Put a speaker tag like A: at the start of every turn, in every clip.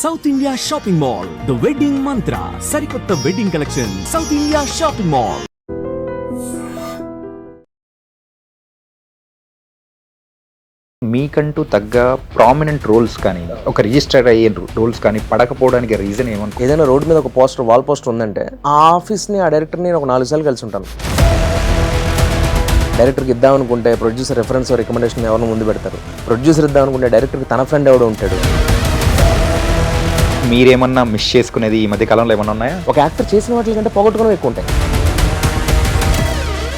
A: South India shopping mall, the wedding మంత్ర, సరికొత్త wedding collection, south India shopping mall.
B: మీకంటూ తగ్గ prominent roles కానీ ఒక రిజిస్టర్ అయ్యే రోల్స్ కానీ పడకపోవడానికి రీజన్ ఏమనుకో?
C: ఏదైనా రోడ్ మీద ఒక పోస్టర్, వాల్ పోస్టర్ ఉందంటే ఆ ఆఫీస్ని, ఆ డైరెక్టర్ని నేను ఒక 4 సార్లు కలిసి ఉంటాను. డైరెక్టర్కి ఇద్దాం అనుకుంటే ప్రొడ్యూసర్ రెఫరెన్స్ రికమెండేషన్ ఎవరిని ముందు పెడతారు. ప్రొడ్యూసర్ ఇద్దాం అనుకుంటే డైరెక్టర్కి తన ఫ్రెండ్ ఎవడో ఉంటాడు.
B: మీరేమన్నా మిస్ చేసుకునేది ఈ మధ్య కాలంలో ఏమన్నా ఉన్నాయా?
C: ఒక యాక్టర్ చేసిన వాటి కంటే పోగొట్టుకోవడం ఎక్కువ ఉంటాయి.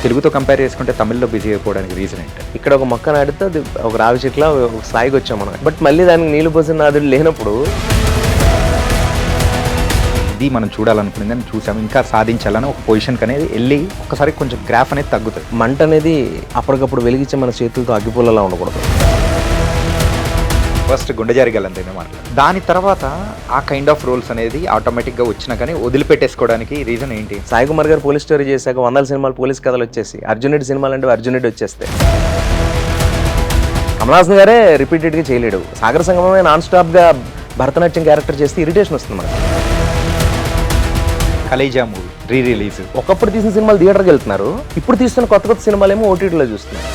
B: తెలుగుతో కంపేర్ చేసుకుంటే తమిళ్లో బిజీ అయిపోవడానికి రీజన్ ఏంటి?
C: ఇక్కడ ఒక మొక్క నాటితే అది ఒక రావి చెట్ల ఒక స్థాయికి వచ్చాం మనం. బట్ మళ్ళీ దానికి నీళ్లు పోసిన నాదుడు లేనప్పుడు
B: ఇది మనం చూడాలనుకునేది చూసాము, ఇంకా సాధించాలని ఒక పొజిషన్కి అనేది వెళ్ళి ఒకసారి కొంచెం గ్రాఫ్ అనేది తగ్గుతుంది.
C: మంట అనేది అప్పటికప్పుడు వెలిగించే మన చేతులతో అగ్గిపుల్లలా ఉండకూడదు.
B: ఫస్ట్ గుండెజారి గలంతైనా మాట్లాడు. దాని తర్వాత ఆ కైండ్ ఆఫ్ రోల్స్ అనేది ఆటోమేటిక్గా వచ్చినా కానీ వదిలిపెట్టేసుకోవడానికి రీజన్ ఏంటి?
C: సాయి కుమార్ గారు పోలీస్ స్టోరీ చేశాక 100 సినిమాలు పోలీస్ కథలు వచ్చేసి, అర్జున్ రెడ్డి సినిమాలు అంటే అర్జున్ రెడ్డి వచ్చేస్తే, కమలాసన్ గారే రిపీటెడ్గా చేయలేడు. సాగర సంగమమే నాన్ స్టాప్గా భరతనాట్యం క్యారెక్టర్ చేస్తే ఇరిటేషన్ వస్తుంది మనకి.
B: కలేజా మూవీ రిలీజ్,
C: ఒకప్పుడు తీసిన సినిమాలు థియేటర్కి వెళ్తున్నారు, ఇప్పుడు తీస్తున్న కొత్త కొత్త సినిమాలు ఏమో ఓటీటీలో చూస్తున్నారు.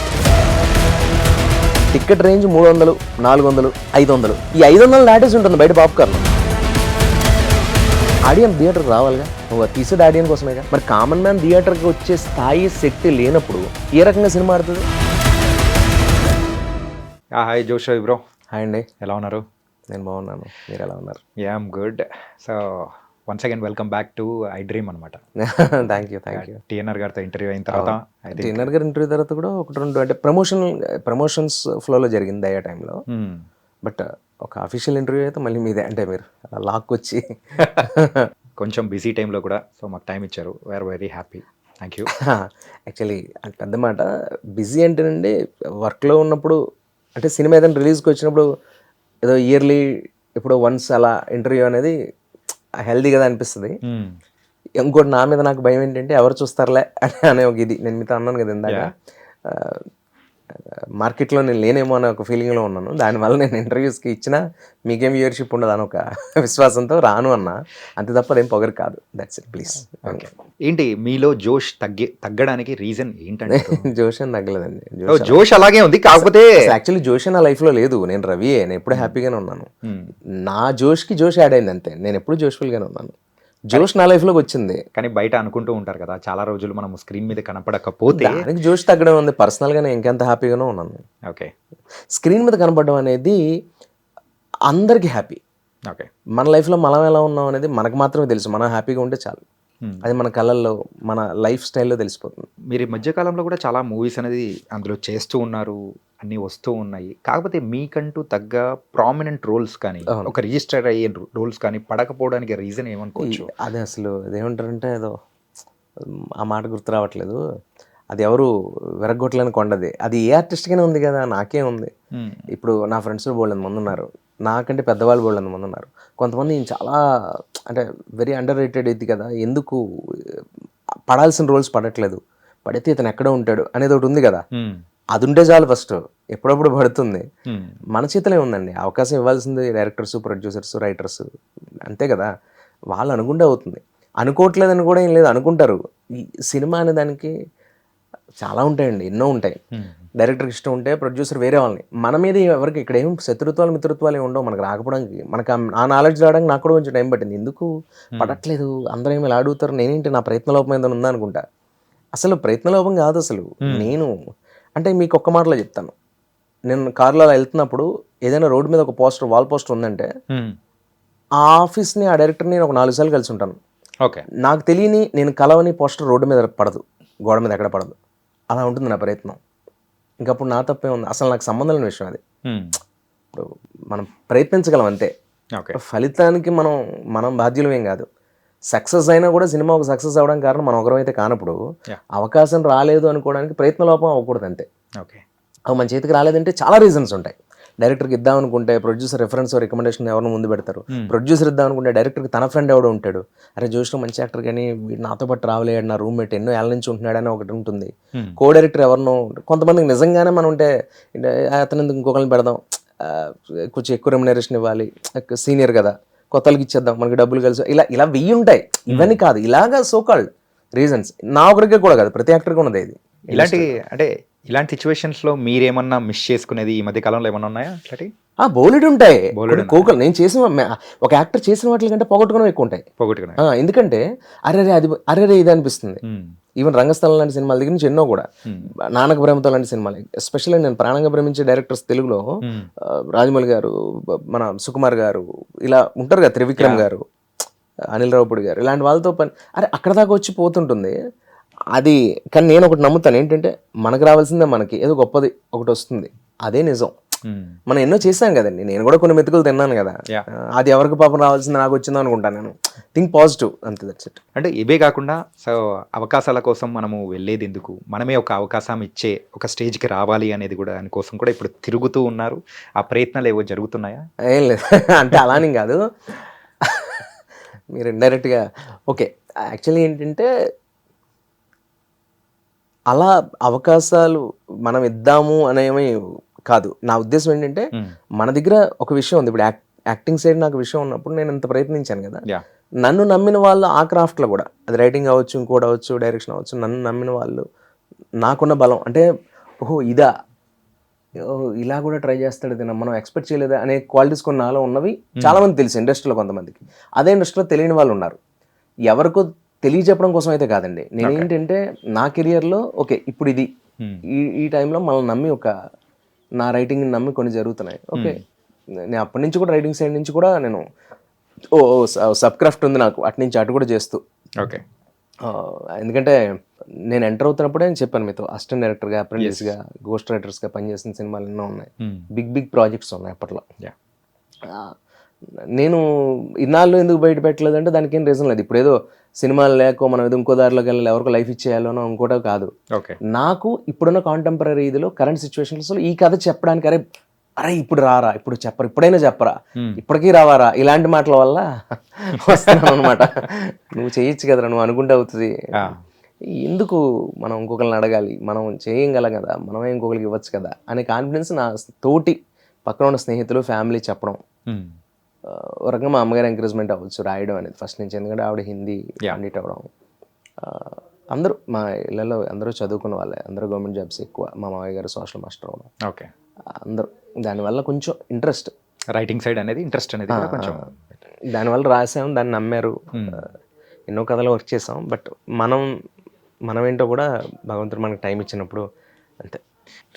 C: Ticket range 300, 400, 500. ఈ 500 దాటేసి ఉంటుంది బయట పాప్కార్న్. ఆడియన్స్ థియేటర్కి రావాలిగా, నువ్వు తీసేది ఆడియన్స్ కోసమేగా. మరి కామన్ మ్యాన్ థియేటర్కి వచ్చే స్థాయి శక్తి లేనప్పుడు ఏ రకంగా సినిమా ఆడుతుంది?
B: హాయ్ జోష్ బ్రో.
C: హాయ్ అండి,
B: ఎలా ఉన్నారు?
C: నేను బాగున్నాను, మీరు ఎలా ఉన్నారు?
B: Am good. So once again welcome back to I dream అనమాట.
C: Thank you.
B: టీఎన్ఆర్ గారితో ఇంటర్వ్యూ అయిన తర్వాత
C: టీఎన్ఆర్ గారి ఇంటర్వ్యూ తర్వాత కూడా 1-2 అంటే ప్రమోషన్స్ ఫ్లోలో జరిగింది అయ్యే టైంలో. బట్ ఒక అఫీషియల్ ఇంటర్వ్యూ అయితే మళ్ళీ మీదే, అంటే మీరు లాక్ వచ్చి
B: కొంచెం బిజీ టైంలో కూడా సో మాకు టైం ఇచ్చారు. We're very happy, thank you.
C: Actually పెద్ద మాట, బిజీ అంటేనండి వర్క్లో ఉన్నప్పుడు, అంటే సినిమా ఏదైనా రిలీజ్కి వచ్చినప్పుడు ఏదో ఇయర్లీ ఇప్పుడు వన్స్ అలా ఇంటర్వ్యూ అనేది హెల్దీ కదా అనిపిస్తుంది. ఇంకోటి నా మీద నాకు భయం ఏంటంటే ఎవరు చూస్తారులే అనే ఒక ఇది, నేను మీతో అన్నాను కదా ఇందాక, మార్కెట్లో నేను లేనేమో అనే ఒక ఫీలింగ్లో ఉన్నాను. దానివల్ల నేను ఇంటర్వ్యూస్కి ఇచ్చినా మీకేం వ్యూవర్షిప్ ఉండదు అని ఒక విశ్వాసంతో రాను అన్నా, అంతే తప్ప అదేం పొగరు కాదు. That's it, please.
B: ఏంటి మీలో జోష్ తగ్గడానికి రీజన్ ఏంటంటే?
C: జోష్ అని తగ్గలేదండి,
B: జోష్ అలాగే ఉంది, కాకపోతే
C: యాక్చువల్లీ జోష్ నా లైఫ్లో లేదు. నేను రవియే, నేను ఎప్పుడు హ్యాపీగానే ఉన్నాను. నా జోష్కి జోష్ యాడ్ అయింది అంతే, నేను ఎప్పుడు జోష్ఫుల్గానే ఉన్నాను. జోష్ నా లైఫ్లోకి వచ్చింది.
B: కానీ బయట అనుకుంటూ ఉంటారు కదా, చాలా రోజులు మనం స్క్రీన్ మీద కనపడకపోతే
C: దానికి జోష్ తగ్గడం ఉంది. పర్సనల్గా నేను ఇంకెంత హ్యాపీగానే ఉన్నాను.
B: ఓకే,
C: స్క్రీన్ మీద కనపడడం అనేది అందరికీ హ్యాపీ.
B: ఓకే,
C: మన లైఫ్లో మనం ఎలా ఉన్నాం అనేది మనకు మాత్రమే తెలుసు. మనం హ్యాపీగా ఉంటే చాలు, అది మన కళ్ళల్లో, మన లైఫ్ స్టైల్లో తెలిసిపోతుంది.
B: మీరు ఈ మధ్యకాలంలో కూడా చాలా మూవీస్ అనేది అందులో చేస్తూ ఉన్నారు, అన్నీ వస్తూ ఉన్నాయి. కాకపోతే మీకంటూ తగ్గ ప్రామినెంట్ రోల్స్ కానీ ఒక రిజిస్టర్ అయ్యే రోల్స్ కానీ పడకపోవడానికి రీజన్ ఏమనుకోవచ్చు?
C: అదే అసలు అదేమంటారంటే, ఏదో ఆ మాట గుర్తు రావట్లేదు, అది ఎవరు విరగొట్టలేని కొండది. అది ఏ ఆర్టిస్ట్గానే ఉంది కదా, నాకే ఉంది. ఇప్పుడు నా ఫ్రెండ్స్ బోల్డ్ మంది ఉన్నారు, నాకంటే పెద్దవాళ్ళు బోల్డ్ మంది ఉన్నారు. కొంతమంది చాలా అంటే వెరీ అండర్ రేటెడ్ ఇది కదా, ఎందుకు పడాల్సిన రోల్స్ పడట్లేదు, పడితే ఇతను ఎక్కడ ఉంటాడు అనేది ఒకటి ఉంది కదా. అది ఉంటే చాలు, ఫస్ట్ ఎప్పుడప్పుడు పడుతుంది. మన చేతిలో ఉందండి, అవకాశం ఇవ్వాల్సింది డైరెక్టర్స్, ప్రొడ్యూసర్స్, రైటర్స్, అంతే కదా. వాళ్ళు అనుకుంటే అవుతుంది, అనుకోవట్లేదని కూడా ఏం లేదు, అనుకుంటారు. ఈ సినిమా అనే దానికి చాలా ఉంటాయండి, ఎన్నో ఉంటాయి. డైరెక్టర్కి ఇష్టం ఉంటే ప్రొడ్యూసర్ వేరే వాళ్ళని, మన మీద ఎవరికి ఇక్కడ ఏం శత్రుత్వాలు మిత్రుత్వాలు ఏమి ఉండవు. మనకు రాకపోవడానికి, మనకు ఆ నాలెడ్జ్ రావడానికి నాకు కూడా కొంచెం టైం పట్టింది. ఎందుకు పడట్లేదు, అందరూ ఏమి ఇలా అడుగుతారు, నేనేంటి నా ప్రయత్న లోపం ఏదైనా ఉందా అనుకుంటా. అసలు ప్రయత్న లోపం కాదు అసలు. నేను అంటే మీకు ఒక్క మాటలో చెప్తాను, నేను కారులో వెళ్తున్నప్పుడు ఏదైనా రోడ్డు మీద ఒక పోస్టర్, వాల్ పోస్టర్ ఉందంటే ఆ ఆఫీస్ని, ఆ డైరెక్టర్ని నేను ఒక 4 సార్లు కలిసి ఉంటాను.
B: ఓకే,
C: నాకు తెలియని, నేను కలవని పోస్టర్ రోడ్డు మీద పడదు, గోడ మీద ఎక్కడ పడదు. అలా ఉంటుంది నా ప్రయత్నం. ఇంకప్పుడు నా తప్పే ఉంది, అసలు నాకు సంబంధం లేని విషయం అది. ఇప్పుడు మనం ప్రయత్నించగలం అంతే, ఫలితానికి మనం బాధ్యులం ఏం కాదు. సక్సెస్ అయినా కూడా సినిమా ఒక సక్సెస్ అవ్వడానికి కారణం మనం ఒకరం అయితే కానప్పుడు, అవకాశం రాలేదు అనుకోవడానికి ప్రయత్న లోపం అవ్వకూడదు అంతే.
B: ఓకే,
C: అవి మన చేతికి రాలేదంటే చాలా రీజన్స్ ఉంటాయి. డైరెక్టర్కి ఇద్దాం అనుకుంటే ప్రొడ్యూసర్ రెఫరెన్స్ రికమెండేషన్ ఎవరిని ముందు పెడతారు. ప్రొడ్యూసర్ ఇద్దాం అనుకుంటే డైరెక్టర్కి తన ఫ్రెండ్ ఎవడో ఉంటాడు. అరే జోష్లో మంచి యాక్టర్ కానీ వీడు నాతో పాటు రావలేడు, నా రూమ్మేట్ ఎన్నో ఏళ్ళ నుంచి ఉంటున్నాడని ఒకటి ఉంటుంది. కో డైరెక్టర్ ఎవరినో, కొంతమందికి నిజంగానే మనం ఉంటే అతను ఇంకొకరిని పెడదాం, కొంచెం ఎక్కువ రెమ్యునరేషన్ ఇవ్వాలి, సీనియర్ కదా, కొత్తలకి ఇచ్చేద్దాం, మనకి డబ్బులు కలిసి ఇలా ఇలా వెయ్యి ఉంటాయి. ఇవన్నీ కాదు, ఇలాగా సోకాల్డ్ రీజన్స్. నా ఒకరికే కూడా కాదు, ప్రతి యాక్టర్కి ఉన్నది ఇది.
B: ఇలాంటి సిచ్యువేషన్స్ లో మీరేమన్నా మిస్ చేసుకునేది ఈ మధ్య కాలంలో ఏమన్నా ఉన్నాయా అట్లాంటి?
C: బౌలిడ్ ఉంటాయి కోకలు. నేను చేసిన ఒక యాక్టర్ చేసిన వాటి కంటే పోగొట్టుకోవడం ఎక్కువ ఉంటాయి. ఎందుకంటే అరే ఇది అనిపిస్తుంది. ఈవెన్ రంగస్థలం లాంటి సినిమాల దగ్గర నుంచి ఎన్నో కూడా, నానక ప్రేమతో లాంటి సినిమాలు, ఎస్పెషల్లీ నేను ప్రాణంగా ప్రేమించే డైరెక్టర్స్ తెలుగులో రాజమౌళి గారు, మన సుకుమార్ గారు, ఇలా ఉంటారు కదా, త్రివిక్రమ్ గారు, అనిల్ రావుపూడి గారు, ఇలాంటి వాళ్ళతో పని అక్కడ దాకా వచ్చి పోతుంటుంది అది. కానీ నేను ఒకటి నమ్ముతాను, ఏంటంటే మనకు రావాల్సిందే, మనకి ఏదో గొప్పది ఒకటి వస్తుంది, అదే నిజం. మనం ఎన్నో చేశాం కదండి, నేను కూడా కొన్ని మెతుకులు తిన్నాను కదా, అది ఎవరికి పాపం రావాల్సింది నాకు వచ్చిందో అనుకుంటాను నేను. థింక్ పాజిటివ్, అంతే, దట్స్ ఇట్.
B: అంటే ఇవే కాకుండా సో అవకాశాల కోసం మనము వెళ్ళేది ఎందుకు, మనమే ఒక అవకాశం ఇచ్చే ఒక స్టేజ్కి రావాలి అనేది కూడా దానికోసం కూడా ఇప్పుడు తిరుగుతూ ఉన్నారు. ఆ ప్రయత్నాలు ఏవో జరుగుతున్నాయా?
C: ఏం లేదు అంటే అలానే కాదు, మీరు ఇండైరెక్ట్గా ఓకే. యాక్చువల్లీ ఏంటంటే అలా అవకాశాలు మనం ఇద్దాము అనేవి కాదు. నా ఉద్దేశం ఏంటంటే మన దగ్గర ఒక విషయం ఉంది. ఇప్పుడు యాక్టింగ్ సైడ్ నాకు విషయం ఉన్నప్పుడు నేను ఇంత ప్రయత్నించాను కదా, నన్ను నమ్మిన వాళ్ళు ఆ క్రాఫ్ట్లో కూడా, అది రైటింగ్ అవ్వచ్చు, ఇంకోటి అవ్వచ్చు, డైరెక్షన్ అవ్వచ్చు, నన్ను నమ్మిన వాళ్ళు, నాకున్న బలం అంటే ఓహో ఇదా, ఇలా కూడా ట్రై చేస్తాడు ఇది, మనం ఎక్స్పెక్ట్ చేయలేదా అనే క్వాలిటీస్ కొన్ని నాలో ఉన్నవి చాలా మంది తెలుసు ఇండస్ట్రీలో. కొంతమందికి అదే ఇండస్ట్రీలో తెలియని వాళ్ళు ఉన్నారు. ఎవరికో తెలియచెప్పడం కోసం అయితే కాదండి. నేనేంటంటే నా కెరియర్లో ఓకే ఇప్పుడు ఇది ఈ టైంలో మనం నమ్మి నా రైటింగ్ని నమ్మి కొన్ని జరుగుతున్నాయి. ఓకే, నేను అప్పటి నుంచి కూడా రైటింగ్ సైడ్ నుంచి కూడా నేను సబ్ క్రాఫ్ట్ ఉంది నాకు, అటు నుంచి అటు కూడా చేస్తూ.
B: ఓకే,
C: ఎందుకంటే నేను ఎంటర్ అవుతున్నప్పుడే నేను చెప్పాను మీతో, అసిస్టెంట్ డైరెక్టర్గా, అప్రెంటిస్గా, గోస్ట్ రైటర్స్గా పనిచేసిన సినిమాలు ఎన్నో ఉన్నాయి, బిగ్ ప్రాజెక్ట్స్ ఉన్నాయి అప్పట్లో. నేను ఇన్నాళ్ళు ఎందుకు బయట పెట్టలేదంటే దానికి ఏం రీజన్ లేదు. ఇప్పుడు ఏదో సినిమాలు లేకో మనం ఏదో ఇంకో దారిలోకి వెళ్ళాలి, ఎవరికో లైఫ్ ఇచ్చేయాలోనో ఇంకోటో కాదు. నాకు ఇప్పుడున్న కాంటెంపరీ ఇదిలో కరెంట్ సిచ్యువేషన్స్లో ఈ కథ చెప్పడానికి అరే ఇప్పుడు రారా, ఇప్పుడు చెప్పరా, ఇప్పుడైనా చెప్పరా, ఇప్పటికీ రావారా, ఇలాంటి మాటల వల్ల వస్తున్నాను అనమాట. నువ్వు చేయొచ్చు కదరా, నువ్వు అనుకుంటే అవుతుంది, ఎందుకు మనం ఇంకొకరిని అడగాలి, మనం చేయగలం కదా, మనమే ఇంకొకరికి ఇవ్వచ్చు కదా అనే కాన్ఫిడెన్స్ నా తోటి పక్కన ఉన్న స్నేహితులు, ఫ్యామిలీ చెప్పడం, ఒక రకంగా మా అమ్మగారు ఎంకరేజ్మెంట్ అవ్వచ్చు రాయడం అనేది ఫస్ట్ నుంచి. ఎందుకంటే ఆవిడ హిందీ పండిట్ అవ్వడం, అందరూ మా ఇళ్ళలో అందరూ చదువుకున్న వాళ్ళే, అందరూ గవర్నమెంట్ జాబ్స్ ఎక్కువ, మా మామయ్య గారు సోషల్ మాస్టర్ అవ్వడం,
B: ఓకే, అందరూ
C: దానివల్ల కొంచెం ఇంట్రెస్ట్,
B: రైటింగ్ సైడ్ అనేది ఇంట్రెస్ట్ అనేది కొంచెం,
C: దానివల్ల రాసాం, దాన్ని నమ్మారు, ఎన్నో కథలు వర్క్ చేసాం. బట్ మనం ఏంటో కూడా భగవంతుడు మనకు టైం ఇచ్చినప్పుడు అంతే.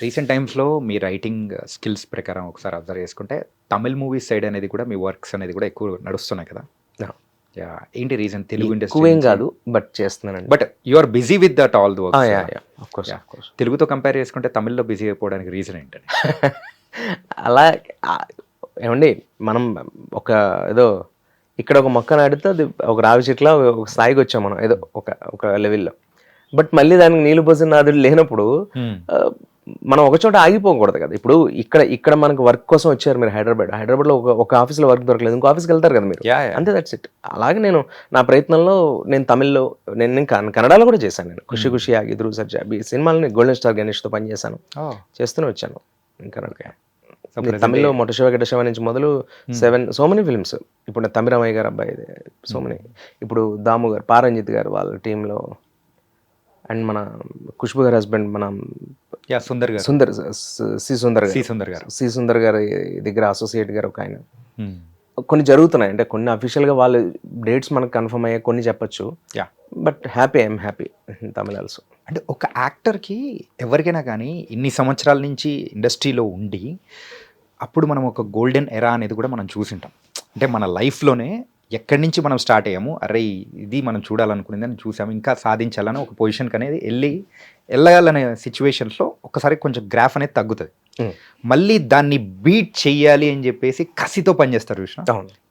B: రీసెంట్ టైమ్స్లో మీ రైటింగ్ స్కిల్స్ ప్రకారం ఒకసారి అబ్జర్వ్ చేసుకుంటే తమిళ్ మూవీస్ సైడ్ అనేది కూడా మీ వర్క్స్ అనేది కూడా ఎక్కువ నడుస్తున్నాయి కదా, ఏంటి రీజన్? తెలుగు ఇండస్ట్రీ
C: ఏం కాదు బట్ చేస్తున్నానండి,
B: but you are busy with that all the works. తెలుగుతో కంపేర్ చేసుకుంటే తమిళ్లో బిజీ అయిపోవడానికి రీజన్ ఏంటండి?
C: అలా ఏమండి, మనం ఏదో ఇక్కడ ఒక మొక్క నాటితే అది ఒక రావి చెట్ల ఒక స్థాయికి వచ్చాం మనం, ఏదో ఒక లెవెల్లో. బట్ మళ్ళీ దానికి నీళ్లు పోసిన నాదుడు లేనప్పుడు మనం ఒక చోట ఆగిపోకూడదు కదా. ఇప్పుడు ఇక్కడ మనకు వర్క్ కోసం వచ్చారు మీరు హైదరాబాద్లో ఒక ఆఫీస్లో వర్క్ దొరకలేదు, ఇంకో ఆఫీస్కి వెళ్తారు కదా మీరు, అంతే, దట్స్ ఇట్. అలాగే నేను నా ప్రయత్నంలో నేను తమిళ్లో, నేను కన్నడలో కూడా చేశాను. నేను ఖుషి ఖుషి ఆగి, ధ్రువ్ సర్జా, ఈ సినిమాలని గోల్డెన్ స్టార్ గణేష్తో పనిచేశాను, చేస్తూనే వచ్చాను. ఇంకా తమిళ్లో మొట్టశివ గడ్డశివ నుంచి మొదలు 7 సో మెనీ ఫిల్మ్స్. ఇప్పుడు తమిళమయ్య గారు అబ్బాయి సో మెనీ, ఇప్పుడు దాము గారు, పారంజిత్ గారు వాళ్ళ టీంలో, అండ్ మన ఖుష్బు గారి హస్బెండ్ మన సి సుందర్ గారి దగ్గర అసోసియేట్ గారు ఒక ఆయన. కొన్ని జరుగుతున్నాయి, అంటే కొన్ని అఫీషియల్గా వాళ్ళు డేట్స్ మనకు కన్ఫర్మ్ అయ్యాయి, కొన్ని చెప్పచ్చు. But I'm happy Tamil also.
B: అంటే ఒక యాక్టర్కి ఎవరికైనా కానీ ఇన్ని సంవత్సరాల నుంచి ఇండస్ట్రీలో ఉండి అప్పుడు మనం ఒక గోల్డెన్ ఎరా అనేది కూడా మనం చూసింటాం. అంటే మన లైఫ్లోనే ఎక్కడి నుంచి మనం స్టార్ట్ అయ్యాము, అరే ఇది మనం చూడాలనుకునేదని చూసాము, ఇంకా సాధించాలని ఒక పొజిషన్కి అనేది వెళ్ళాలనే సిచ్యువేషన్స్లో ఒకసారి కొంచెం గ్రాఫ్ అనేది తగ్గుతుంది. మళ్ళీ దాన్ని బీట్ చెయ్యాలి అని చెప్పేసి కసితో పనిచేస్తారు చూసిన.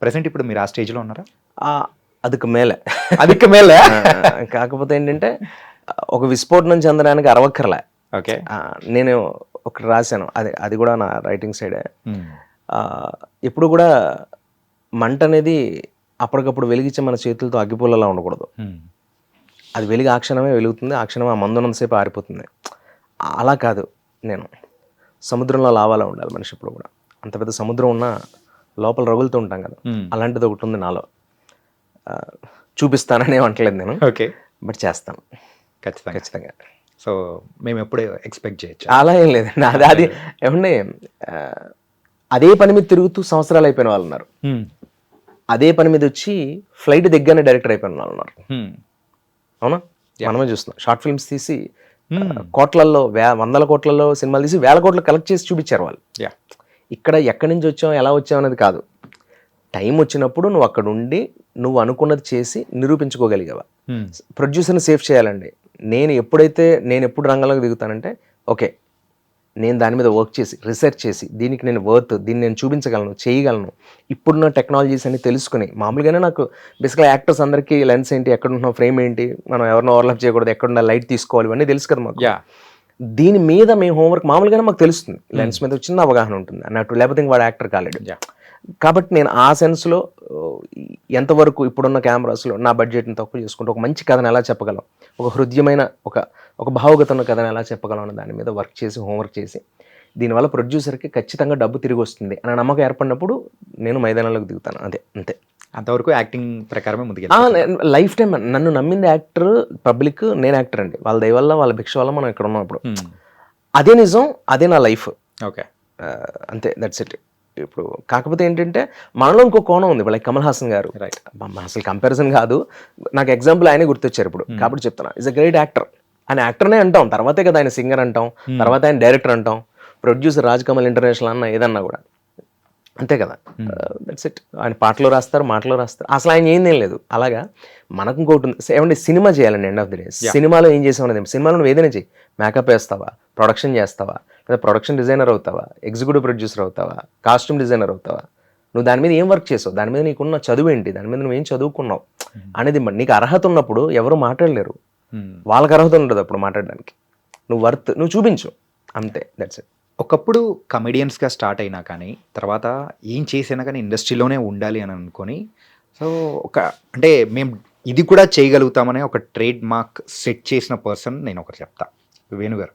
B: ప్రెసెంట్ ఇప్పుడు మీరు ఆ స్టేజ్లో ఉన్నారా?
C: అదికి మేలే కాకపోతే ఏంటంటే ఒక విస్ఫోటనం చెందడానికి అరవక్కర్లే.
B: ఓకే,
C: నేను ఒకటి రాశాను, అది కూడా నా రైటింగ్ సైడే. ఎప్పుడు కూడా మంట అనేది అప్పటికప్పుడు వెలిగించే మన చేతులతో అగ్గిపుల్లలా ఉండకూడదు. అది వెలిగి ఆ క్షణమే వెలుగుతుంది, ఆ క్షణమే ఆ మందున్నంతసేపు ఆరిపోతుంది. అలా కాదు, నేను సముద్రంలో లావాలా ఉండాలి మనిషి ఎప్పుడు కూడా. అంత పెద్ద సముద్రం ఉన్నా లోపల రగులుతూ ఉంటాం కదా,
B: Hmm.
C: అలాంటిది ఒకటి ఉంది నాలో. చూపిస్తానని ఏమంటలేదు నేను,
B: ఓకే,
C: బట్ చేస్తాను
B: ఖచ్చితంగా.
C: ఖచ్చితంగా.
B: సో మేము ఎప్పుడు ఎక్స్పెక్ట్ చేయొచ్చు?
C: అలా ఏం లేదండి, అది ఏమంటే అదే పని మీద తిరుగుతూ సంవత్సరాలు అయిపోయిన వాళ్ళు ఉన్నారు, అదే పని మీద వచ్చి ఫ్లైట్ దిగ్గానే డైరెక్టర్ అయిపోయిన వాళ్ళు ఉన్నారు. అవునా, మనమే చూస్తున్నాం. షార్ట్ ఫిల్మ్స్ తీసి కోట్లల్లో, వందల కోట్లలో సినిమాలు తీసి వేల కోట్లు కలెక్ట్ చేసి చూపించారు వాళ్ళు.
B: యా,
C: ఇక్కడ ఎక్కడి నుంచి వచ్చావు, ఎలా వచ్చావు అనేది కాదు, టైం వచ్చినప్పుడు నువ్వు అక్కడ ఉండి నువ్వు అనుకున్నది చేసి నిరూపించుకోగలిగావా. ప్రొడ్యూసర్ని సేఫ్ చేయాలండి. నేను ఎప్పుడు రంగంలోకి దిగుతానంటే, ఓకే నేను దాని మీద వర్క్ చేసి రీసెర్చ్ చేసి దీనికి నేను దీన్ని నేను చూపించగలను, చేయగలను, ఇప్పుడున్న టెక్నాలజీస్ అన్ని తెలుసుకుని. మామూలుగానే నాకు బేసిక్గా యాక్టర్స్ అందరికీ లెన్స్ ఏంటి, ఎక్కడ ఉంటున్నాం, ఫ్రేమ్ ఏంటి, మనం ఎవరినో ఓవర్లాప్ చేయకూడదు, ఎక్కడున్న లైట్ తీసుకోవాలి, ఇవన్నీ తెలుసు కదా మాకు. దీని మీద మేము హోంవర్క్ మామూలుగానే మాకు తెలుస్తుంది, లెన్స్ మీద చిన్న అవగాహన ఉంటుంది అన్నట్టు, లేకపోతే ఇంక వాడు యాక్టర్ కాలేడు. కాబట్టి నేను ఆ సెన్స్లో ఎంతవరకు ఇప్పుడున్న కెమెరాస్లో నా బడ్జెట్ని తక్కువ చేసుకుంటూ ఒక మంచి కథను ఎలా చెప్పగలం, ఒక హృదయమైన ఒక భావగత ఉన్న కథను ఎలా చెప్పగలం అన్న దాని మీద వర్క్ చేసి, హోంవర్క్ చేసి, దీనివల్ల ప్రొడ్యూసర్కి ఖచ్చితంగా డబ్బు తిరిగి వస్తుంది అన్న నమ్మకం ఏర్పడినప్పుడు నేను మైదానంలోకి దిగుతాను. అంతే.
B: అంతవరకు యాక్టింగ్ ప్రకారమే ముందుకు
C: లైఫ్ టైం నన్ను నమ్మింది యాక్టర్, పబ్లిక్, నేను యాక్టర్ అండి. వాళ్ళ దయ వల్ల, వాళ్ళ భిక్ష వల్ల మనం ఇక్కడ ఉన్నాం. ఇప్పుడు అదే నిజం, అదే నా లైఫ్.
B: ఓకే,
C: అంతే, దట్స్ ఇట్. ఇప్పుడు కాకపోతే ఏంటంటే మనలో ఇంకో కోణం ఉంది. లైక్ కమల్ హాసన్ గారు, రైట్, అసలు కంపారిజన్ కాదు, నాకు ఎగ్జాంపుల్ ఆయనే గుర్తొచ్చారు ఇప్పుడు, కాబట్టి చెప్తున్నా. Is a great actor. ఆయన యాక్టర్నే అంటాం, తర్వాతే కదా ఆయన సింగర్ అంటాం, తర్వాత ఆయన డైరెక్టర్ అంటాం, ప్రొడ్యూసర్ రాజ్ కమల్ ఇంటర్నేషనల్ అన్న ఏదన్నా కూడా అంతే కదా. That's it. ఆయన పాటలు రాస్తారు, మాటలు రాస్తారు, అసలు ఆయన ఏం లేదు. అలాగా మనకు ఇంకోటి ఉంది, ఏమంటే సినిమా చేయాలండి. ఎండ్ ఆఫ్ ది డే సినిమాలో ఏం చేసామనేది, సినిమాలో నువ్వు ఏదైనా చెయ్యి, మేకప్ వేస్తావా, ప్రొడక్షన్ చేస్తావా, లేదా ప్రొడక్షన్ డిజైనర్ అవుతావా, ఎగ్జిక్యూటివ్ ప్రొడ్యూసర్ అవుతావా, కాస్ట్యూమ్ డిజైనర్ అవుతావా, నువ్వు దాని మీద ఏం వర్క్ చేసావు, దాని మీద నీకున్న చదువు ఏంటి, దాని మీద నువ్వేం చదువుకున్నావు అనేది నీకు అర్హత ఉన్నప్పుడు ఎవరు మాట్లాడలేరు. వాళ్ళకి అర్హత ఉండదు అప్పుడు మాట్లాడడానికి. నువ్వు చూపించు, అంతే, దట్స్ ఇట్.
B: ఒకప్పుడు కమెడియన్స్గా స్టార్ట్ అయినా కానీ తర్వాత ఏం చేసినా కానీ ఇండస్ట్రీలోనే ఉండాలి అని అనుకొని, సో అంటే మేము ఇది కూడా చేయగలుగుతామనే ఒక ట్రేడ్ మార్క్ సెట్ చేసిన పర్సన్ నేను ఒకటి చెప్తా, వేణుగారు.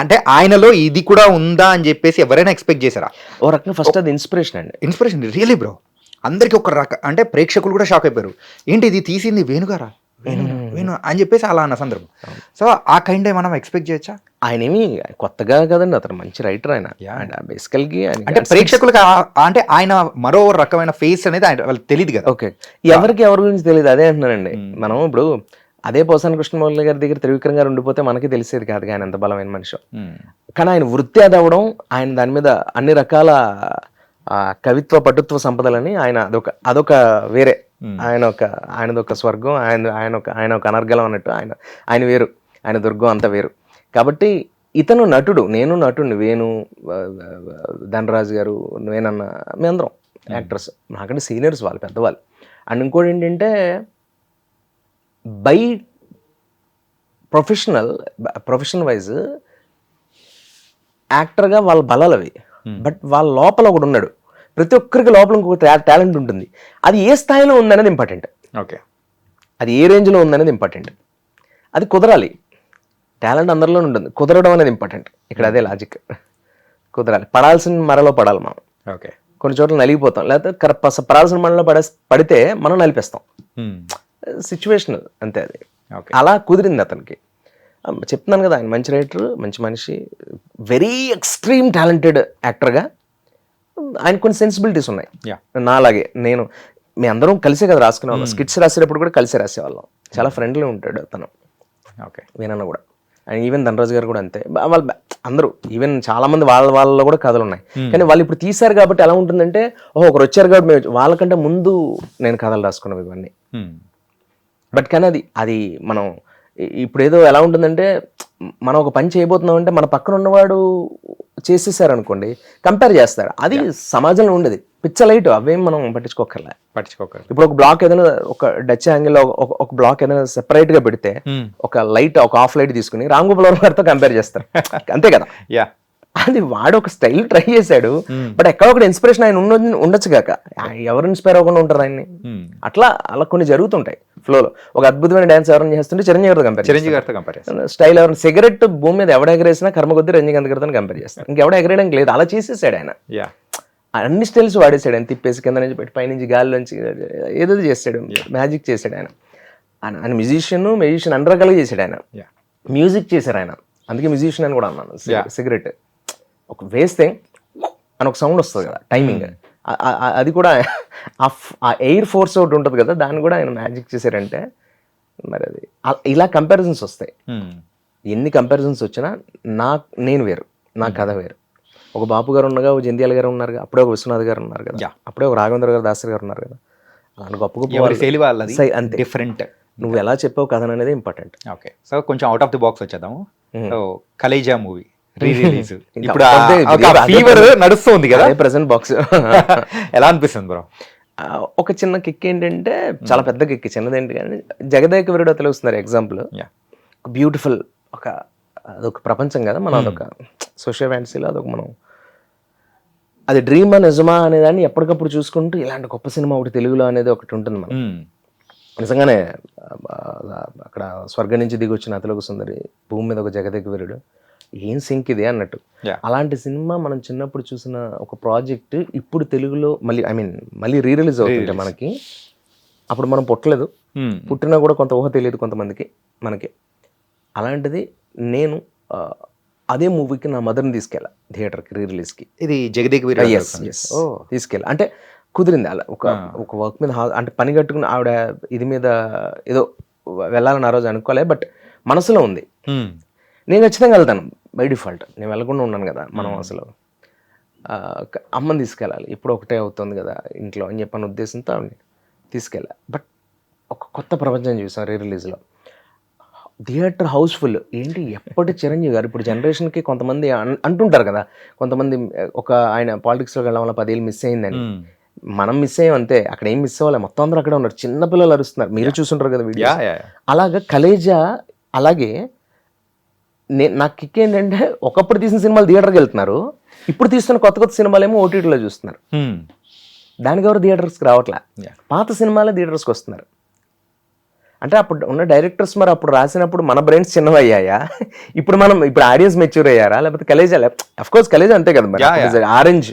B: అంటే ఆయనలో ఇది కూడా ఉందా అని చెప్పేసి ఎవరైనా ఎక్స్పెక్ట్ చేశారా?
C: ఓ రకంగా ఫస్ట్ అది ఇన్స్పిరేషన్ అండి.
B: Inspiration really bro. అందరికి ఒక అంటే ప్రేక్షకులు కూడా షాక్ అయిపోయారు, ఏంటి ఇది తీసింది వేణుగారా, వేణు అని చెప్పేసి అలా అన్న సందర్భం. సో ఆ కైండ్ మనం ఎక్స్పెక్ట్ చేయొచ్చా?
C: ఆయన ఏమి కొత్తగా కదండి, అతను మంచి రైటర్. ఆయన బేసికల్గా
B: అంటే ప్రేక్షకులకు అంటే ఆయన మరో రకమైన ఫేస్ అనేది ఆయన వాళ్ళకి తెలియదు కదా.
C: ఓకే, ఎవరి గురించి తెలియదు, అదే అంటున్నానండి. మనం ఇప్పుడు అదే పోసాని కృష్ణమౌళి గారి దగ్గర త్రివిక్రమ్ గారు ఉండిపోతే మనకి తెలిసేది కాదు ఆయన ఎంత బలమైన మనిషి. కానీ ఆయన వృత్తి అది అవ్వడం, ఆయన దాని మీద అన్ని రకాల కవిత్వ పటుత్వ సంపదలని ఆయన అదొక వేరే, ఆయనదొక స్వర్గం, ఆయన ఒక అనర్గలం అన్నట్టు, ఆయన వేరు, ఆయన దుర్గం అంత వేరు. కాబట్టి ఇతను నటుడు, నేను నటుడిని, వేణు, ధనరాజు గారు, నేనన్న, మీ అందరం యాక్టర్స్, నాకంటే సీనియర్స్, వాళ్ళు పెద్దవాళ్ళు. అండ్ ఇంకోటి ఏంటంటే బై ప్రొఫెషనల్ వైజ్ యాక్టర్గా వాళ్ళ బలాలు అవి, బట్ వాళ్ళ లోపల ఒకడు ఉన్నాడు. ప్రతి ఒక్కరికి లోపల ఇంకొక టాలెంట్ ఉంటుంది. అది ఏ స్థాయిలో ఉందనేది ఇంపార్టెంట్.
B: ఓకే,
C: అది ఏ రేంజ్లో ఉందనేది ఇంపార్టెంట్. అది కుదరాలి. టాలెంట్ అందరిలో ఉంటుంది, కుదరడం అనేది ఇంపార్టెంట్. ఇక్కడ అదే లాజిక్, కుదరాలి. పడాల్సిన మరలో పడాలి మనం.
B: ఓకే,
C: కొన్ని చోట్ల నలిగిపోతాం, లేకపోతే పడాల్సిన మనలో పడితే మనం నలిపేస్తాం. సిచ్యువేషనల్ అంతే అది. అలా కుదిరింది అతనికి. చెప్తున్నాను కదా, ఆయన మంచి రైటర్, మంచి మనిషి, వెరీ ఎక్స్ట్రీమ్ టాలెంటెడ్ యాక్టర్గా. ఆయన కొన్ని సెన్సిబిలిటీస్ ఉన్నాయి నాలాగే. మీ అందరం కలిసే కదా రాసుకునే వాళ్ళం, స్కిట్స్ రాసేటప్పుడు కూడా కలిసే రాసేవాళ్ళం. చాలా ఫ్రెండ్లీ ఉంటాడు అతను.
B: ఓకే,
C: వీనన్న కూడా, అండ్ ఈవెన్ ధనరాజు గారు కూడా అంతే. వాళ్ళు అందరూ, ఈవెన్ చాలా మంది వాళ్ళలో కూడా కథలు ఉన్నాయి. కానీ వాళ్ళు ఇప్పుడు తీశారు కాబట్టి ఎలా ఉంటుందంటే, ఒకరు వచ్చారు కాబట్టి వాళ్ళకంటే ముందు నేను కథలు రాసుకున్నాం ఇవన్నీ. బట్ కానీ అది మనం ఇప్పుడు ఏదో ఎలా ఉంటుందంటే, మనం ఒక పని చేయబోతున్నాం అంటే మన పక్కన ఉన్నవాడు చేసేసారనుకోండి, కంపేర్ చేస్తాడు. అది సమాజంలో ఉండేది పిచ్చలైట్, అవేం మనం పట్టించుకోకర్లే. ఇప్పుడు ఒక బ్లాక్ ఏదైనా, ఒక డచ్ యాంగిల్ ఒక బ్లాక్ ఏదైనా సెపరేట్ గా పెడితే, ఒక లైట్, ఒక ఆఫ్ లైట్ తీసుకుని రామ్ గోపాల్ వర్మ గారితో కంపేర్ చేస్తారు, అంతే కదా. అది వాడు ఒక స్టైల్ ట్రై చేశాడు, బట్ ఎక్కడ ఒకటి ఇన్స్పిరేషన్ ఆయన ఉండొచ్చు కాక, ఎవరు ఇన్స్పైర్ అవ్వకుండా ఉంటారు ఆయన్ని. అలా కొన్ని జరుగుతుంటాయి ఫ్లోలో. ఒక అద్భుతమైన డాన్స్ ఎవరైనా చేస్తుంటే చిరంజీవి గారితో కంపేర్ చేస్తారు. స్టైల్ ఎవరైనా సిగరెట్ భూమి మీద ఎవడ ఎగరేసినా కర్మ కొద్దీ రజనీకాంత్ గారితో కంపేర్ చేస్తారు. ఇంకెవడ ఎగరేయడానికి లేదు, అలా చేసేసాడు ఆయన. అన్ని స్టైల్స్ వాడేసాడు, ఆయన తిప్పేసి కింద నుంచి పెట్టి పైనుంచి గాలిలోంచి ఏదో చేస్తాడు, మ్యాజిక్ చేశాడు ఆయన. ఆయన మ్యూజిషియన్ అన్ని రకాలుగా చేశాడు ఆయన. మ్యూజిక్ చేశారు ఆయన, అందుకే మ్యూజిషియన్ అని కూడా అన్నాను. సిగరెట్ ఒక వేస్తే అని ఒక సౌండ్ వస్తుంది కదా, టైమింగ్, అది కూడా ఆ ఎయిర్ ఫోర్స్ ఒకటి ఉంటుంది కదా, దాన్ని కూడా ఆయన మ్యాజిక్ చేశారంటే మరి అది ఇలా కంపారిజన్స్ వస్తాయి. ఎన్ని కంపారిజన్స్ వచ్చినా నేను వేరు, నా కథ వేరు. ఒక బాపు గారు ఉండగా, ఒక జంధ్యాల గారు ఉన్నారు కదా, అప్పుడే ఒక విశ్వనాథ్ గారు ఉన్నారు కదా, అప్పుడే ఒక రాఘవేంద్ర గారు, దాసరి గారు ఉన్నారు కదా. అలాంటి గొప్ప గొప్ప అంతే,
B: డిఫరెంట్.
C: నువ్వు ఎలా చెప్పావు కథ అనేది ఇంపార్టెంట్.
B: ఓకే, సో కొంచెం అవుట్ ఆఫ్ ది బాక్స్ వచ్చేద్దాము. సో కలేజా మూవీ రీ-రిలీజ్ ఇప్పుడు ఫీవర్ నడుస్తుంది కదా,
C: ప్రెసెంట్ బాక్స్.
B: ఎలా అనిపిస్తుంది బ్రో?
C: ఒక చిన్న కిక్ ఏంటంటే, చాలా పెద్ద కిక్, చిన్నదేంటి కానీ జగదేక వీరుడు తెలుస్తున్నారు ఎగ్జాంపుల్. బ్యూటిఫుల్ అదొక ప్రపంచం కదా, మనం అదొక సోషల్ ఫ్యాంటసీలో అదొక మనం అది డ్రీమా నిజమా అనేదాన్ని ఎప్పటికప్పుడు చూసుకుంటూ ఇలాంటి గొప్ప సినిమా ఒకటి తెలుగులో అనేది ఒకటి ఉంటుంది. మనం నిజంగానే అక్కడ స్వర్గం నుంచి దిగి వచ్చిన అతిలోక సుందరి, భూమి మీద ఒక జగదేక వీరుడు, ఏం సింక్ ఇది అన్నట్టు. అలాంటి సినిమా మనం చిన్నప్పుడు చూసిన ఒక ప్రాజెక్ట్ ఇప్పుడు తెలుగులో మళ్ళీ రీ-రిలీజ్ అవుతుంటే మనకి, అప్పుడు మనం పుట్టలేదు, పుట్టినా కూడా కొంత ఊహ తెలియదు కొంతమందికి, మనకి. అలాంటిది నేను అదే మూవీకి నా మదర్ని తీసుకెళ్ళా థియేటర్కి, రీ-రిలీజ్కి.
B: ఇది జగదేక వీరుడు
C: తీసుకెళ్ళా. అంటే కుదిరింది అలా, ఒక వర్క్ మీద అంటే పని కట్టుకుని ఆవిడ ఇది మీద ఏదో వెళ్ళాలని ఆ రోజు అనుకోలే, బట్ మనసులో ఉంది. నేను ఖచ్చితంగా వెళ్తాను బై డిఫాల్ట్, నేను వెళ్ళకుండా ఉన్నాను కదా. మనం అసలు అమ్మని తీసుకెళ్ళాలి, ఇప్పుడు ఒకటే అవుతుంది కదా ఇంట్లో అని చెప్పిన ఉద్దేశంతో ఆవిడని తీసుకెళ్ళా. బట్ ఒక కొత్త ప్రపంచం చూసాం రీ-రిలీజ్లో. Theatre Housefull. ఏంటి ఎప్పటి చిరంజీవి గారు, ఇప్పుడు జనరేషన్కి కొంతమంది అంటుంటారు కదా, కొంతమంది ఒక ఆయన పాలిటిక్స్లోకి వెళ్ళడం వల్ల 10 ఏళ్ళు మిస్ అయిందని. మనం మిస్ అయ్యాం అంతే, అక్కడ ఏం మిస్ అవ్వాలి, మొత్తం అందరూ అక్కడే ఉన్నారు, చిన్నపిల్లలు అరుస్తున్నారు, మీరు చూసుంటారు కదా వీడియో. అలాగా కలేజా, అలాగే నాకు కిక్ ఏంటంటే, ఒకప్పుడు తీసిన సినిమాలు థియేటర్కి వెళ్తున్నారు, ఇప్పుడు తీస్తున్న కొత్త కొత్త సినిమాలు ఏమో ఓటీటీలో చూస్తున్నారు. దానికి ఎవరు థియేటర్స్కి రావట్లే, పాత సినిమాలే థియేటర్స్కి వస్తున్నారు. అంటే అప్పుడు ఉన్న డైరెక్టర్స్ మరి అప్పుడు రాసినప్పుడు మన బ్రెయిన్స్ చిన్నవయ్యాయా, ఇప్పుడు ఆడియన్స్ మెచ్యూర్ అయ్యారా, లేకపోతే కలేజా? అఫ్కోర్స్ కలేజా అంతే కదా మరి. ఆరెంజ్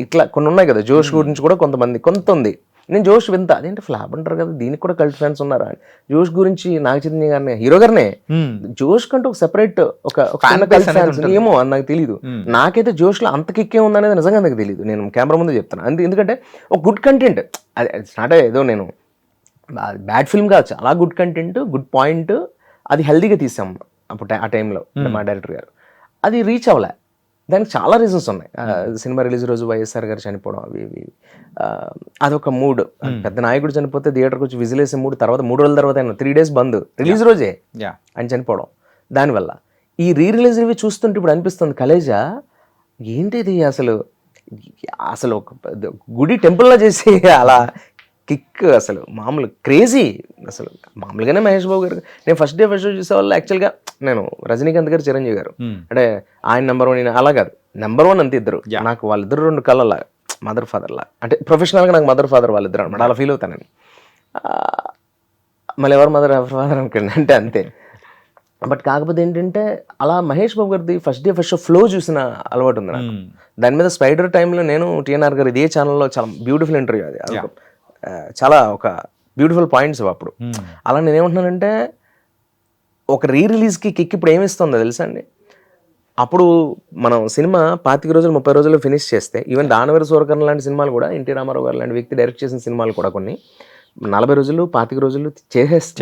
C: ఇట్లా కొన్ని ఉన్నాయి కదా, జోష్ గురించి కూడా కొంత ఉంది. నేను జోష్ వింత, అదేంటి ఫ్లాప్ అంటారు కదా, దీనికి కూడా కల్ట్ ఫ్యాన్స్ ఉన్నారా? జోష్ గురించి నాగ చైతన్య గారిని, హీరో గారినే, జోష్ కంటే ఒక సెపరేట్ ఒక ఏమో అని నాకు తెలియదు. నాకైతే జోష్ లో అంత కిక్కే ఉందనేది నిజంగా నాకు తెలియదు, నేను కెమెరా ముందు చెప్తాను. ఎందుకంటే ఒక గుడ్ కంటెంట్, అది స్టార్ట్ ఏదో నేను బ్యాడ్ ఫిల్మ్ కాదు, చాలా గుడ్ కంటెంట్, గుడ్ పాయింట్, అది హెల్దీగా తీసాం అప్పుడు ఆ టైంలో మా డైరెక్టర్ గారు. అది రీచ్ అవ్వలే, దానికి చాలా రీజన్స్ ఉన్నాయి. సినిమా రిలీజ్ రోజు వైఎస్ఆర్ గారు చనిపోవడం, అవి అదొక మూడ్. పెద్ద నాయకుడు చనిపోతే థియేటర్కి వచ్చి విజిల్ వేసే మూడు, తర్వాత 3 రోజుల తర్వాత 3 days బంద్, రిలీజ్ రోజే ఆయన చనిపోవడం. దానివల్ల ఈ రీ-రిలీజ్ ఇవి చూస్తుంటే ఇప్పుడు అనిపిస్తుంది, కలేజా ఏంటిది అసలు ఒక గుడి టెంపుల్లా చేసి అలా కిక్, అసలు మామూలు క్రేజీ. అసలు మామూలుగానే మహేష్ బాబు గారు, నేను ఫస్ట్ డే చూసే వాళ్ళు యాక్చువల్గా నేను రజనీకాంత్ గారు, చిరంజీవి గారు, అంటే ఆయన నెంబర్ 1 అలా కాదు, నెంబర్ 1 అంతే ఇద్దరు. నాకు వాళ్ళిద్దరు 2 కళ్ళలా, మదర్ ఫాదర్ లా, అంటే ప్రొఫెషనల్గా నాకు మదర్ ఫాదర్ వాళ్ళిద్దరు అనమాట, అలా ఫీల్ అవుతాను నేను. మళ్ళీ ఎవరు మదర్ ఎవరు ఫాదర్ అనుకోండి అంటే అంతే. బట్ కాకపోతే ఏంటంటే, అలా మహేష్ బాబు గారిది first day first show flow చూసిన అలవాటు ఉంది నాకు. దాని మీద స్పైడర్ టైంలో నేను టీఎన్ఆర్ గారు ఇదే ఛానల్లో చాలా బ్యూటిఫుల్ ఇంటర్వ్యూ, అది చాలా ఒక బ్యూటిఫుల్ పాయింట్స్ అప్పుడు. అలా నేనేమంటున్నానంటే, ఒక రీ-రిలీజ్కి కిక్ ఇప్పుడు ఏమిస్తుందో తెలుసా అండి. అప్పుడు మనం సినిమా 25 రోజులు 30 రోజుల్లో ఫినిష్ చేస్తే, ఈవెన్ దానవీర సూరకర్ణ లాంటి సినిమాలు కూడా, ఎన్టీ రామారావు గారు లాంటి వ్యక్తి డైరెక్ట్ చేసిన సినిమాలు కూడా కొన్ని 40 రోజులు 25 రోజులు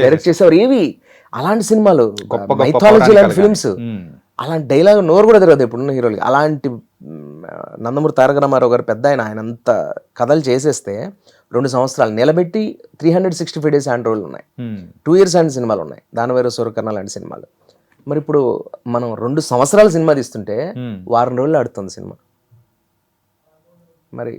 C: డైరెక్ట్ చేసేవారు. ఏవి అలాంటి సినిమాలు, మైథాలజీ లాంటి ఫిల్మ్స్, అలాంటి డైలాగ్ నోరు కూడా తిరగదు ఇప్పుడున్న హీరోలకి. అలాంటి నందమూరి తారక రామారావు గారు పెద్ద ఆయన అంత కథలు చేసేస్తే 2 సంవత్సరాలు నిలబెట్టి 365 days హ్యాండ్ రోల్ ఉన్నాయి, 2 years హ్యాండ్ సినిమాలు ఉన్నాయి, దానవీర సూరకర్ణ లాంటి సినిమాలు. మరి ఇప్పుడు మనం 2 సంవత్సరాల సినిమా తీస్తుంటే 1 వారం రోజులు ఆడుతుంది సినిమా. మరి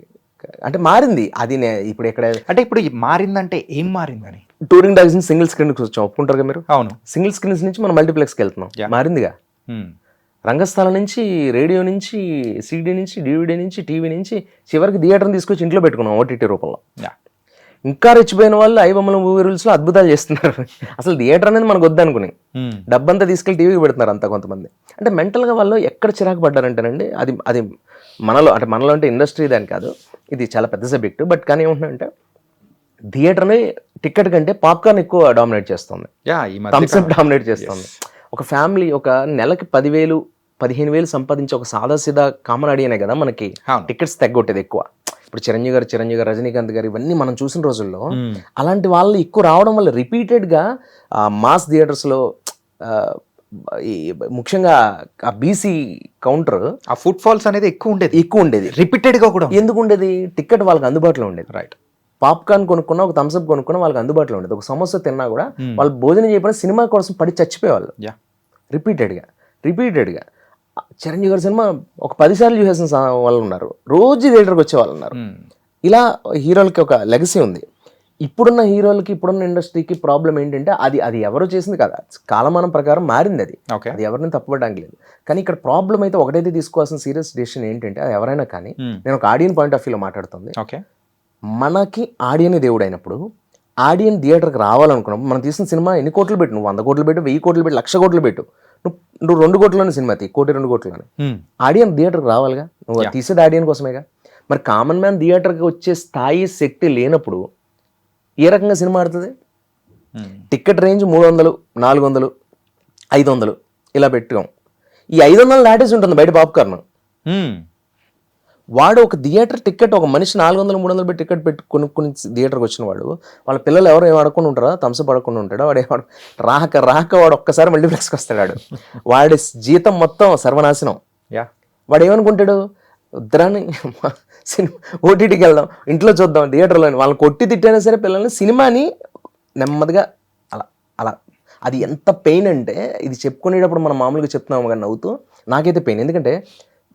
C: అంటే మారింది అది. ఇప్పుడు ఎక్కడ
B: అంటే ఇప్పుడు మారిందంటే ఏం మారిందని,
C: టూరింగ్ డాగ్స్ నుంచి సింగిల్ స్క్రీన్కి వచ్చాం, ఒప్పుకుంటారు కదా మీరు?
B: అవును.
C: సింగిల్ స్క్రీన్స్ నుంచి మనం మల్టీప్లెక్స్కి వెళ్తున్నాం, మారిందిగా. రంగస్థలం నుంచి, రేడియో నుంచి, సీడీ నుంచి, డివిడీ నుంచి, టీవీ నుంచి, చివరికి థియేటర్ని తీసుకొచ్చి ఇంట్లో పెట్టుకున్నాం ఓటీటీ రూపంలో. ఇంకా రెచ్చిపోయిన వాళ్ళు ఐబొమ్మల మూవీ రూల్స్లో అద్భుతాలు చేస్తున్నారు. అసలు థియేటర్ అనేది మనకు వద్దనుకుని డబ్బంతా తీసుకెళ్ళి టీవీకి పెడుతున్నారు అంతా కొంతమంది. అంటే మెంటల్గా వాళ్ళు ఎక్కడ చిరాకు పడ్డారంటేనండి, అది మనలో అంటే ఇండస్ట్రీ దాని కాదు, ఇది చాలా పెద్ద సబ్జెక్టు. బట్ కానీ ఏమంటున్నానంటే థియేటర్ని టికెట్ కంటే పాప్కార్న్ ఎక్కువ డామినేట్ చేస్తుంది, థమ్స్అప్ డామినేట్ చేస్తుంది. ఒక ఫ్యామిలీ ఒక నెలకి 10,000-15,000 సంపాదించి ఒక సాదాసీదా కామన్ ఆడియనే కదా మనకి టికెట్స్ తగ్గొట్టేది ఎక్కువ. ఇప్పుడు చిరంజీవి గారు, రజనీకాంత్ గారు, ఇవన్నీ మనం చూసిన రోజుల్లో అలాంటి వాళ్ళు ఎక్కువ రావడం వల్ల రిపీటెడ్గా మాస్ థియేటర్స్లో ముఖ్యంగా ఆ బీసీ కౌంటర్
B: ఆ ఫుట్ ఫాల్స్ అనేది ఎక్కువ ఉండేది రిపీటెడ్గా కూడా.
C: ఎందుకు ఉండేది? టికెట్ వాళ్ళకి అందుబాటులో ఉండేది. రైట్. పాప్కార్న్ కొనుక్కున్నా, ఒక థమ్స్అప్ కొనుక్కున్నా వాళ్ళకి అందుబాటులో ఉండేది. ఒక సమోసా తిన్నా కూడా వాళ్ళు భోజనం చేయకుండా సినిమా కోసం పడి చచ్చిపోయేవాళ్ళు రిపీటెడ్గా. చిరంజీవి గారి సినిమా ఒక 10 సార్లు చూసేసిన వాళ్ళు ఉన్నారు, రోజు థియేటర్కి వచ్చే వాళ్ళు ఉన్నారు. ఇలా హీరోలకి ఒక లెగసీ ఉంది. ఇప్పుడున్న హీరోలకి, ఇప్పుడున్న ఇండస్ట్రీకి ప్రాబ్లం ఏంటంటే అది ఎవరో చేసింది కదా, కాలమానం ప్రకారం మారింది. అది ఎవరిని తప్పుపడడానికి లేదు. కానీ ఇక్కడ ప్రాబ్లం అయితే ఒకటైతే తీసుకోవాల్సిన సీరియస్ డెసిషన్ ఏంటంటే, అది ఎవరైనా కానీ, నేను ఒక ఆడియన్ పాయింట్ ఆఫ్ వ్యూలో మాట్లాడుతుంది. మనకి ఆడియన్ దేవుడు అయినప్పుడు, ఆడియన్ థియేటర్కి రావాలనుకున్నప్పుడు, మనం తీసిన సినిమా ఎన్ని కోట్లు పెట్టు, నువ్వు 100 కోట్లు పెట్టు, 1000 కోట్లు పెట్టు, 1,00,000 కోట్లు పెట్టు, నువ్వు 2 కోట్లలోనే సినిమా తీ, 1,2 కోట్లని, ఆడియన్ థియేటర్కి రావాలిగా. నువ్వు తీసేది ఆడియన్ కోసమేగా. మరి కామన్ మ్యాన్ థియేటర్కి వచ్చే స్థాయి శక్తి లేనప్పుడు ఏ రకంగా సినిమా ఆడుతుంది? టికెట్ రేంజ్ 300, 400, 500 ఇలా పెట్టుకోం. ఈ 500 దాటేసి ఉంటుంది బయట పాప్కార్న్. వాడు ఒక థియేటర్ టికెట్, ఒక మనిషి 400, 300 పెట్టి టికెట్ పెట్టి కొనుక్కుని థియేటర్కి వచ్చిన వాడు, వాళ్ళ పిల్లలు ఎవరు ఏం ఆడుకుని ఉంటారా, థమ్స్అప్ ఆడుకుని ఉంటాడా, వాడు రాక వాడు ఒక్కసారి మల్టీప్లెక్స్కి వస్తాడు. వాడి జీతం మొత్తం సర్వనాశనం. వాడు ఏమనుకుంటాడు, ఉద్దరాన్ని సినిమా ఓటీటీకి వెళ్దాం, ఇంట్లో చూద్దాం, థియేటర్లో వాళ్ళని కొట్టి తిట్టైనా సరే పిల్లల్ని సినిమాని నెమ్మదిగా అలా. అది ఎంత పెయిన్ అంటే, ఇది చెప్పుకునేటప్పుడు మనం మామూలుగా చెప్తున్నాము కానీ నవ్వుతూ, నాకైతే పెయిన్. ఎందుకంటే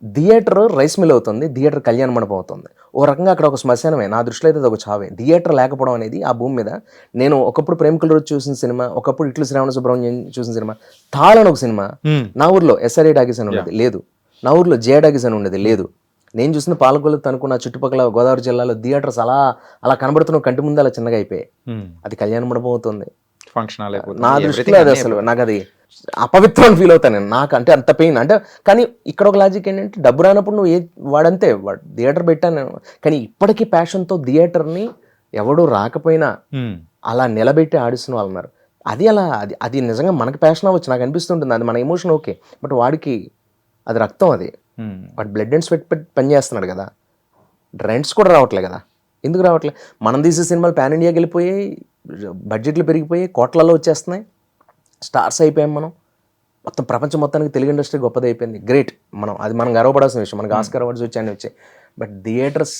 C: థియేటర్ రైస్ మిల్ అవుతుంది, థియేటర్ కళ్యాణ మండపం అవుతుంది. ఓ రకంగా అక్కడ ఒక శ్మశానమే. నా దృష్టిలో అయితే అది ఒక చావే. థియేటర్ లేకపోవడం అనేది ఆ భూమి మీద. నేను ఒకప్పుడు ప్రేమికుల రోజు చూసిన సినిమా, ఒకప్పుడు ఇట్లు శ్రావణ సుబ్రహ్మణ్యం చూసిన సినిమా, తాళని ఒక సినిమా నా ఊర్లో SRA టాకీస్ అని ఉండేది లేదు, నా ఊర్లో జే టాకీస్ అని ఉండేది లేదు. నేను చూసిన పాలకొల్లు తనుకున్న చుట్టుపక్కల గోదావరి జిల్లాలో థియేటర్స్ అలా కనబడుతున్న కంటి ముందు అలా చిన్నగా అయిపోయాయి. అది కళ్యాణ మండపం అవుతుంది. నా దృష్టిలో అది అసలు నాకు అది అపవిత్రం ఫీల్ అవుతాను నేను. నాకు అంటే అంత పెయిన్ అంటే. కానీ ఇక్కడ ఒక లాజిక్ ఏంటంటే, డబ్బు రానప్పుడు నువ్వు వాడంతే థియేటర్ పెట్టాను. కానీ ఇప్పటికీ ప్యాషన్తో థియేటర్ని ఎవడూ రాకపోయినా అలా నిలబెట్టి ఆడిస్తున్న వాళ్ళు ఉన్నారు. అది నిజంగా మనకి ప్యాషన్ అవ్వచ్చు, నాకు అనిపిస్తుంటుంది. అది మన ఎమోషన్ ఓకే, బట్ వాడికి అది రక్తం. అది వాడు బ్లడ్ అండ్ స్వెట్ పెట్టి పని చేస్తున్నాడు కదా. రెంట్స్ కూడా రావట్లేదు కదా. ఎందుకు రావట్లేదు? మనం తీసే సినిమాలు పాన్ ఇండియాకి వెళ్ళిపోయాయి, బడ్జెట్లు పెరిగిపోయి కోట్లలో వచ్చేస్తున్నాయి, స్టార్స్ అయిపోయాం మనం. మొత్తం ప్రపంచం మొత్తానికి తెలుగు ఇండస్ట్రీ గొప్పది అయిపోయింది. గ్రేట్. మనం గర్వపడాల్సిన విషయం. మనకి ఆస్కార్ అవార్డ్స్ వచ్చాయి. బట్ థియేటర్స్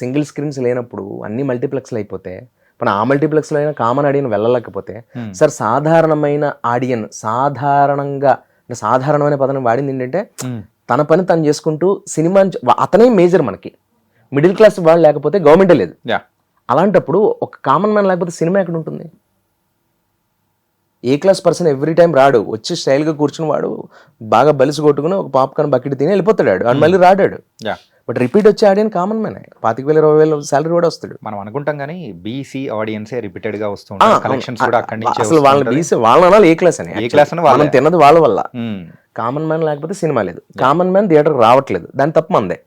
C: సింగిల్ స్క్రీన్స్ లేనప్పుడు అన్ని మల్టీప్లెక్స్లు అయిపోతే, మన ఆ మల్టీప్లెక్స్లో అయినా కామన్ ఆడియన్ వెళ్ళలేకపోతే, సార్ సాధారణమైన ఆడియన్, సాధారణమైన పదం వాడింది ఏంటంటే, తన పని తను చేసుకుంటూ సినిమా, అతనే మేజర్. మనకి మిడిల్ క్లాస్ వాళ్ళు లేకపోతే గవర్నమెంటే లేదు. అలాంటప్పుడు ఒక కామన్ మ్యాన్ లేకపోతే సినిమా ఎక్కడ ఉంటుంది? ఏ క్లాస్ పర్సన్ ఎవ్రీ టైం రాడు, వచ్చి స్టైల్గా కూర్చుని వాడు బాగా బలిసి కొట్టుకుని ఒక పాప్కార్న్ బకెట్ తిని వెళ్ళిపోతాడు. వాడు మళ్ళీ రాడాడు. బట్ రిపీట్ వచ్చే ఆడియన్ కామన్ మ్యాన్. 25,000, 20,000 శాలరీ కూడా వస్తాడు.
B: మనం అనుకుంటాం కానీ బీసీ ఆడియన్సే రిపీటెడ్ గా వస్తుంటారు. కలెక్షన్స్ కూడా అక్కడి నుంచి
C: అసలు వాళ్ళ బీసీ వాళ్ళ ఏ క్లాస్ అని, మనం తిన్నది వాళ్ళ వల్ల. కామన్ మ్యాన్ లేకపోతే సినిమా లేదు. కామన్ మ్యాన్ థియేటర్కి రావట్లేదు, దాని తప్పు మందే.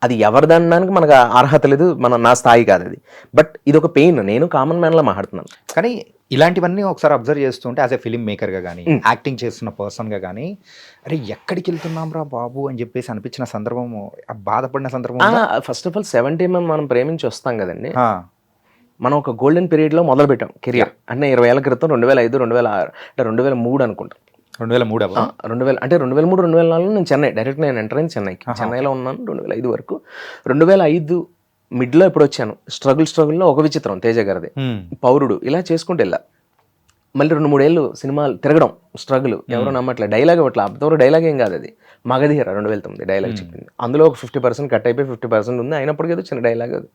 C: అది ఎవరిది అనడానికి మనకు అర్హత లేదు, నా స్థాయి కాదు అది. బట్ ఇది ఒక పెయిన్. నేను కామన్ మ్యాన్ లా మాట్లాడుతున్నాను.
B: కానీ ఇలాంటివన్నీ ఒకసారి అబ్జర్వ్ చేస్తుంటే, యాజ్ ఎ ఫిలిం మేకర్గా కానీ, యాక్టింగ్ చేస్తున్న పర్సన్గా కానీ, అరే ఎక్కడికి వెళ్తున్నాం రా బాబు అని చెప్పేసి అనిపించిన సందర్భం, బాధపడిన సందర్భం.
C: ఫస్ట్ ఆఫ్ ఆల్ 70 మనం ప్రేమించి వస్తాం కదండి. మనం ఒక గోల్డెన్ పీరియడ్లో మొదలు పెట్టాం కెరియర్. అంటే 20 ఏళ్ల క్రితం 2005, 2006 అంటే 2003 అనుకుంటాం. 2003 అంటే 2003, 2004 నేను చెన్నై డైరెక్ట్ నేను ఎంటర్ అయింది చెన్నైలో ఉన్నాను 2005 వరకు. 2005 మిడ్లో ఎప్పుడు వచ్చాను. స్ట్రగుల్లో ఒక విచిత్రం తేజ గారిది, పౌరుడు, ఇలా చేసుకుంటూ వెళ్ళా. మళ్ళీ 2-3 ఏళ్ళు సినిమాలు తిరగడం, స్ట్రగుల్, ఎవరో నమ్మట్లే, డైలాగ్ ఇవ్వట్లే. అప్పుడు డైలాగ్ ఏం కాదు, అది మగధీర 2009 డైలాగ్ చెప్పింది. అందులో ఒక 50% కట్ అయిపోయి 50% ఉంది. అయినప్పటికీ ఏదో చిన్న డైలాగ్. అది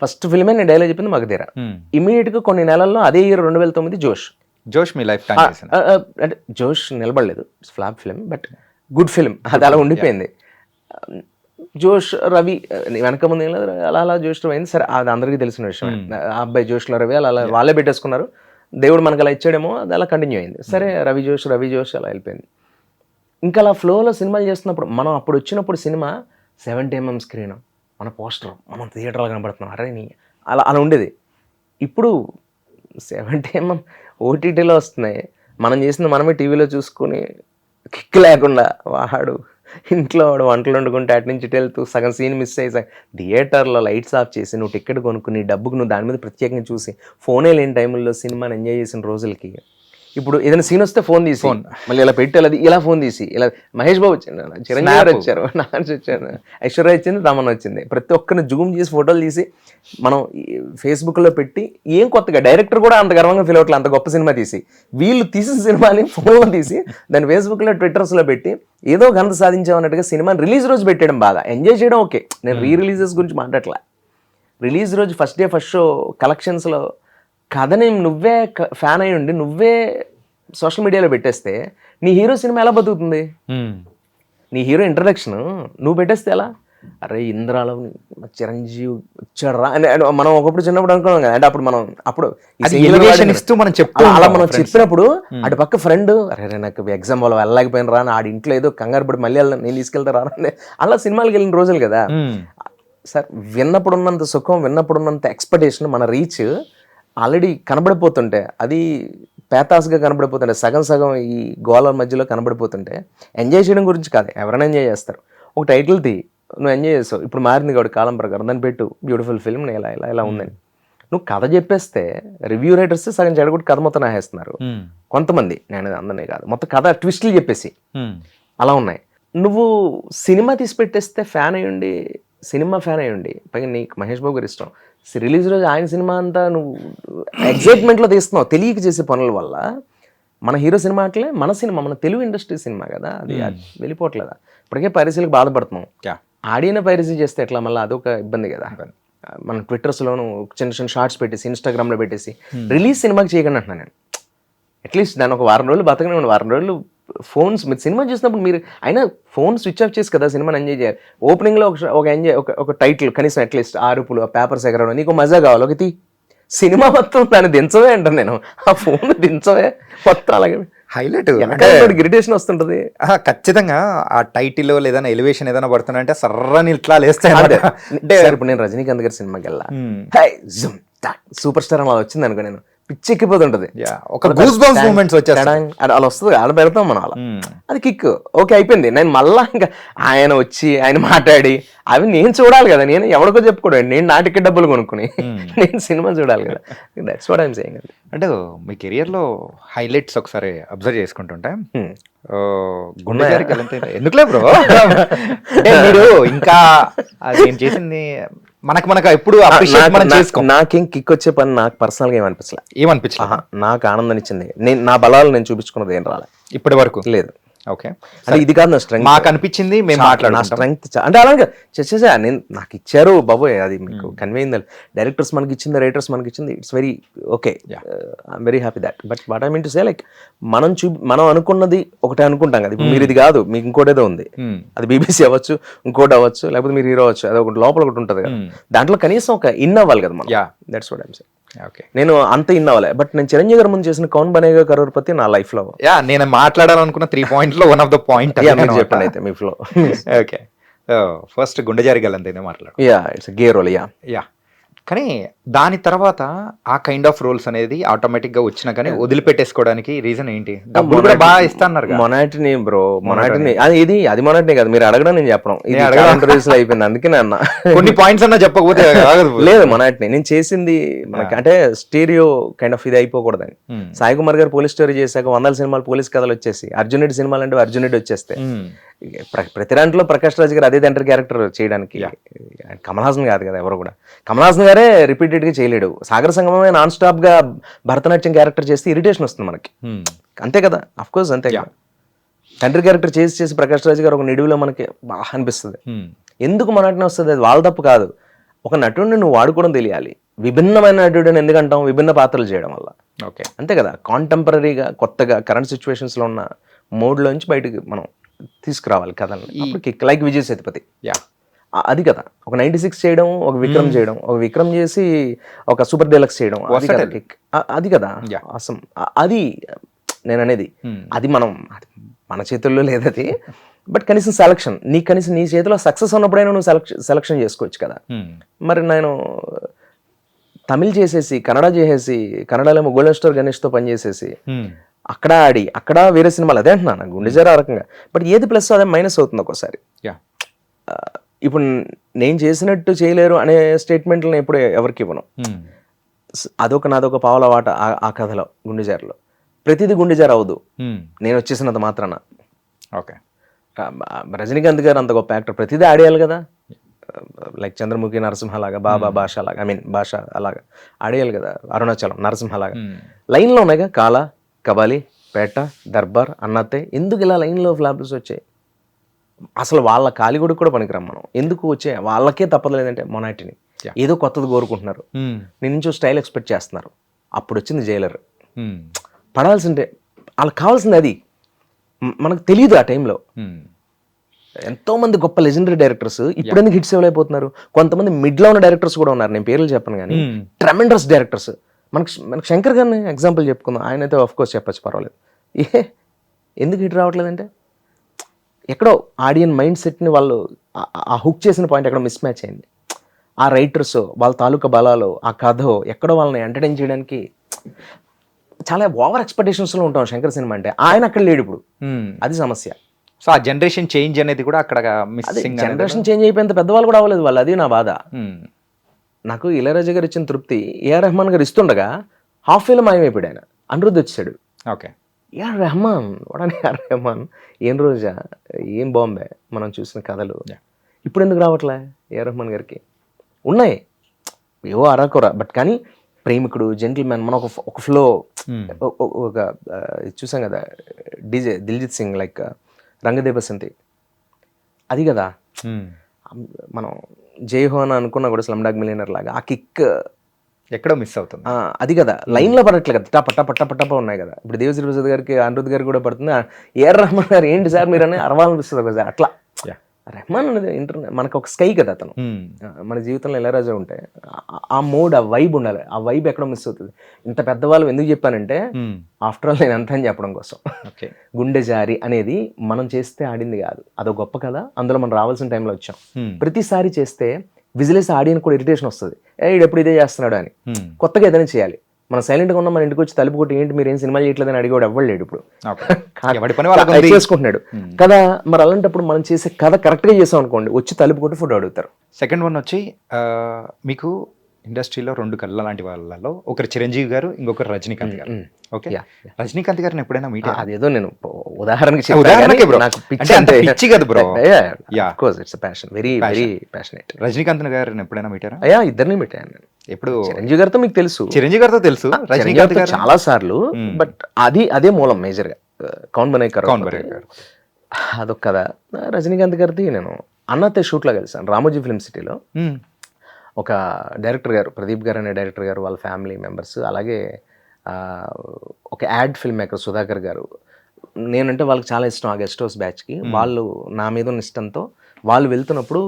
C: ఫస్ట్ ఫిల్మే నేను డైలాగ్ చెప్పింది మగధీర. ఇమీడియట్గా కొన్ని నెలల్లో అదే ఇయర్ 2009 జోష్
B: మీ లైఫ్
C: అంటే జోష్ నిలబడలేదు, flop film, but good film. అది అలా ఉండిపోయింది. జోష్ రవి వెనక ముందు ఏం లేదు, అలా జోష్లో అయింది. సరే, అది అందరికీ తెలిసిన విషయం. ఆ అబ్బాయి జోష్లో రవి అలా వాళ్ళే పెట్టేసుకున్నారు. దేవుడు మనకు అలా ఇచ్చాడేమో, అది అలా కంటిన్యూ అయింది. సరే, రవి జోష్ అలా వెళ్ళిపోయింది. ఇంకా అలా ఫ్లోలో సినిమాలు చేస్తున్నప్పుడు, మనం అప్పుడు వచ్చినప్పుడు సినిమా 70mm స్క్రీన్, మన పోస్టర్, మనం థియేటర్లో కనబడుతున్నాం, అరే నీ అలా అలా ఉండేది. ఇప్పుడు 70mm ఓటీటీలో వస్తున్నాయి, మనం చేసింది మనమే టీవీలో చూసుకొని కిక్ లేకుండా వాడు ఇంట్లో వాడు వంటలు వండుకుంటే అటు నుంచి వెళ్తూ సగం సీన్ మిస్ అయ్యి థియేటర్లో లైట్స్ ఆఫ్ చేసి నువ్వు టికెట్ కొనుక్కుని డబ్బుకు నువ్వు దాని మీద ప్రత్యేకంగా చూసి ఫోనే లేని టైంలో సినిమాని ఎంజాయ్ చేసిన రోజులకి ఇప్పుడు ఏదైనా సీన్ వస్తే ఫోన్ తీసి మళ్ళీ ఇలా పెట్టి ఇలా ఫోన్ తీసి ఇలా మహేష్ బాబు వచ్చాడు, చిరంజీవి గారు వచ్చారు, నాన్స్ వచ్చారు, ఐశ్వర్య వచ్చింది, తమన్ వచ్చింది, ప్రతి ఒక్కరిని జూమ్ చేసి ఫోటోలు తీసి మనం ఫేస్బుక్లో పెట్టి ఏం కొత్తగా డైరెక్టర్ కూడా అంత గర్వంగా ఫీల్ అవ్వట్లేదు అంత గొప్ప సినిమా తీసి. వీళ్ళు తీసిన సినిమాని ఫోన్లో తీసి దాన్ని ఫేస్బుక్లో ట్విట్టర్స్లో పెట్టి ఏదో ఘనత సాధించామన్నట్టుగా సినిమాని రిలీజ్ రోజు పెట్టడం బాగా ఎంజాయ్ చేయడం ఓకే. నేను రిలీజెస్ గురించి మాట్లాడలే. రిలీజ్ రోజు ఫస్ట్ డే ఫస్ట్ షో కలెక్షన్స్లో కథని నువ్వే ఫ్యాన్ అయ్యి ఉండి నువ్వే సోషల్ మీడియాలో పెట్టేస్తే నీ హీరో సినిమా ఎలా బతుకుతుంది? నీ హీరో ఇంట్రడక్షన్ నువ్వు పెట్టేస్తే ఎలా? అరే ఇంద్రాలో చిరంజీవి వచ్చాడరా అని మనం ఒకప్పుడు చిన్నప్పుడు అనుకున్నాం కదా. అంటే అప్పుడు మనం అలా మనం చెప్పినప్పుడు అటు పక్క ఫ్రెండ్ అరే నాకు ఎగ్జామ్ వల్ల వెళ్ళలేకపోయిన రా, ఆడి ఇంట్లో ఏదో కంగారు పడి మళ్ళీ నేను తీసుకెళ్తా రా అని అలా సినిమాలకు వెళ్ళిన రోజులు కదా సార్. విన్నప్పుడున్నంత సుఖం, విన్నప్పుడున్నంత ఎక్స్పెక్టేషన్, మన రీచ్ ఆల్రెడీ కనబడిపోతుంటే, అది పేతాస్గా కనబడిపోతుంటే, సగం సగం ఈ గోళ మధ్యలో కనబడిపోతుంటే ఎంజాయ్ చేయడం గురించి కాదు, ఎవరైనా ఎంజాయ్ చేస్తారు. ఒక టైటిల్ తీ, నువ్వు ఎంజాయ్ చేస్తావు. ఇప్పుడు మారింది కాబట్టి కాలం ప్రకారం దాన్ని పెట్టు, బ్యూటిఫుల్ ఫిల్మ్ ఇలా ఇలా ఇలా ఉందని నువ్వు కథ చెప్పేస్తే రివ్యూ రైటర్స్ సగం చెడగొట్టి కథ మొత్తం నాహేస్తున్నారు కొంతమంది. నేను అందరినీ కాదు, మొత్తం కథ ట్విస్టులు చెప్పేసి అలా ఉన్నాయి. నువ్వు సినిమా తీసి పెట్టేస్తే ఫ్యాన్ అయ్యండి, సినిమా ఫ్యాన్ అయ్యండి, పైగా నీకు మహేష్ బాబు గారు ఇష్టం, రిలీజ్ రోజు ఆయన సినిమా అంతా నువ్వు ఎగ్జైట్మెంట్లో తీస్తున్నావు. తెలియక చేసే పనుల వల్ల మన హీరో సినిమా అట్లే మన సినిమా, మన తెలుగు ఇండస్ట్రీ సినిమా కదా, అది వెళ్ళిపోవట్లేదా? ఇప్పటికే పైరసీలకు బాధపడుతున్నాం. ఆడిన పైరసీ చేస్తే ఎట్లా మళ్ళీ అదొక ఇబ్బంది కదా. మన ట్విట్టర్స్లోను చిన్న చిన్న షార్ట్స్ పెట్టేసి ఇన్స్టాగ్రామ్లో పెట్టేసి రిలీజ్ సినిమాకి చేయకండి అంటున్నాను నేను. అట్లీస్ట్ దాన్ని ఒక వారం రోజులు బతకనే, వారం రోజులు ఫోన్స్ మీరు సినిమా చూసినప్పుడు మీరు అయినా ఫోన్ స్విచ్ ఆఫ్ చేసి కదా సినిమాని ఎంజాయ్ చేయాలి. ఓపెనింగ్లో ఒక ఎంజాయ్ ఒక టైటిల్ కనీసం అట్లీస్ట్ ఆరుపులు, ఆ పేపర్స్ ఎగరడం, నీకు మజా కావాలి. ఒక సినిమా మొత్తం దాన్ని దించవే అంటాను నేను, ఆ ఫోన్ దించవే మొత్తం అలాగే
B: హైలైట్
C: ఇరిటేషన్ వస్తుంటది.
B: ఖచ్చితంగా ఆ టైటిల్ లేదా ఎలివేషన్ ఏదైనా పడుతుందంటే సర్రని ఇట్లా లేస్తాయి.
C: అంటే ఇప్పుడు నేను రజనీకాంత్ గారి సినిమాకి వెళ్ళా, సూపర్ స్టార్ అలా వచ్చింది అనుకో, నేను పిచ్చెక్కిపోతుంటది.
B: ఒక గూస్ బంప్స్ మూమెంట్స్ వచ్చేస్తాయి,
C: అలా వస్తుంది, అలా పెడతాం మనం అలా, అది కిక్. ఓకే అయిపోయింది. నేను మళ్ళా ఇంకా ఆయన వచ్చి ఆయన మాట్లాడి అవి నేను చూడాలి కదా, నేను ఎవరికో చెప్పుకోవడం, నేను నా టికెట్ డబ్బులు కొనుక్కుని నేను సినిమా చూడాలి కదా. That's what I'm saying. అంటే
B: మీ కెరియర్లో హైలైట్స్ ఒకసారి అబ్జర్వ్ చేసుకుంటుంటే గుండెజారికి ఎందుకులే బ్రో మీరు ఇంకా అది ఏం చేసింది మనకు ఎప్పుడు
C: నాకేం కిక్ వచ్చే పని నాకు పర్సనల్గా ఏమనిపించలే. నాకు ఆనందాన్ని ఇచ్చింది. నా బలాలు నేను చూపించుకున్నది ఏం రాలే
B: ఇప్పటి వరకు
C: లేదు.
B: ఓకే,
C: అంటే ఇది కాదు నా స్ట్రెంగ్త్.
B: మాకు అనిపించింది మేము
C: నా స్ట్రెంగ్త్ అంటే అలాగే చేసేసా. నేను నాకు ఇచ్చారు బాబోయ్, అది మీకు కన్వే అయింది. డైరెక్టర్స్ మనకి ఇచ్చింది, రైటర్స్ మనకి ఇచ్చింది, it's very okay, I'm very happy that. But what I mean to say like మనం అనుకున్నది ఒకటే అనుకుంటాం కదా. ఇప్పుడు మీరు ఇది కాదు, మీకు ఇంకోటేదో ఉంది, అది బీబీసీ అవ్వచ్చు, ఇంకోటి అవ్వచ్చు, లేకపోతే మీరు హీరో అవ్వచ్చు, అది ఒకటి లోపల ఒకటి ఉంటుంది కదా. దాంట్లో కనీసం ఒక ఇన్ అవ్వాలి కదా మనం. That's what I'm saying. నేను అంత ఇన్ అవ్వాలి. బట్ నేను చిరంజీవి గారు ముందు చేసిన కౌన్ బనేగా కరోర్పతి నా లైఫ్ లో
B: నేను మాట్లాడాలనుకున్న 3 points లో వన్ ఆఫ్ ద పాయింట్
C: చెప్పండి అయితే మీ ఫ్లో.
B: ఓకే, ఫస్ట్ గుండెజారి గల్లంతైనా మాట్లాడు.
C: It's gay role.
B: కానీ దాని తర్వాత ఆ కైండ్ ఆఫ్ రోల్స్ అనేది ఆటోమేటిక్ గా వచ్చినా కానీ వదిలిపెట్టేసుకోవడానికి రీజన్ ఏంటి? డబ్బులు కూడా బాగా ఇస్తున్నారు.
C: మొనాటిని బ్రో, మొనాటిని అది మొనాటిని కాదు, మీరు అడగడం నేను చెప్పడం ఇంటర్వ్యూస్ లో అయిపోయింది. అందుకే అన్న
B: కొన్ని పాయింట్స్ అన్నా చెప్పకపోతే
C: లేదు. మొనాటిని నేను చేసింది మనకి అంటే స్టీరియో కైండ్ ఆఫ్ ఇది అయిపోకూడదని. సాయి కుమార్ గారు పోలీస్ స్టోరీ చేశాక 100 సినిమాలు పోలీస్ కథలు వచ్చేసి, అర్జున్ రెడ్డి సినిమాలు అంటే అర్జున్ రెడ్డి వచ్చేస్తే ప్రతి దాంట్లో ప్రకాష్ రాజ్ గారు అదే తండ్రి క్యారెక్టర్ చేయడానికి, కమల్ హాసన్ కాదు కదా ఎవరు కూడా. కమల్ హాసన్ గారే రిపీటెడ్ గా చేయలేడు. సాగర సంగమమే నాన్ స్టాప్ గా భరతనాట్యం క్యారెక్టర్ చేస్తే ఇరిటేషన్ వస్తుంది మనకి, అంతే కదా. అఫ్ కోర్స్ అంతే కదా. తండ్రి క్యారెక్టర్ చేసి ప్రకాష్ రాజ్ గారు ఒక నిడివిలో మనకి బాగా అనిపిస్తుంది. ఎందుకు మనటిని వస్తుంది? అది వాళ్ళ తప్పు కాదు. ఒక నటుడిని నువ్వు వాడుకోవడం తెలియాలి. విభిన్నమైన నటుడిని ఎందుకంటాం? విభిన్న పాత్రలు చేయడం వల్ల. ఓకే, అంతే కదా. కాంటెంపరీగా కొత్తగా కరెంట్ సిచ్యువేషన్స్ లో ఉన్న మోడ్లోంచి బయటకు మనం తీసుకురావాలి కథల్ని. లైక్ విజయ్ సేతుపతి, అది కదా. ఒక 96 చేయడం, ఒక విక్రమ్ చేయడం, ఒక విక్రమ్ చేసి ఒక సూపర్ డీలక్స్ చేయడం, అది కదా అసం. అది నేను అనేది, అది మన చేతుల్లో లేదది. బట్ కనీసం సెలక్షన్ కనీసం నీ చేతిలో సక్సెస్ ఉన్నప్పుడైనా నువ్వు సెలక్షన్ చేసుకోవచ్చు కదా. మరి నేను తమిళ్ చేసేసి కన్నడ చేసేసి, కన్నడలో గోల్డెన్ స్టార్ గణేష్తో పనిచేసేసి అక్కడ ఆడి అక్కడ వేరే సినిమాలు అదే అంటున్నాను గుండెజారు ఆ రకంగా. బట్ ఏది ప్లస్ అదే మైనస్ అవుతుంది ఒక్కోసారి. ఇప్పుడు నేను చేసినట్టు చేయలేరు అనే స్టేట్మెంట్లను ఎప్పుడు ఎవరికి ఇవ్వను. నాదొక పావుల వాట ఆ కథలో గుండెజారులో. ప్రతిదీ గుండెజారు అవదు నేను వచ్చేసినంత మాత్రాన.
B: ఓకే,
C: రజనీకాంత్ గారు అంత గొప్ప యాక్టర్, ప్రతిదీ ఆడేయాలి కదా. లైక్ చంద్రముఖి నరసింహ లాగా, బాబా భాష లాగా, భాష అలాగా ఆడేయాలి కదా. అరుణాచలం నరసింహ లాగా లైన్లో ఉన్నాయిగా. కాల, కబాలి, పేట, దర్బార్, అన్నతే. ఎందుకు ఇలా లైన్లో ఫ్లాప్స్ వచ్చాయి? అసలు వాళ్ళ కాలిగుడికి కూడా పనికిరాం మనం. ఎందుకు వచ్చాయి? వాళ్ళకే తప్పలేదంటే మొనాటిని ఏదో కొత్తది కోరుకుంటున్నారు. నేను నుంచి స్టైల్ ఎక్స్పెక్ట్ చేస్తున్నారు. అప్పుడు వచ్చింది జైలర్. పడాల్సిందే, వాళ్ళకి కావాల్సింది అది. మనకు తెలియదు ఆ టైంలో. ఎంతో మంది గొప్ప లెజెండరీ డైరెక్టర్స్ ఇప్పుడు ఎందుకు హిట్స్ ఇవ్వలేకపోతున్నారు? కొంతమంది మిడ్లో ఉన్న డైరెక్టర్స్ కూడా ఉన్నారు, నేను పేర్లు చెప్పను కానీ ట్రెమెండస్ డైరెక్టర్స్. మనకు శంకర్ గారిని ఎగ్జాంపుల్ చెప్పుకుందాం. ఆయన అయితే ఆఫ్ కోర్స్ చెప్పచ్చు, పర్వాలేదు. ఎందుకు హిట్ రావట్లేదంటే ఎక్కడో ఆడియన్ మైండ్ సెట్ని వాళ్ళు ఆ హుక్ చేసిన పాయింట్ ఎక్కడో మిస్ మ్యాచ్ అయింది. ఆ రైటర్స్ వాళ్ళ తాలూకా బలాలు, ఆ కథ ఎక్కడో వాళ్ళని ఎంటర్టైన్ చేయడానికి చాలా ఓవర్ ఎక్స్పెక్టేషన్స్లో ఉంటాం శంకర్ సినిమా అంటే. ఆయన అక్కడ లేడు ఇప్పుడు, అది సమస్య.
B: సో ఆ జనరేషన్ చేంజ్ అనేది కూడా అక్కడ మిస్సింగ్.
C: జనరేషన్ చేంజ్ అయిపోయినంత పెద్దవాళ్ళు కూడా అవ్వలేదు వాళ్ళు, అది నా బాధ. నాకు ఇళయరాజా గారు ఇచ్చిన తృప్తి ఏఆర్ రెహమాన్ గారు ఇస్తుండగా హాఫ్ ఫిల్మ్ మాయమైపోయాడు ఆయన. అనిరుద్ధ్ వచ్చాడు.
B: ఓకే,
C: ఏఆర్ రెహమాన్ వాడని ఏఆర్ రెహమాన్, ఏం రోజా, ఏం బాంబే మనం చూసిన కథలు ఇప్పుడు ఎందుకు రావట్లే ఏఆర్ రెహమాన్ గారికి? ఉన్నాయి ఏవో అరాకొర, బట్ కానీ ప్రేమికుడు, జెంటిల్మెన్, మనం ఒక ఫ్లో, ఒక చూసాం కదా దిల్జిత్ సింగ్, లైక్ రంగదే బసంతి, అది కదా. మనం జై హో అని అనుకున్నా కూడా స్లమ్ డాగ్ మిలియనర్ లాగా ఆ కిక్
B: ఎక్కడో మిస్ అవుతుంది.
C: అది కదా, లైన్లో పడట్లే కదా, పట్ట ఉన్నాయి కదా. ఇప్పుడు దేవశ్రీ ప్రసాద్ గారికి, అనిరుద్ధ్ గారికి కూడా పడుతుంది. ఏఆర్ రెహమాన్ గారు ఏంటి సార్ మీరు అని అరవాలనిపిస్తుంది కదా. అట్లా రెహమాన్ అనేది మనకు ఒక స్కై కదా అతను. మన జీవితంలో ఇళయరాజా ఉంటే ఆ మోడ్, ఆ వైబ్ ఉండాలి. ఆ వైబ్ ఎక్కడో మిస్ అవుతుంది. ఇంత పెద్దవాళ్ళు ఎందుకు చెప్పానంటే ఆఫ్టర్ ఆల్ నేను అంత అని చెప్పడం కోసం. గుండె జారి అనేది మనం చేస్తే ఆడింది కాదు, అదో గొప్ప కదా. అందులో మనం రావాల్సిన టైంలో వచ్చాం. ప్రతిసారి చేస్తే విజిలేసి ఆడియన్ కూడా ఇరిటేషన్ వస్తుంది, ఎప్పుడు ఇదే చేస్తున్నాడు అని. కొత్తగా ఏదైనా చేయాలి. మనం సైలెంట్గా ఉన్నాం, మన ఇంటికి వచ్చి తలుపు కొట్టి ఏంటి మీరు ఏం సినిమాలు చేయట్లేదని అడిగేవాడు ఎవ్వలేడు ఇప్పుడు. చేసుకుంటున్నాడు కదా. మరి అలాంటప్పుడు మనం చేసే కథ కరెక్ట్గా చేసాం అనుకోండి, వచ్చి తలుపు కొట్టి ఫోటో అడుగుతారు.
B: సెకండ్ వన్ వచ్చి మీకు ఇండస్ట్రీలో రెండు కళ్ళ లాంటి వాళ్ళలో ఒకరు చిరంజీవి గారు, ఇంకొకరు రజనీకాంత్ గారు. ఓకే, రజనీకాంత్ గారిని ఎప్పుడైనా మీట్?
C: అదేదో నేను ఉదాహరణకి
B: పిచ్చి కదా bro.
C: Very very passionate.
B: Rajinikanth గారిని ఎప్పుడైనా మీటారా?
C: ఇద్దరిని మీటాను.
B: ఎప్పుడు?
C: చిరంజీవి గారితో మీకు తెలుసు,
B: చిరంజీవి గారితో తెలుసు, రజనీకాంత్ గారు
C: చాలా సార్లు. బట్ అదే మూలం మేజర్ గా కౌన్ బనేకర్ గారు అదొక కదా. రజనీకాంత్ గారిది నేను అన్నతే షూట్ లో కలిసాను రామోజీ ఫిల్మ్ సిటీలో. ఒక డైరెక్టర్ గారు, ప్రదీప్ గారు అనే డైరెక్టర్ గారు, వాళ్ళ ఫ్యామిలీ మెంబర్స్, అలాగే ఒక యాడ్ ఫిల్మ్ మేకర్ సుధాకర్ గారు. నేనంటే వాళ్ళకి చాలా ఇష్టం ఆ గెస్ట్ హౌస్ బ్యాచ్కి. వాళ్ళు నా మీద ఉన్న ఇష్టంతో వాళ్ళు వెళ్తున్నప్పుడు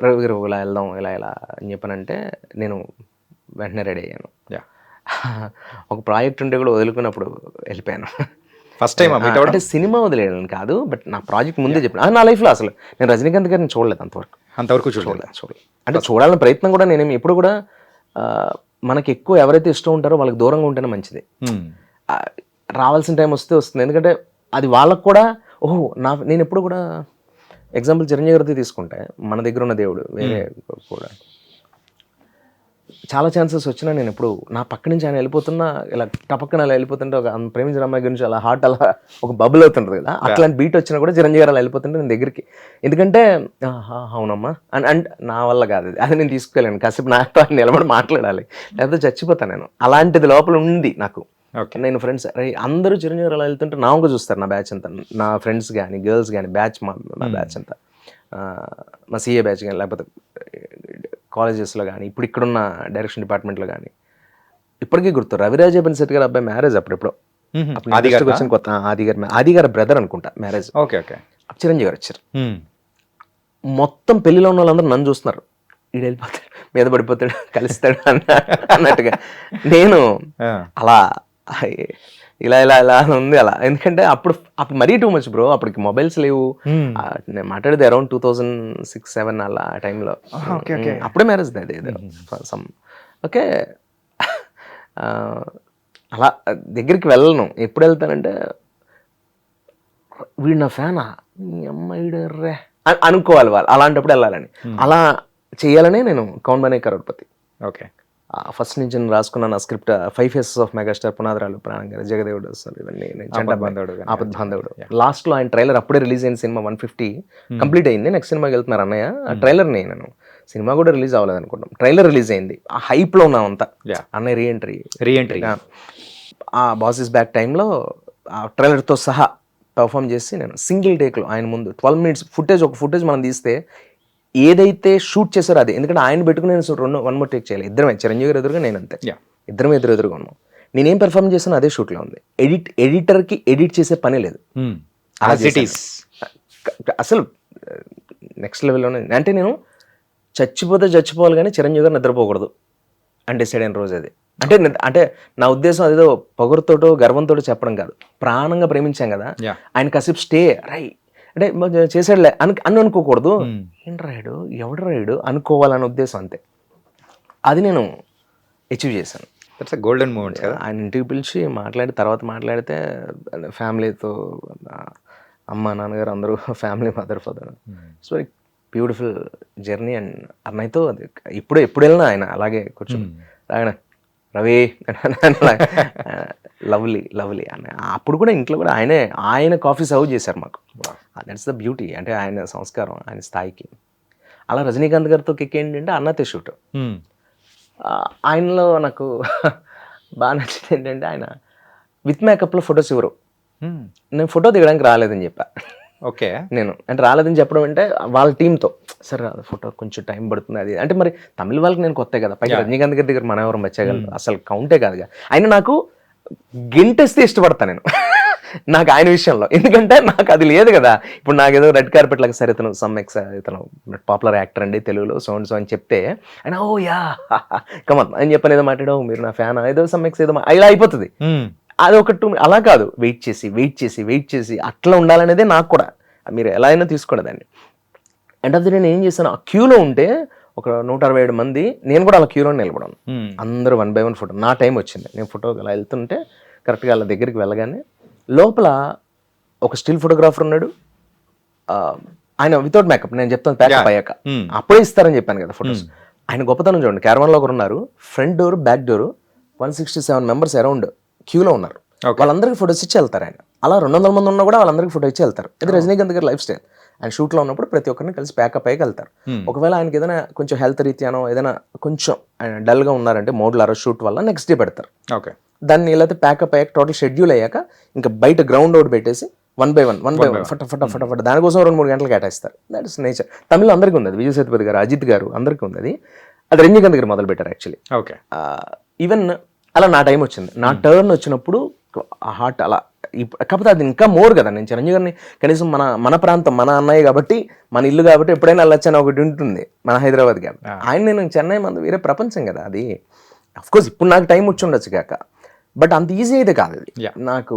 C: రవి గారు ఇలా వెళ్దాం ఇలా అని చెప్పానంటే నేను వెంటనే రెడీ అయ్యాను. ఒక ప్రాజెక్ట్ ఉంటే కూడా వదులుకున్నప్పుడు వెళ్ళిపోయాను.
B: ఫస్ట్ టైం
C: అంటే సినిమా వదిలేయడం కాదు, బట్ నా ప్రాజెక్ట్ ముందే చెప్పిన. నా లైఫ్లో అసలు నేను రజనీకాంత్ గారిని చూడలేదు అంతవరకు చూడలేదు. అంటే చూడాలని ప్రయత్నం కూడా నేనేమి ఎప్పుడు కూడా, మనకి ఎక్కువ ఎవరైతే ఇష్టం ఉంటారో వాళ్ళకి దూరంగా ఉంటేనే మంచిది. రావాల్సిన టైం వస్తే వస్తుంది. ఎందుకంటే అది వాళ్ళకు కూడా నేను ఎప్పుడు కూడా ఎగ్జాంపుల్ చిరంజీవి గారితో తీసుకుంటే, మన దగ్గర ఉన్న దేవుడు వేరే కూడా చాలా ఛాన్సెస్ వచ్చినా నేను ఎప్పుడు నా పక్క నుంచి ఆయన వెళ్ళిపోతున్నా, ఇలా టపక్కన అలా వెళ్ళిపోతుంటే, ఒక ప్రేమించిన అమ్మాయి గురించి అలా హార్ట్ అలా ఒక బబుల్ అవుతుంటుంది కదా, అట్లాంటి బీట్ వచ్చినా కూడా చిరంజీవి గారు అలా వెళ్ళిపోతుంటే నేను దగ్గరికి. ఎందుకంటే అవునమ్మా అని నా వల్ల కాదు అది నేను తీసుకెళ్ళాను. కాసేపు నాతో నిలబడి మాట్లాడాలి, లేకపోతే చచ్చిపోతాను నేను. అలాంటిది లోపల ఉంది నాకు. నేను ఫ్రెండ్స్ అందరూ చిరంజీవి గారు అలా వెళ్తుంటే నా వంక చూస్తారు, నా బ్యాచ్ అంతా, నా ఫ్రెండ్స్ కానీ గర్ల్స్ కానీ బ్యాచ్, మా బ్యాచ్ అంతా, మా సిఏ బ్యాచ్ కానీ, లేకపోతే కాలేజెస్లో కానీ, ఇప్పుడు ఇక్కడున్న డైరెక్షన్ డిపార్ట్మెంట్లో కానీ. ఇప్పటికీ గుర్తు రవిరాజ బెన్సెట్ గారి అబ్బాయి మ్యారేజ్ అప్పుడెప్పుడో వచ్చిన కొత్త ఆది గారి బ్రదర్ అనుకుంటా మ్యారేజ్. చిరంజీవి గారు వచ్చారు. మొత్తం పెళ్లిలో ఉన్న వాళ్ళందరూ నన్ను చూస్తున్నారు, ఈడు వెళ్ళిపోతాడు, మీద పడిపోతాడు, కలుస్తాడు అన్నట్టుగా. నేను అలా ఇలా ఇలా ఇలా అని ఉంది అలా. ఎందుకంటే అప్పుడు మరీ టూ మచ్ బ్రో. అప్పటికి మొబైల్స్ లేవు. నేను మాట్లాడేది అరౌండ్ 2006-07 అలా ఆ టైంలో. అప్పుడే మ్యారేజ్ అది ఏదో సమ్. ఓకే, అలా దగ్గరికి వెళ్ళను. ఎప్పుడు వెళ్తానంటే వీడు నా ఫ్యానా, మీ అమ్మాయి రే అనుకోవాలి వాళ్ళు. అలాంటప్పుడు వెళ్ళాలని, అలా చేయాలనే నేను కౌన్ బనే కరోడ్పతి.
B: ఓకే,
C: ఫస్ట్ నుంచి నేను రాసుకున్న నా స్క్రిప్ట్ 5 Faces ఆఫ్ మెగాస్టార్, పునాదరాలు, ప్రాణం గారు, జగదేవుడు వస్తారు, ఇవన్నీ ఆపద్ బాంధవుడు. లాస్ట్ లో ఆయన ట్రైలర్ అప్పుడే రిలీజ్ అయిన సినిమా 150 కంప్లీట్ అయింది. నెక్స్ట్ సినిమాకి వెళ్తున్నారు అన్నయ్య. ఆ ట్రైలర్ నేను సినిమా కూడా రిలీజ్ అవ్వలేదు అనుకుంటాం, ట్రైలర్ రిలీజ్ అయింది. ఆ హైప్ లో ఉన్నాం అంతా. అన్నయ్య రీఎంట్రీ ఆ బాస్ ఇస్ బ్యాక్ టైంలో ఆ ట్రైలర్తో సహా పర్ఫామ్ చేసి నేను సింగిల్ టేక్లో ఆయన ముందు 12 minutes ఒక ఫుటేజ్ మనం తీస్తే ఏదైతే షూట్ చేశారో అది. ఎందుకంటే ఆయన పెట్టుకుని నేను 1 more టేక్ చేయాలి. ఇద్దరమే, చిరంజీవి గారు ఎదురుగా, నేను అంతే, ఇద్దరం ఎదురుగా ఉన్నాం. నేనేం పెర్ఫామ్ చేశాను అదే షూట్లో ఉంది. ఎడిటర్కి ఎడిట్ చేసే పని లేదు. అసలు నెక్స్ట్ లెవెల్లోనే. అంటే నేను చచ్చిపోవాలి కానీ చిరంజీవి గారు నిద్రపోకూడదు అని డిసైడ్ అయిన రోజు అది. అంటే నా ఉద్దేశం అదేదో పొగరుతోటో గర్వంతో చెప్పడం కాదు, ప్రాణంగా ప్రేమించాం కదా ఆయన. కాసేపు స్టే అంటే చేసాడులే అని అనుకోకూడదు. ఏంటి రాయుడు, ఎవడు రాయుడు అనుకోవాలనే ఉద్దేశం అంతే. అది నేను అచీవ్ చేశాను.
B: గోల్డెన్ మూమెంట్ కదా.
C: ఆయన ఇంటికి పిలిచి మాట్లాడితే ఫ్యామిలీతో, అమ్మ నాన్నగారు అందరూ, family, mother father. It's very beautiful journey. And అన్నయ్యతో అది ఎప్పుడు వెళ్ళినా ఆయన అలాగే కూర్చొని ఆయన రవి లవ్లీ అన్న. అప్పుడు కూడా ఇంట్లో కూడా ఆయన కాఫీ సర్వ్ చేశారు మాకు. That's the beauty. అంటే ఆయన సంస్కారం, ఆయన స్థాయికి. అలా రజనీకాంత్ గారితో కిక్ ఏంటంటే అన్నతే షూట్. ఆయనలో నాకు బాగా నచ్చింది ఏంటంటే ఆయన విత్ మేకప్లో ఫొటోస్ ఇవ్వరు. నేను ఫోటో దిగడానికి రాలేదని చెప్పా.
B: ఓకే,
C: నేను అంటే రాలేదని చెప్పడం అంటే వాళ్ళ టీంతో సరే ఫోటో కొంచెం టైం పడుతుంది అది. అంటే మరి తమిళ వాళ్ళకి నేను కొత్త కదా, పైకి రజనీకాంత్ గారి దగ్గర మనం ఎవరు మెచ్చగలరు, అసలు కౌంటే కాదుగా. ఆయన నాకు గెంటేస్తే ఇష్టపడతా నేను నాకు ఆయన విషయంలో. ఎందుకంటే నాకు అది లేదు కదా. ఇప్పుడు నాకు ఏదో రెడ్ కార్పెట్ లాగా, సరే ఇతను పాపులర్ యాక్టర్ అండి తెలుగులో సో అని చెప్తే ఆయన ఓ యా కమన్ అని చెప్పని ఏదో మాట్లాడవు, మీరు నా ఫ్యాన్ ఏదో సమ్మెక్స్ ఏదో ఇలా అయిపోతుంది. అది ఒకటి అలా కాదు, వెయిట్ చేసి అట్లా ఉండాలనేదే నాకు కూడా. మీరు ఎలా అయినా తీసుకోండి దాన్ని. అండ్ అది నేను ఏం చేశాను, ఆ క్యూలో ఉంటే ఒక 167 మంది, నేను కూడా అలా క్యూలో నిలబడాను. అందరూ 1 by 1 ఫోటో. నా టైం వచ్చింది, నేను ఫోటోకి అలా వెళ్తుంటే కరెక్ట్గా అలా దగ్గరికి వెళ్ళగానే లోపల ఒక స్టిల్ ఫోటోగ్రాఫర్ ఉన్నాడు. ఆయన వితౌట్ మేకప్, నేను చెప్తాను ప్యాకప్ అయ్యాక అప్పుడే ఇస్తారని చెప్పాను కదా ఫొటోస్. ఆయన గొప్పతనం చూడండి. క్యారవాన్లో ఒకరు ఉన్నారు, front door back door, 167 members around క్యూలో ఉన్నారు. వాళ్ళందరికీ ఫోటోస్ ఇచ్చి వెళ్తారు ఆయన. అలా 200 మంది ఉన్నా కూడా వాళ్ళందరిగా ఫోటో ఇచ్చి వెళ్తారు. ఇది రజనీకాంత్ గారి లైఫ్ స్టైల్. ఆయన షూట్లో ఉన్నప్పుడు ప్రతి ఒక్కరిని కలిసి ప్యాకప్ అయ్యి వెళ్తారు. ఒకవేళ ఆయనకి ఏదైనా కొంచెం హెల్త్ రీత్యానో ఏదైనా కొంచెం ఆయన డల్గా ఉన్నారంటే మోడ్లారో షూట్ వల్ల నెక్స్ట్ డే పెడతారు.
B: ఓకే,
C: దాన్ని ఇలా ప్యాకప్ అయ్యాక టోటల్ షెడ్యూల్ అయ్యాక ఇంకా బయట గ్రౌండ్ అవుట్ పెట్టేసి 1 by 1 ఫటాఫట్ దానికోసం 2-3 గంటలు కేటాయిస్తారు. That is nature. తమిళ అందరికీ ఉంది అది. విజయ్ సేతుపతి గారు, అజిత్ గారు అందరికీ ఉంది అది. రజనీకాంత్ గారు మొదలు పెట్టారు యాక్చువల్లీ.
B: ఓకే,
C: ఈవెన్ అలా నా టైం వచ్చింది. నా టర్న్ వచ్చినప్పుడు హార్ట్ అలా. కాకపోతే అది ఇంకా మోర్ కదా. నేను చిరంజీవి గారిని కనీసం మన ప్రాంతం, మన అన్నయ్య కాబట్టి, మన ఇల్లు కాబట్టి ఎప్పుడైనా వెళ్ళొచ్చని ఒకటి ఉంటుంది, మన హైదరాబాద్ కాబట్టి. ఆయన నేను చెన్నై మంది వేరే ప్రపంచం కదా అది. అఫ్కోర్స్ ఇప్పుడు నాకు టైం వచ్చి ఉండొచ్చు కాక, బట్ అంత ఈజీ అయితే కాదు అది. నాకు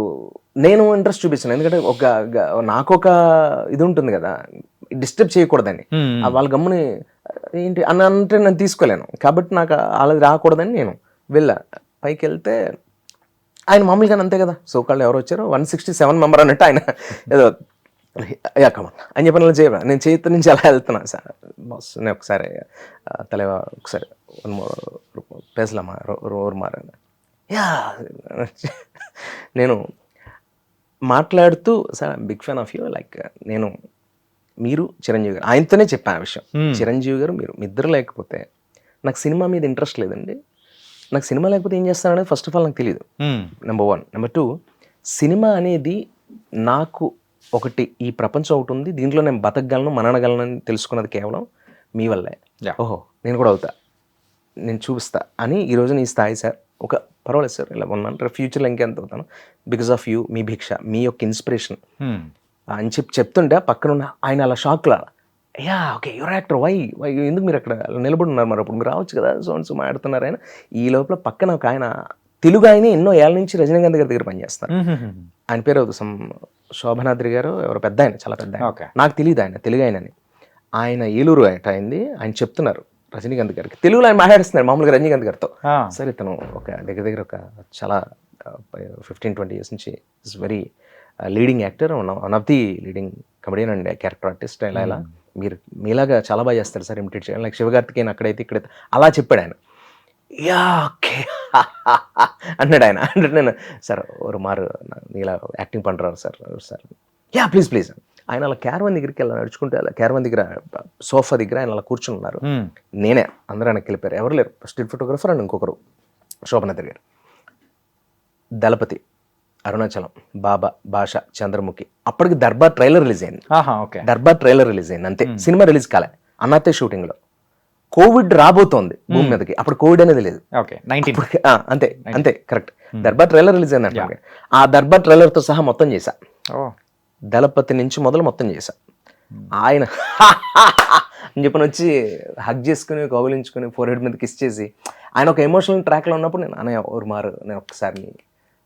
C: నేను ఇంట్రెస్ట్ చూపించాను. ఎందుకంటే నాకు ఒక ఇది ఉంటుంది కదా, డిస్టర్బ్ చేయకూడదని. వాళ్ళ గమ్ముని ఏంటి అని అంటే నేను తీసుకోలేను. కాబట్టి నాకు వాళ్ళది రాకూడదని నేను వెళ్ళా. పైకి వెళ్తే ఆయన మామూలుగా అంతే కదా, సోకాళ్ళు ఎవరు వచ్చారో 167 member అన్నట్టు ఆయన ఏదో కమన్ అని చెప్పిన చేయబడ. నేను చేతి నుంచి అలా వెళ్తున్నా సార్ బాస్, నేను ఒకసారి తలేవా ఒకసారి పేసలమ్మా రోర్ మారాను. యా నేను మాట్లాడుతూ sir big fan of you, like నేను మీరు చిరంజీవి గారు, ఆయనతోనే చెప్పాను ఆ విషయం. చిరంజీవి గారు మీరు ఇద్దరు లేకపోతే నాకు సినిమా మీద ఇంట్రెస్ట్ లేదండి. నాకు సినిమా లేకపోతే ఏం చేస్తాననేది ఫస్ట్ ఆఫ్ ఆల్ నాకు తెలియదు, నెంబర్ 1. నెంబర్ 2, సినిమా అనేది నాకు ఒకటి, ఈ ప్రపంచం ఒకటి ఉంది, దీంట్లో నేను బతకగలను, మనగలను అని తెలుసుకున్నది కేవలం మీ వల్లే. ఓహో నేను కూడా అవుతా, నేను చూపిస్తా అని ఈరోజు నీ స్థాయి సార్. ఒక పర్వాలేదు సార్ ఇలా ఉన్నాను, ఫ్యూచర్లో ఇంకెంత అవుతాను బికాస్ ఆఫ్ యూ, మీ భిక్ష, మీ యొక్క ఇన్స్పిరేషన్ అని చెప్తుంటే పక్కన ఆయన అలా షాక్లా, yeah okay your actor, why ఎందుకు మీరు అక్కడ నిలబడి ఉన్నారు, మరి అప్పుడు మీరు రావచ్చు కదా సో మాట్లాడుతున్నారు ఆయన. ఈ లోపల పక్కన ఒక ఆయన తెలుగు ఆయన ఎన్నో ఏళ్ళ నుంచి రజనీకాంత్ గారి దగ్గర పనిచేస్తారు. ఆయన పేరు శోభనాద్రి గారు ఎవరు పెద్ద ఆయన, చాలా పెద్ద ఆయన.
B: ఓకే.
C: నాకు తెలియదు ఆయన తెలుగు ఆయనని. ఆయన ఏలూరు అయింది. ఆయన చెప్తున్నారు రజనీకాంత్ గారికి, తెలుగులో ఆయన మాట్లాడిస్తున్నారు మామూలుగా రజనీకాంత్ గారితో. సరే ఇతను ఒక దగ్గర ఒక చాలా 15-20 years నుంచి is very leading actor, one of the leading comedian and character artist. ఇలా మీరు మీలాగా చాలా బాగా చేస్తారు సార్ ఇమిటేట్ చేయాలి, లైక్ శివకార్తికేయన్ అక్కడైతే ఇక్కడైతే అలా చెప్పాడు ఆయన. యా ఓకే అన్నాడు ఆయన. అంటే నేను సార్ ఒక మారు ఇలా యాక్టింగ్ పండురారు sir sir yeah please please. ఆయన అలా క్యారవన్ దగ్గరికి వెళ్ళి నడుచుకుంటే అలా క్యారవన్ దగ్గర సోఫా దగ్గర ఆయన అలా కూర్చుని ఉన్నారు. నేనే, అందరూ ఆయనకి వెళ్ళిపోయారు, ఎవరు లేరు. స్టిల్ ఫోటోగ్రఫర్ అండ్ ఇంకొకరు శోభనాద్రి గారు, దళపతి, అరుణాచలం, బాబా, భాష, చంద్రముఖి. అప్పటికి దర్బార్ ట్రైలర్ రిలీజ్ అయింది. దర్బార్ ట్రైలర్ రిలీజ్ అయింది అంతే, సినిమా రిలీజ్ కాలే. అన్నతే షూటింగ్ లో కోవిడ్ రాబోతోంది భూమి మీదకి, అప్పుడు కోవిడ్ అనేది లేదు. అంతే అంతే కరెక్ట్. దర్బార్ ట్రైలర్ రిలీజ్ అయింది అంటే ఆ దర్బార్ ట్రైలర్ తో సహా మొత్తం చేశా. దళపతి నుంచి మొదలు మొత్తం చేశా. ఆయన అని చెప్పని వచ్చి హగ్ చేసుకుని కౌగిలించుకుని ఫోర్హెడ్ మీద కిస్ చేసి, ఆయన ఒక ఎమోషనల్ ట్రాక్ లో ఉన్నప్పుడు నేను అనే ఒక మారు నేను ఒకసారి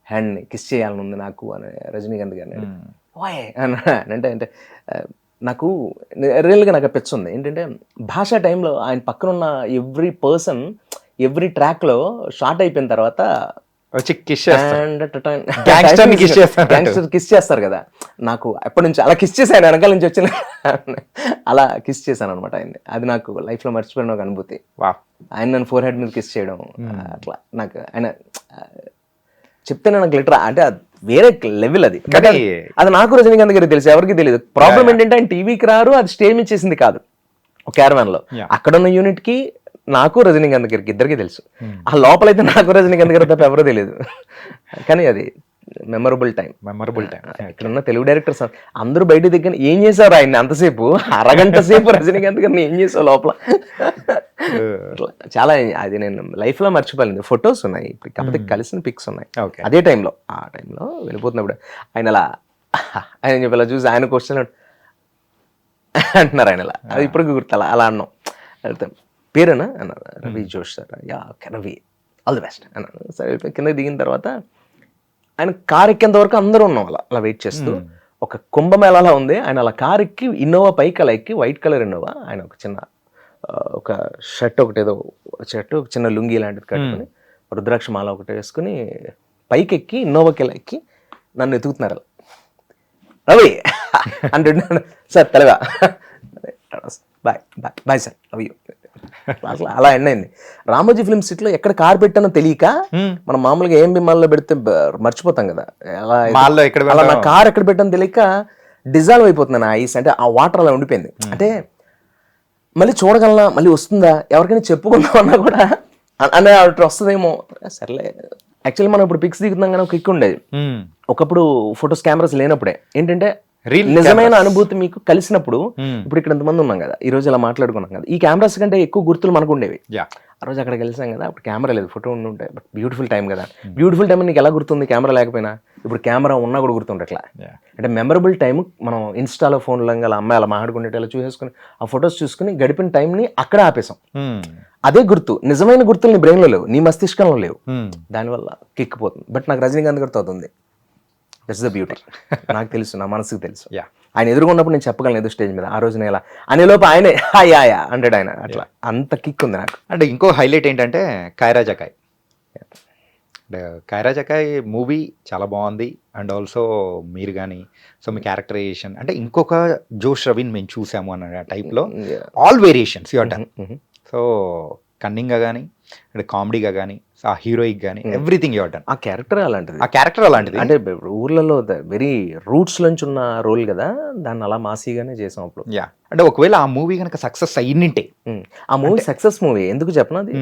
C: హ్యాండ్ని కిస్ చేయాలని ఉంది నాకు అని రజనీకాంత్ గారిని వాయ్ అంటే నాకు రియల్గా నాకు పిచ్చుంది ఏంటంటే భాష టైంలో ఆయన పక్కన ఉన్న ఎవ్రీ పర్సన్ ఎవ్రీ ట్రాక్లో షార్ట్ అయిపోయిన తర్వాత
B: వచ్చి
C: కిస్ చేస్తారు కదా, నాకు ఎప్పటి నుంచి అలా కిస్ చేశాను, వెనకాల నుంచి వచ్చిన అలా కిస్ చేశాను అనమాట ఆయన్ని. అది నాకు లైఫ్లో మర్చిపోయిన ఒక అనుభూతి. ఆయన నన్ను ఫోర్ హెడ్ మీద కిస్ చేయడం అట్లా నాకు ఆయన చెప్తే నాకు లిటర్ అంటే వేరే లెవెల్ అది. అది నాకు రజనీకాంత్ గారికి తెలుసు, ఎవరికి తెలియదు. ప్రాబ్లం ఏంటంటే ఆయన టీవీకి రారు, అది స్టేజ్ మీద చేసింది కాదు. ఒక క్యారవాన్ లో అక్కడ ఉన్న యూనిట్ కి నాకు రజనీకాంత్ గారికి ఇద్దరికి తెలుసు. ఆ లోపలైతే నాకు రజనీకాంత్ గారి తప్ప ఎవరో తెలియదు. కానీ అది మెమరబుల్ టైం. ఇక్కడ ఉన్న తెలుగు డైరెక్టర్స్ అందరూ బయట దగ్గర ఏం చేశారు ఆయన్ని అంతసేపు, అరగంట సేపు రజనీకాంత్ గారిని ఏం చేసావు లోపల. చాలా అది నేను లైఫ్ లో మర్చిపోలేదు. ఫొటోస్ ఉన్నాయి ఇప్పుడు, కాకపోతే కలిసిన పిక్స్ ఉన్నాయి. అదే టైంలో ఆ టైంలో వెళ్ళిపోతున్నప్పుడు ఆయన అలా ఆయన చెప్పి అలా చూసి ఆయన క్వశ్చన్ అంటున్నారు ఆయన అలా, అది ఇప్పటికి గుర్తు అలా అన్నాం. వెళ్తాం పేరేనా అన్నారు, రవి జోష్ sir. Yeah okay Ravi, all the best అన్నాను. సరే కింద దిగిన తర్వాత ఆయన కార్ ఎక్కేంత వరకు అందరూ ఉన్నాం అలా వెయిట్ చేస్తూ. ఒక కుంభమేళాలా ఉంది. ఆయన అలా కార్ ఎక్కి ఇన్నోవా పైకి అలా ఎక్కి, వైట్ కలర్ ఇన్నోవా, ఆయన ఒక చిన్న ఒక షర్ట్ ఒకటి ఏదో షర్ట్ ఒక చిన్న లుంగి లాంటిది కట్టుకుని రుద్రాక్ష మాల ఒకటి వేసుకుని పైకి ఎక్కి ఇన్నోవాకి ఇలా ఎక్కి నన్ను ఎతుకుతున్నారు అలా. రవి అంటే సార్ తెలగా bye bye bye sir Ravi అట్లా అలా ఎండ్ అయింది. రామోజీ ఫిల్మ్ సిటీలో ఎక్కడ కార్ పెట్టానో తెలియక మనం మామూలుగా ఏం బిమ్మాల్లో పెడితే మర్చిపోతాం కదా, అలా నా కార్ ఎక్కడ పెట్టానో తెలియక డిజాల్వ్ అయిపోతుంది నా ఐస్. అంటే ఆ వాటర్ అలా ఉండిపోయింది. అంటే మళ్ళీ చూడగలనా, మళ్ళీ వస్తుందా, ఎవరికైనా చెప్పుకుందాం అన్నా కూడా అనే వస్తుందేమో. సర్లే, యాక్చువల్లీ మనం ఇప్పుడు పిక్స్ దిగుతున్నాం కానీ ఒక కిక్ ఉండేది ఒకప్పుడు ఫొటోస్ కెమెరాస్ లేనప్పుడే. ఏంటంటే నిజమైన అనుభూతి మీకు కలిసినప్పుడు, ఇప్పుడు ఇక్కడ ఎంతమంది ఉన్నాం కదా, ఈ రోజు ఇలా మాట్లాడుకున్నాం కదా, ఈ కెమెరాస్ కంటే ఎక్కువ గుర్తులు మనకు ఉండేవి. ఆ రోజు అక్కడ కలిసాం కదా, అప్పుడు కెమెరా లేదు, ఫోటో ఉంటే బట్ బ్యూటిఫుల్ టైం కదా. బ్యూటిఫుల్ టైం నీకు ఎలా గుర్తుంది కెమెరా లేకపోయినా? ఇప్పుడు కెమెరా ఉన్నా కూడా గుర్తుండట్లా. అంటే మెమరబుల్ టైం మనం ఇన్స్టాలో ఫోన్లో అలా అమ్మాయి అలా మాట్లాడుకునేట అలా చూసేసుకుని ఆ ఫొటోస్ చూసుకుని గడిపిన టైంని అక్కడే ఆపేసాం. అదే గుర్తు, నిజమైన గుర్తులు నీ బ్రెయిన్లో లేవు, నీ మస్తిష్కంలో లేవు. దానివల్ల కిక్కిపోతుంది. బట్ నాకు రజనీకాంత్ గారితో అవుతుంది. That's the beauty. నాకు తెలుసు, నా మనసుకు తెలుసు. ఆయన ఎదుర్కొన్నప్పుడు నేను చెప్పగలను ఏదో స్టేజ్ మీద, ఆ రోజు నేను ఎలా అనేలోపు ఆయనే యా అంటాడు ఆయన. అట్లా అంత కిక్ ఉంది నాకు.
B: అంటే ఇంకో హైలైట్ ఏంటంటే ఖైరా జకాయ్. ఖైరా జకాయ్ మూవీ చాలా బాగుంది. అండ్ ఆల్సో మీరు కానీ సో మీ క్యారెక్టరైజేషన్ అంటే ఇంకొక జోష్ రవిని మేము చూసాము అన్న టైప్లో all variations you done. So కన్నింగ్గా కానీ అంటే కామెడీగా కానీ ఆ హీరోయిక్ కానీ ఎవ్రీథింగ్ యూ డన్.
C: ఆ క్యారెక్టర్ అలాంటిది.
B: అంటే
C: ఊర్లలో వెరీ రూట్స్ నుంచి ఉన్న రోల్ కదా, దాన్ని అలా మాసీగానే చేసాం అప్పుడు.
B: అంటే ఒకవేళ ఆ మూవీ కనుక సక్సెస్ అయ్యింటే,
C: ఆ మూవీ సక్సెస్ మూవీ ఎందుకు చెప్పను, అది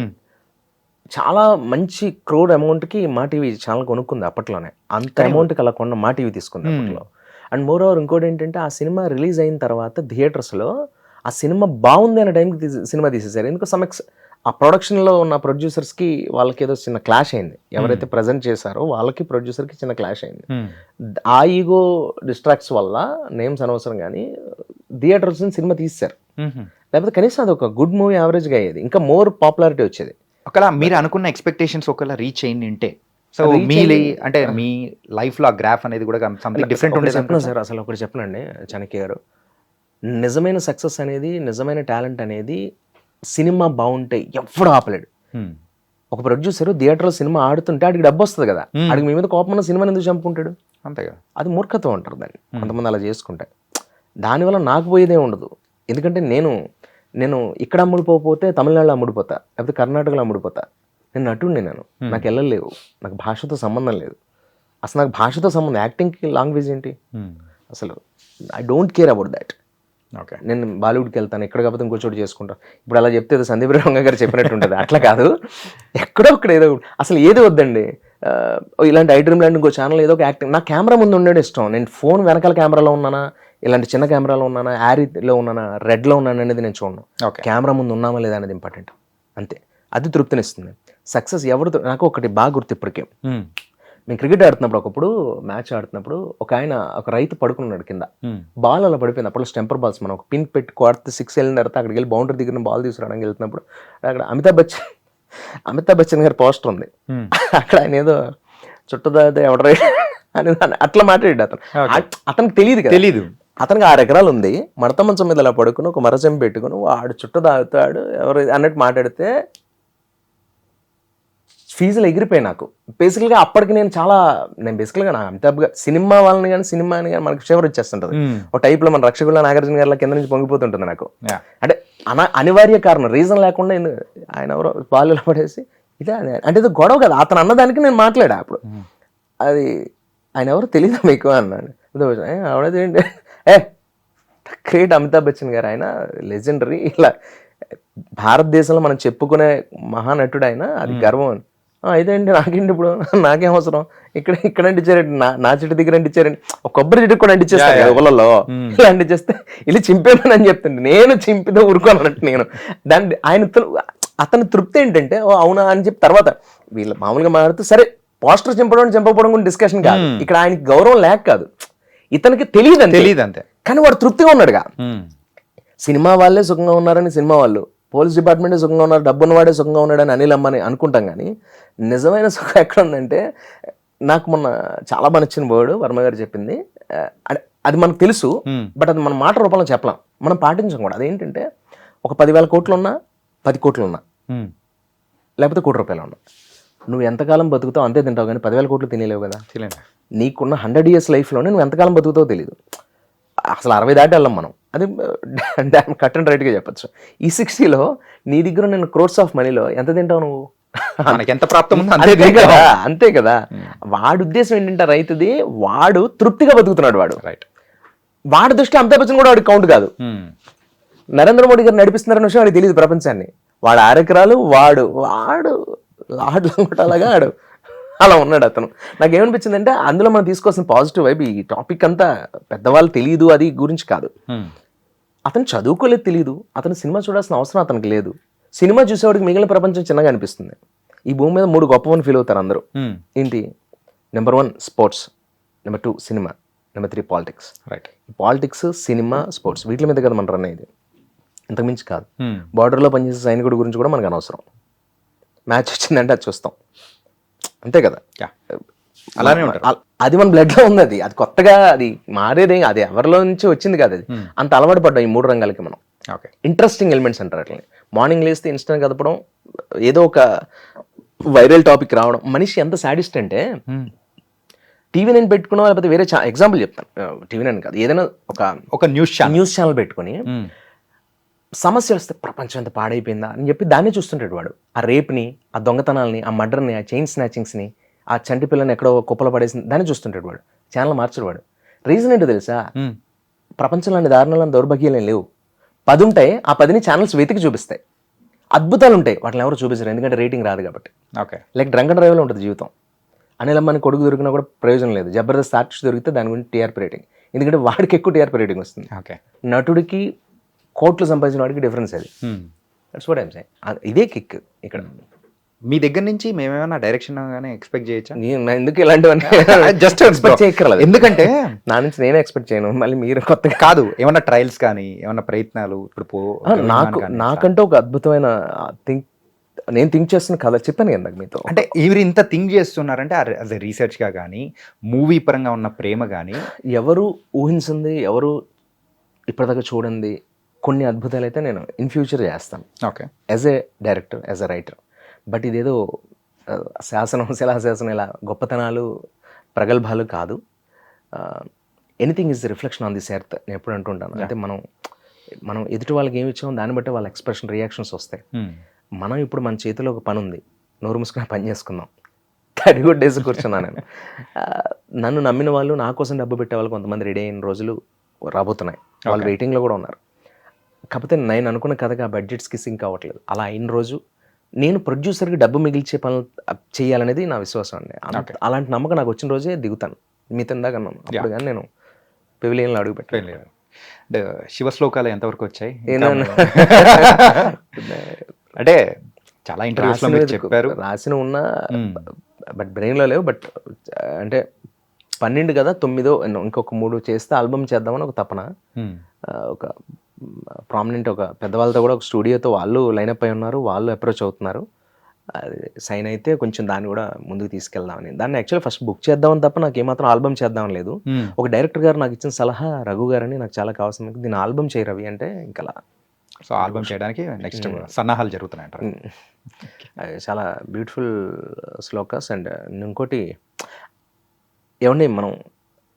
C: చాలా మంచి క్రోడ్ అమౌంట్కి మా టీవీ ఛానల్ కొనుక్కుంది అప్పట్లోనే. అంత అమౌంట్కి అలా కొన్న మా టీవీ తీసుకుంది అప్పట్లో. అండ్ మోర్ ఓవర్ ఇంకోటి ఏంటంటే ఆ సినిమా రిలీజ్ అయిన తర్వాత థియేటర్స్లో ఆ సినిమా బాగుంది అనే టైంకి సినిమా తీసేశారు. ఎందుకు ఆ ప్రొడక్షన్లో ఉన్న ప్రొడ్యూసర్స్కి వాళ్ళకి ఏదో చిన్న క్లాష్ అయింది. ఎవరైతే ప్రజెంట్ చేశారో వాళ్ళకి ప్రొడ్యూసర్కి చిన్న క్లాష్ అయింది. ఆ ఈగో డిస్ట్రాక్ట్స్ వల్ల, నేమ్స్ అనవసరం కానీ, థియేటర్స్ సినిమా తీశారు. లేకపోతే కనీసం అది ఒక గుడ్ మూవీ యావరేజ్గా అయ్యేది, ఇంకా మోర్ పాపులారిటీ వచ్చేది.
B: ఒకవేళ మీరు అనుకున్న ఎక్స్పెక్టేషన్స్ ఒకవేళ రీచ్ అయింది అంటే సో అంటే మీ లైఫ్లో ఆ గ్రాఫ్ అనేది కూడా సంథింగ్ డిఫరెంట్ ఉండేది
C: చెప్పను సార్. అసలు ఒకటి చెప్పనండి చాణక్య గారు, నిజమైన సక్సెస్ అనేది, నిజమైన టాలెంట్ అనేది సినిమా బాగుంటే ఎవడు ఆపలేడు. ఒక ప్రొడ్యూసర్ థియేటర్లో సినిమా ఆడుతుంటే ఆడికి డబ్బు వస్తుంది కదా, ఆడికి మీ మీద కోపం ఉన్న సినిమాని ఎందుకు చంపుకుంటాడు?
B: అంతేగా,
C: అది మూర్ఖత్వం అంటారు దాన్ని కొంతమంది అలా చేసుకుంటే. దానివల్ల నాకు పోయేదే ఉండదు. ఎందుకంటే నేను ఇక్కడ అమ్ముడిపోతే తమిళనాడులో అమ్ముడిపోతా, లేకపోతే కర్ణాటకలో అమ్ముడిపోతా. నేను నటుడిని, నాకు వెళ్ళలేవు, నాకు భాషతో సంబంధం లేదు. అసలు నాకు భాషతో సంబంధం, యాక్టింగ్కి లాంగ్వేజ్ ఏంటి అసలు? I don't care about that.
B: Okay,
C: నేను బాలీవుడ్కి వెళ్తాను, ఎక్కడ కాకపోతే ఇంకో చోటు చేసుకుంటాను. ఇప్పుడు అలా చెప్తే సందీప్ రంగ గారు చెప్పినట్టు ఉంటుంది. అట్లా కాదు, ఎక్కడో ఒకటి ఏదో అసలు ఏది వద్దండి. ఇలాంటి ఐడ్రీమ్ ల్యాండ్ ఇంకో ఛానల్ ఏదో ఒక యాక్టింగ్, నాకు కెమెరా ముందు ఉండడం ఇష్టం. నేను ఫోన్ వెనకాల కెమెరాలో ఉన్నానా, ఇలాంటి చిన్న కెమెరాలో ఉన్నానా, యారీలో ఉన్నానా, రెడ్లో ఉన్నాను అనేది నేను చూడను. కెమెరా ముందు ఉన్నామా లేదా అనేది ఇంపార్టెంట్. అంతే, అది తృప్తినిస్తుంది. సక్సెస్ ఎవరితో, నాకు ఒకటి బాగా గుర్తు ఇప్పటికే. మేము క్రికెట్ ఆడుతున్నప్పుడు, ఒకప్పుడు మ్యాచ్ ఆడుతున్నప్పుడు ఒక రైతు పడుకున్నాడు కింద, బాల్ అలా పడిపోయింది. అప్పుడు స్టెంపర్ బాల్స్, మనం ఒక పిన్ పెట్టి కొడితే 6 వెళ్ళిన తర్వాత అక్కడికి వెళ్ళి బౌండరీ దగ్గర బాల్ తీసుకురావడానికి వెళ్తున్నప్పుడు అక్కడ అమితాబ్ బచ్చన్ గారి పోస్టర్ ఉంది. అక్కడ ఆయన ఏదో చుట్టదా ఎవడరా అని అట్లా మాట్లాడాడు. అతనికి తెలియదు. అతనికి 6 ఎకరాలు ఉంది, మడత మంచం మీద అలా పడుకుని ఒక మరచెం పెట్టుకుని వాడు చుట్టూ తాగుతాడు ఎవరు అన్నట్టు మాట్లాడితే ఫీజులు ఎగిరిపోయాయి నాకు. బేసికల్గా అప్పటికి నేను బేసికల్గా నా అమితాబ్ గారు సినిమా వాళ్ళని కానీ సినిమాని కానీ మనకి ఫేవర్ వచ్చేస్తుంటుంది. ఒక టైప్లో మన రక్షకుల నాగార్జున గారి కింద నుంచి పొంగిపోతుంటుంది నాకు. అంటే అనివార్య కారణం, రీజన్ లేకుండా ఆయన ఎవరో బాల్లో పడేసి ఇదే అంటే ఇది గొడవ కదా, అతను అన్నదానికి నేను మాట్లాడా. అప్పుడు అది ఆయన ఎవరో తెలియదా మీకు అన్నాడు. ఆవిడేంటి గ్రేట్ అమితాబ్ బచ్చన్ గారు, ఆయన లెజెండరీ, ఇలా భారతదేశంలో మనం చెప్పుకునే మహానటుడు ఆయన, అది గర్వం. ఇదేంటి నాకేంటి ఇప్పుడు, నాకేం అవసరం, ఇక్కడ అంటించారండి, నా చెట్టు దగ్గర అంటించారండి, ఒక కొబ్బరి చెట్టు కూడా అంటించేస్తాను ఊళ్ళలో, ఇలా అంటించేస్తే ఇలా చింపేమని అని చెప్తుండే, నేను చింపితే ఊరుకోనట్టు నేను దాన్ని. అతని తృప్తి ఏంటంటే ఓ అవునా అని చెప్పి తర్వాత వీళ్ళు మామూలుగా మాట్లాడుతూ సరే పోస్టర్ చంపకపోవడం కూడా డిస్కషన్ కాదు ఇక్కడ. ఆయనకి గౌరవం లేక కాదు, ఇతనికి తెలియదు అంతే. కానీ వాడు తృప్తిగా ఉన్నాడుగా. సినిమా వాళ్ళే సుఖంగా ఉన్నారని సినిమా వాళ్ళు, పోలీస్ డిపార్ట్మెంటే సుఖంగా ఉన్నారు, డబ్బున్న వాడే సుఖంగా ఉన్నాడని అనిల్ అమ్మని అనుకుంటాం. కానీ నిజమైన సుఖం ఎక్కడ ఉందంటే, నాకు మొన్న చాలా బాగా నచ్చిన వర్డ్ వర్మ గారు చెప్పింది. అది మనకు తెలుసు, బట్ అది మన మాట రూపంలో చెప్పలేం, మనం పాటించం కూడా. అదేంటంటే, ఒక 10,000 కోట్లు ఉన్నా, 10 కోట్లు ఉన్నా, లేకపోతే ₹1 ఉన్నా, నువ్వు ఎంతకాలం బతుకుతావు అంతే తింటావు, కానీ 10,000 కోట్లు తినేలేవు కదా. నీకున్న 100 years లైఫ్లోనే నువ్వు ఎంతకాలం బతుకుతావో తెలియదు. అసలు 60 దాటి వెళ్ళాం మనం, అది కట్ అండ్ రైట్గా చెప్పచ్చు. ఈ 60లో నీ దగ్గర నేను క్రోర్స్ ఆఫ్ మనీలో ఎంత తింటావు నువ్వు,
B: మనకి ఎంత ప్రాప్తం ఉందో
C: అంతే కదా. వాడి ఉద్దేశం ఏంటంటే రైతుది, వాడు తృప్తిగా బతుకుతున్నాడు వాడు. వాడి దృష్టిలో అమితాబ్ బచ్చన్ కూడా వాడికి కౌంట్ కాదు. నరేంద్ర మోడీ గారు నడిపిస్తున్నారన్న విషయం వాడికి తెలియదు ప్రపంచాన్ని. వాడు 6 ఎకరాలు వాడు అలాగా అలా ఉన్నాడు అతను. నాకేమనిపించిందంటే, అందులో మనం తీసుకోవాల్సిన పాజిటివ్ వైబ్, ఈ టాపిక్ అంతా పెద్దవాళ్ళు తెలియదు అది గురించి కాదు. అతను చదువుకోలేదు, తెలియదు, అతను సినిమా చూడాల్సిన అవసరం అతనికి లేదు. సినిమా చూసేవాడికి మిగిలిన ప్రపంచం చిన్నగా అనిపిస్తుంది. ఈ భూమి మీద 3 గొప్పవని ఫీల్ అవుతారు అందరూ. ఏంటి? Number 1 sports, number 2 cinema, number 3 politics. Politics, cinema, sports, వీటి మీద కదా మనం రన్ అయ్యేది, ఇంతకుమించి కాదు. బార్డర్లో పనిచేసే సైనికుడి గురించి కూడా మనకు అనవసరం. మ్యాచ్ వచ్చిందంటే అది చూస్తాం, అంతే కదా.
B: అలానే ఉంటారు.
C: అది మన బ్లడ్ లో ఉంది, అది కొత్తగా అది మారేదే, అది ఎవరిలో నుంచి వచ్చింది కాదు. అది అంత అలవాటు పడ్డాం ఈ 3 రంగాలకి మనం. ఇంట్రెస్టింగ్ ఎలిమెంట్స్ అంటారు అట్లా. మార్నింగ్ లేస్తే ఇన్స్టెంట్ కదపడం, ఏదో ఒక వైరల్ టాపిక్ రావడం. మనిషి ఎంత సాడిస్ట్ అంటే, టీవీ నేను పెట్టుకున్నా, లేకపోతే వేరే ఎగ్జాంపుల్ చెప్తాను, టీవీ నేను కాదు, ఏదైనా ఒక న్యూస్ ఛానల్ పెట్టుకుని సమస్య వస్తే ప్రపంచం ఎంత పాడైపోయిందా అని చెప్పి దాన్ని చూస్తుంటాడు వాడు. ఆ రేప్ని, ఆ దొంగతనాల్ని, ఆ మర్డర్ని, ఆ చైన్ స్నాచింగ్స్ని, ఆ చంటి పిల్లని ఎక్కడో కుప్పలు పడేసింది, దాన్ని చూస్తుంటాడు వాడు. ఛానల్ మార్చడు వాడు. రీజన్ ఏంటో తెలుసా? ప్రపంచంలోని దారుణాలను, దౌర్భాగ్యాలు లేవు. 10 ఉంటాయి, ఆ 10ని ఛానల్స్ వెతికి చూపిస్తాయి. అద్భుతాలు ఉంటాయి, వాటిని ఎవరు చూపించరు, ఎందుకంటే రేటింగ్ రాదు కాబట్టి. లైక్ డ్రంక్ అండ్ డ్రైవ్లో ఉంటుంది జీవితం. అనిల్ అంబానీ కొడుకు దొరికినా కూడా ప్రయోజనం లేదు. జబర్దస్త్ ఆర్టిస్ట్ దొరికితే దాని గురించి టీఆర్పీ రేటింగ్, ఎందుకంటే వాడికి ఎక్కువ టీఆర్పీ రేటింగ్ వస్తుంది. నటుడికి కోట్లు సంపాదించిన వాడికి డిఫరెన్స్ అది. That's what I am saying. ఇదే కిక్ ఇక్కడ.
B: మీ దగ్గర నుంచి మేమేమైనా డైరెక్షన్ గానే ఎక్స్పెక్ట్ చేయొచ్చా?
C: ఎందుకు ఇలాంటివన్నీ
B: జస్ట్ ఎక్స్పెక్ట్ చేయక్కర్లేదు, ఎందుకంటే
C: నా నుంచి నేనే ఎక్స్పెక్ట్ చేయను, మళ్ళీ మీరు కొత్తగా
B: కాదు. ఏమన్నా ట్రయల్స్ కానీ ఏమన్నా ప్రయత్నాలు ఇప్పుడు
C: నాకంటూ ఒక అద్భుతమైన నేను థింక్ చేస్తున్న కథ చెప్పాను కదా మీతో.
B: అంటే ఇవి ఇంత థింక్ చేస్తున్నారంటే యాజ్ ఎ రీసెర్చ్గా కానీ మూవీ పరంగా ఉన్న ప్రేమ కానీ
C: ఎవరు ఊహించింది, ఎవరు ఇప్పటిదాకా చూడండి కొన్ని అద్భుతాలు అయితే నేను ఇన్ ఫ్యూచర్ చేస్తాను
B: okay
C: as a director, as a writer. But ఇదేదో శాసనం శిలాశాసనం ఇలా గొప్పతనాలు ప్రగల్భాలు కాదు. Anything is reflection on this earth నేను ఎప్పుడు అంటుంటాను. అంటే మనం ఎదుటి వాళ్ళకి ఏమి ఇచ్చామో దాన్ని బట్టి వాళ్ళ ఎక్స్ప్రెషన్ రియాక్షన్స్ వస్తాయి. మనం ఇప్పుడు మన చేతిలో ఒక పని ఉంది, నోరు మూసుకుని పని చేసుకుందాం, తడిగుడ్డేసి కూర్చున్నాను నేను. నన్ను నమ్మిన వాళ్ళు, నా కోసం డబ్బు పెట్టే వాళ్ళు కొంతమంది రెడీ అయిన రోజులు రాబోతున్నాయి. వాళ్ళు వెయిటింగ్లో కూడా ఉన్నారు. కాకపోతే నేను అనుకున్న కథగా బడ్జెట్స్కి సింక్ అవ్వట్లేదు. అలా అయిన రోజు నేను ప్రొడ్యూసర్కి డబ్బు మిగిల్చే పనులు చేయాలనేది నా విశ్వాసం అండి. అలాంటి నమ్మకం నాకు వచ్చిన రోజే దిగుతాను. మీతో ఇందాక అన్నాను అప్పుడు కానీ నేను పెవిలియన్లో అడుగు పెట్టలేదు.
B: అంటే శివశ్లోకాలు ఎంతవరకు వచ్చాయి? అంటే చాలా ఇంటర్వ్యూస్లో మీరు చెప్పారు.
C: రాసిన ఉన్నా బట్ బ్రెయిన్లో లేవు. బట్ అంటే 12 కదా 9 ఇంకొక 3 చేస్తే ఆల్బమ్ చేద్దామని ఒక తపన. ఒక ప్రామినెంట్ ఒక పెద్దవాళ్ళతో కూడా ఒక స్టూడియోతో వాళ్ళు లైనప్ అయి ఉన్నారు, వాళ్ళు అప్రోచ్ అవుతున్నారు. అది సైన్ అయితే కొంచెం దాన్ని కూడా ముందుకు తీసుకెళ్దామని. దాన్ని యాక్చువల్లీ ఫస్ట్ బుక్ చేద్దామని తప్ప నాకు ఏమాత్రం ఆల్బమ్ చేద్దామని లేదు. ఒక డైరెక్టర్ గారు నాకు ఇచ్చిన సలహా, రఘు గారని, నాకు చాలా కావాల్సింది, దీన్ని ఆల్బమ్ చేయి రవి అంటే ఇంకా.
B: సో ఆల్బమ్ చేయడానికి నెక్స్ట్ సన్నాహాలు జరుగుతున్నాయి అంటారు.
C: చాలా బ్యూటిఫుల్ శ్లోకాస్. అండ్ ఇంకోటి ఏమండి, మనం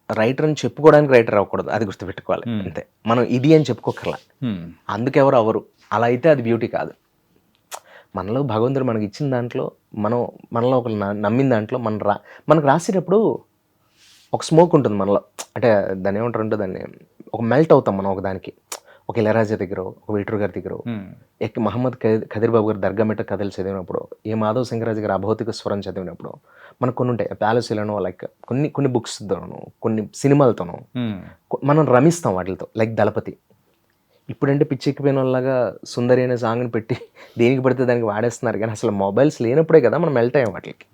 C: రైటర్ అని చెప్పుకోవడానికి రైటర్ అవ్వకూడదు, అది గుర్తుపెట్టుకోవాలి అంతే. మనం ఇది అని చెప్పుకోకర్లా, అందుకెవరు అవరు. అలా అయితే అది బ్యూటీ కాదు. మనలో భగవంతుడు మనకి ఇచ్చిన దాంట్లో, మనలో ఒకరు నమ్మిన దాంట్లో మనకు రాసేటప్పుడు ఒక స్మోక్ ఉంటుంది మనలో. అంటే దాన్ని ఏమంటారు అంటే దాన్ని ఒక మెల్ట్ అవుతాం మనం ఒక దానికి. ఒక ఇళయరాజా దగ్గర, ఒక వేటూరు గారి దగ్గర, మహమ్మద్ ఖదీర్ బాబు గారు దర్గా మెట్ట కథలు చదివినప్పుడు, ఏ మాధవ్ సింగరాజు గారు అభౌతిక స్వరం చదివినప్పుడు మనకు కొన్ని ఉంటాయి. ప్యాలెస్లోనో లైక్ కొన్ని బుక్స్తోనో, కొన్ని సినిమాలతోనో మనం రమిస్తాం వాటితో. లైక్ దళపతి. ఇప్పుడంటే పిచ్చెక్కిపోయిన వాళ్ళగా సుందరి అనే సాంగ్ని పెట్టి దేనికి పడితే దానికి వాడేస్తున్నారు. కానీ అసలు మొబైల్స్ లేనప్పుడే కదా మనం మెల్ట్ అయ్యాం వాటికి.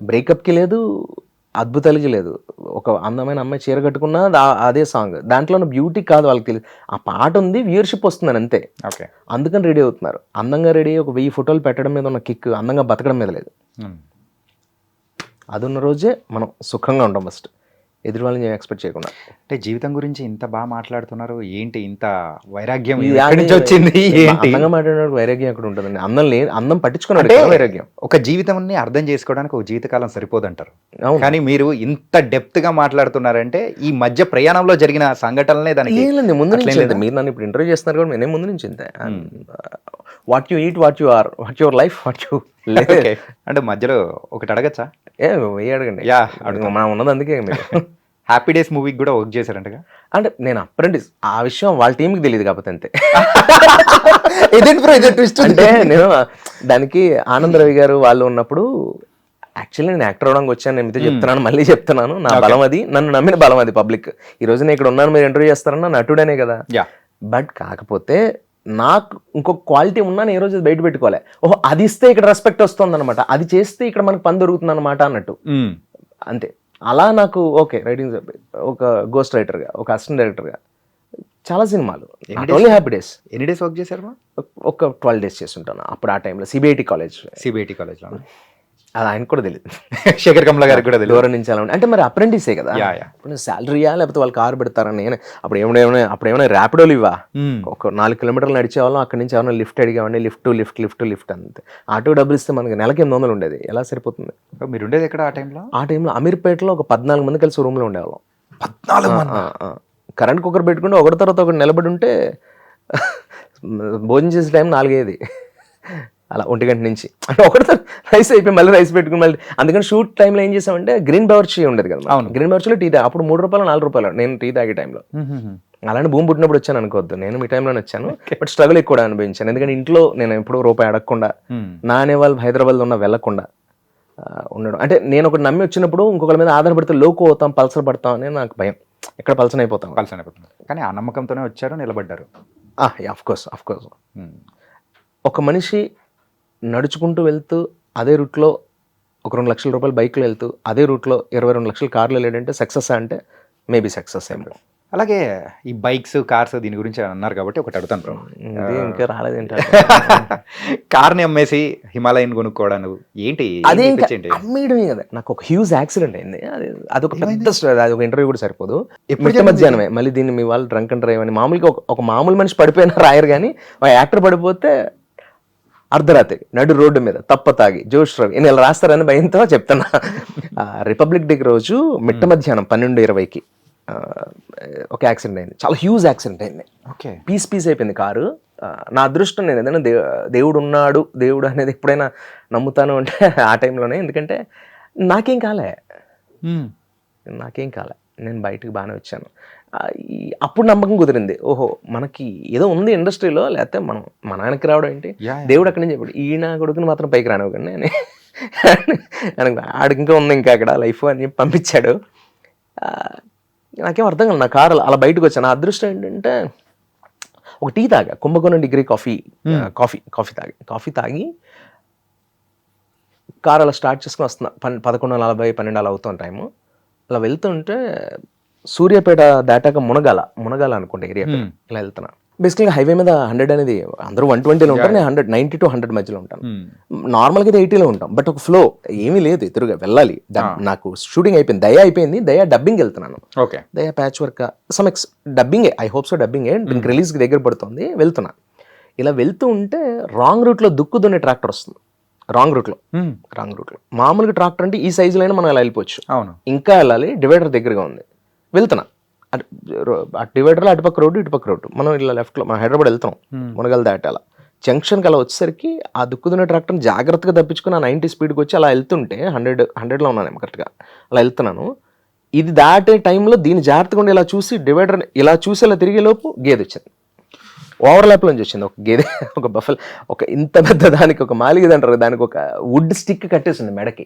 C: బ్రేకప్కి లేదు, అద్భుతాలకి లేదు. ఒక అందమైన అమ్మాయి చీర కట్టుకున్నా అదే సాంగ్. దాంట్లో ఉన్న బ్యూటీ కాదు వాళ్ళకి తెలియదు. ఆ పాట ఉంది, వ్యూయర్షిప్ వస్తుందని అంతే.
B: ఓకే,
C: అందుకని రెడీ అవుతున్నారు. అందంగా రెడీ ఒక 1000 ఫోటోలు పెట్టడం మీద ఉన్న కిక్ అందంగా బతకడం మీద లేదు. అది ఉన్న రోజే మనం సుఖంగా ఉంటాం. ఫస్ట్ ఎదురు వాళ్ళని ఎక్స్పెక్ట్ చేయకుండా.
B: అంటే జీవితం గురించి ఇంత బాగా మాట్లాడుతున్నారు, ఏంటి ఇంత వైరాగ్యం ఎక్కడి నుంచి వచ్చింది? ఏంటి
C: అందంగా మాట్లాడినప్పుడు వైరాగ్యం ఎక్కడ ఉంటుందండి? అందం పట్టించుకున్నాడు వైరాగ్యం.
B: ఒక జీవితాన్ని అర్థం చేసుకోవడానికి ఒక జీవితకాలం సరిపోదంటారు. కానీ మీరు ఇంత డెప్త్ గా మాట్లాడుతున్నారంటే ఈ మధ్య ప్రయాణంలో జరిగిన సంఘటనలే దానికి
C: ముందు నుంచి. మీరు నన్ను ఇప్పుడు ఇంటర్వ్యూ చేస్తున్నారు కూడా నేనే ముందు నుంచి ఇంతే. What you eat, what you are, what your life, what you.
B: అంటే మధ్యలో ఒకటి అడగచ్చా?
C: అడగండి.
B: మనం ఉన్నది అందుకే. హ్యాపీ డేస్ మూవీకి కూడా వర్క్ చేశారంటగా?
C: అంటే నేను అప్రెంటిస్, ఆ విషయం వాళ్ళ టీంకి తెలియదు కాకపోతే అంతే. అంటే నేను దానికి ఆనంద్ రవి గారు వాళ్ళు ఉన్నప్పుడు యాక్చువల్లీ నేను యాక్టర్ అవడానికి వచ్చాను. నేను మీతో చెప్తున్నాను, మళ్ళీ చెప్తున్నాను, నా బలం అది, నన్ను నమ్మిన బలం అది పబ్లిక్. ఈ రోజు నేను ఇక్కడ ఉన్నాను, మీరు ఇంటర్వ్యూ చేస్తారన్నా నటుడనే కదా. బట్ కాకపోతే నాకు ఇంకొక క్వాలిటీ ఉన్నా నేను ఏ రోజు బయట పెట్టుకోలే. ఓహో అది ఇస్తే ఇక్కడ రెస్పెక్ట్ వస్తుంది అనమాట, అది చేస్తే ఇక్కడ మనకు పని దొరుకుతుంది అనమాట అన్నట్టు అంతే. అలా నాకు ఓకే రైటింగ్, ఒక గోస్ట్ రైటర్గా, ఒక అసిస్టెంట్ డైరెక్టర్గా చాలా సినిమాలు. Only happy days.
B: ఎన్ని డేస్ వర్క్ చేశారు?
C: ఒక 12 days చేస్తుంటాను అప్పుడు. ఆ టైంలో సిబిఐటి
B: కాలేజ్లో
C: అది ఆయనకు కూడా తెలియదు,
B: శేఖర్ కమల గారికి కూడా తెలియదు.
C: దూరం నుంచి అలా అంటే మరి అప్రెంటిసే కదా, శాలరీయా లేకపోతే వాళ్ళు కారు పెడతారని. నేను అప్పుడేమైనా ర్యాపిడోలు ఇవ్వా, ఒక 4 kilometers నడిచేవాళ్ళం. అక్కడి నుంచి ఏమైనా లిఫ్ట్ అడిగామండి, లిఫ్ట్ అంతే. ఆటో డబ్బులు ఇస్తే మనకి నెలకి 800 ఉండేది, ఎలా సరిపోతుంది?
B: మీరు ఉండేది ఎక్కడ ఆ టైంలో?
C: అమీర్పేటలో ఒక 14 మంది కలిసి రూమ్లో ఉండేవాళ్ళం.
B: 14 మంది?
C: కరెంట్ కుక్కర్ పెట్టుకుంటే ఒకటి తర్వాత ఒకటి నిలబడి ఉంటే భోజనం చేసే టైం 4 అయ్యేది. అలా 1 గంట నుంచి అంటే ఒకటితో రైస్ అయిపోయి మళ్ళీ రైస్ పెట్టుకుని మళ్ళీ. అందుకని షూట్ టైంలో ఏం చేసామంటే గ్రీన్ బవర్చీ ఉండేది కదా. గ్రీన్ బవర్చీలో టీ అప్పుడు 3 రూపాయలు 4 రూపాయలు నేను టీ తాగే టైంలో. అలానే భూమి పుట్టినప్పుడు వచ్చాను అనుకోవద్దు, నేను మీ టైంలోనే వచ్చాను. బట్ స్ట్రగుల్ ఎక్కువ అనిపించాను. ఎందుకంటే ఇంట్లో నేను ఎప్పుడు రూపాయి అడగకుండా, నా అనే వాళ్ళు హైదరాబాద్లో ఉన్న వెళ్ళకుండా ఉండడం. అంటే నేను ఒకటి నమ్మి వచ్చినప్పుడు ఇంకొకరి మీద ఆధారపడితే లోకు అవుతాం, పల్సర్ పడతాం అని నాకు భయం. ఎక్కడ పల్సన్ అయిపోతాం.
B: కానీ ఆ నమ్మకంతోనే వచ్చారు, నిలబడ్డారు.
C: Of course. ఒక మనిషి నడుచుకుంటూ వెళ్తూ అదే రూట్లో ఒక 2 లక్షల రూపాయలు బైక్లో వెళ్తూ అదే రూట్లో 22 లక్షల కార్లు వెళ్ళాడంటే సక్సెస్ అంటే మేబీ సక్సెస్ ఏమో.
B: అలాగే ఈ బైక్స్ కార్స్ దీని గురించి అన్నారు కాబట్టి ఒకటి అడుగుతాను బ్రో.
C: ఇది ఇంకా రాలేదు ఏంటంటే
B: కార్ని అమ్మేసి హిమాలయన్ కొనుక్కోవడం ఏంటి?
C: అదే ఇంకా
B: ఏంటి?
C: అమ్మేయడమే కదా. నాకు ఒక హ్యూజ్ యాక్సిడెంట్ అయింది. అదొక పెద్ద story. అది ఒక ఇంటర్వ్యూ కూడా సరిపోదు.
B: ఎప్పుడు
C: మిట్ట మధ్యాహ్నమే మళ్ళీ దీన్ని మీ వాళ్ళు డ్రంక్ అండ్ డ్రైవ్ అని మామూలుగా ఒక మామూలు మనిషి పడిపోయినా రాయరు, కానీ ఒక యాక్టర్ పడిపోతే అర్ధరాత్రి నడు రోడ్డు మీద తప్ప తాగి జోష్ రవి నేను ఇలా రాస్తారని భయంతో చెప్తున్నా. రిపబ్లిక్ డే రోజు మిట్ట మధ్యాహ్నం 12:20కి ఒక యాక్సిడెంట్ అయింది. చాలా హ్యూజ్ యాక్సిడెంట్ అయింది.
B: ఓకే.
C: పీస్ అయిపోయింది కారు. నా అదృష్టం, నేను ఏదైనా దేవుడు ఉన్నాడు, దేవుడు అనేది ఎప్పుడైనా నమ్ముతాను అంటే ఆ టైంలోనే. ఎందుకంటే నాకేం కాలే, నేను బయటకు బాగానే వచ్చాను. అప్పుడు నమ్మకం కుదిరింది, ఓహో మనకి ఏదో ఉంది ఇండస్ట్రీలో, లేకపోతే మనం మన ఆయనకి రావడం ఏంటి, దేవుడు అక్కడి నుంచి చెప్పాడు ఈయన కొడుకుని మాత్రం పైకి రానివ్వకండి అని. ఆడికి ఇంకా ఉంది ఇంకా అక్కడ లైఫ్ అని చెప్పి పంపించాడు. నాకేం అర్థం కాదు. నా కారు అలా బయటకు వచ్చాను. నా అదృష్టం ఏంటంటే ఒక టీ తాగా, కుంభకోణం డిగ్రీ కాఫీ తాగి కారు అలా స్టార్ట్ చేసుకుని వస్తున్నా. 11:40, 12 అలా అవుతుంది టైము. అలా వెళ్తుంటే సూర్యాపేట దాటాక మునగాల అనుకుంటే ఏరియా ఇలా వెళ్తున్నా. బేసికల్గా హైవే మీద 100 అనేది అందరూ 120లో ఉంటారు, నేను 90 to 100 మధ్యలో ఉంటాను. నార్మల్గా అయితే 80లో ఉంటాం. బట్ ఒక ఫ్లో ఏమీ లేదు, ఎదురుగా వెళ్ళాలి. నాకు షూటింగ్ అయిపోయింది, దయా డబ్బింగ్ వెళ్తున్నాను. దయా ప్యాచ్ వర్క్ డబ్బింగే, ఐ హోప్ సో డబ్బింగే. దీనికి రిలీజ్కి దగ్గర పడుతుంది. వెళ్తున్నా, ఇలా వెళ్తూ ఉంటే రాంగ్ రూట్లో దున్నే ట్రాక్టర్ వస్తుంది. రాంగ్ రూట్లో మామూలుగా ట్రాక్టర్ అంటే ఈ సైజులో అయినా మనం అలా వెళ్ళిపోవచ్చు, ఇంకా వెళ్ళాలి. డివైడర్ దగ్గరగా ఉంది, వెళ్తున్నా. డివైడర్లో అటుపక్క రోడ్డు, మనం ఇలా లెఫ్ట్లో మనం హైదరాబాద్ వెళ్తాం, మునగల దాటాల జంక్షన్కి అలా వచ్చేసరికి ఆ దుక్కుతున్న ట్రాక్టర్ని జాగ్రత్తగా తప్పించుకుని ఆ 90 స్పీడ్కి వచ్చి అలా వెళ్తుంటే 100లో ఉన్నాను కరెక్ట్గా. అలా వెళ్తున్నాను. ఇది దాటే టైంలో దీన్ని జాగ్రత్తగా ఉండి ఇలా చూసి డివైడర్ ఇలా చూసి అలా తిరిగే లోపు గేదె వచ్చింది. ఓవర్లాప్ నుంచి వచ్చింది ఒక గేదె, ఒక బఫెల్, ఒక ఇంత పెద్ద దానికి ఒక మాలిగది అంటారు, దానికి ఒక వుడ్ స్టిక్ కట్టేసింది మెడకి.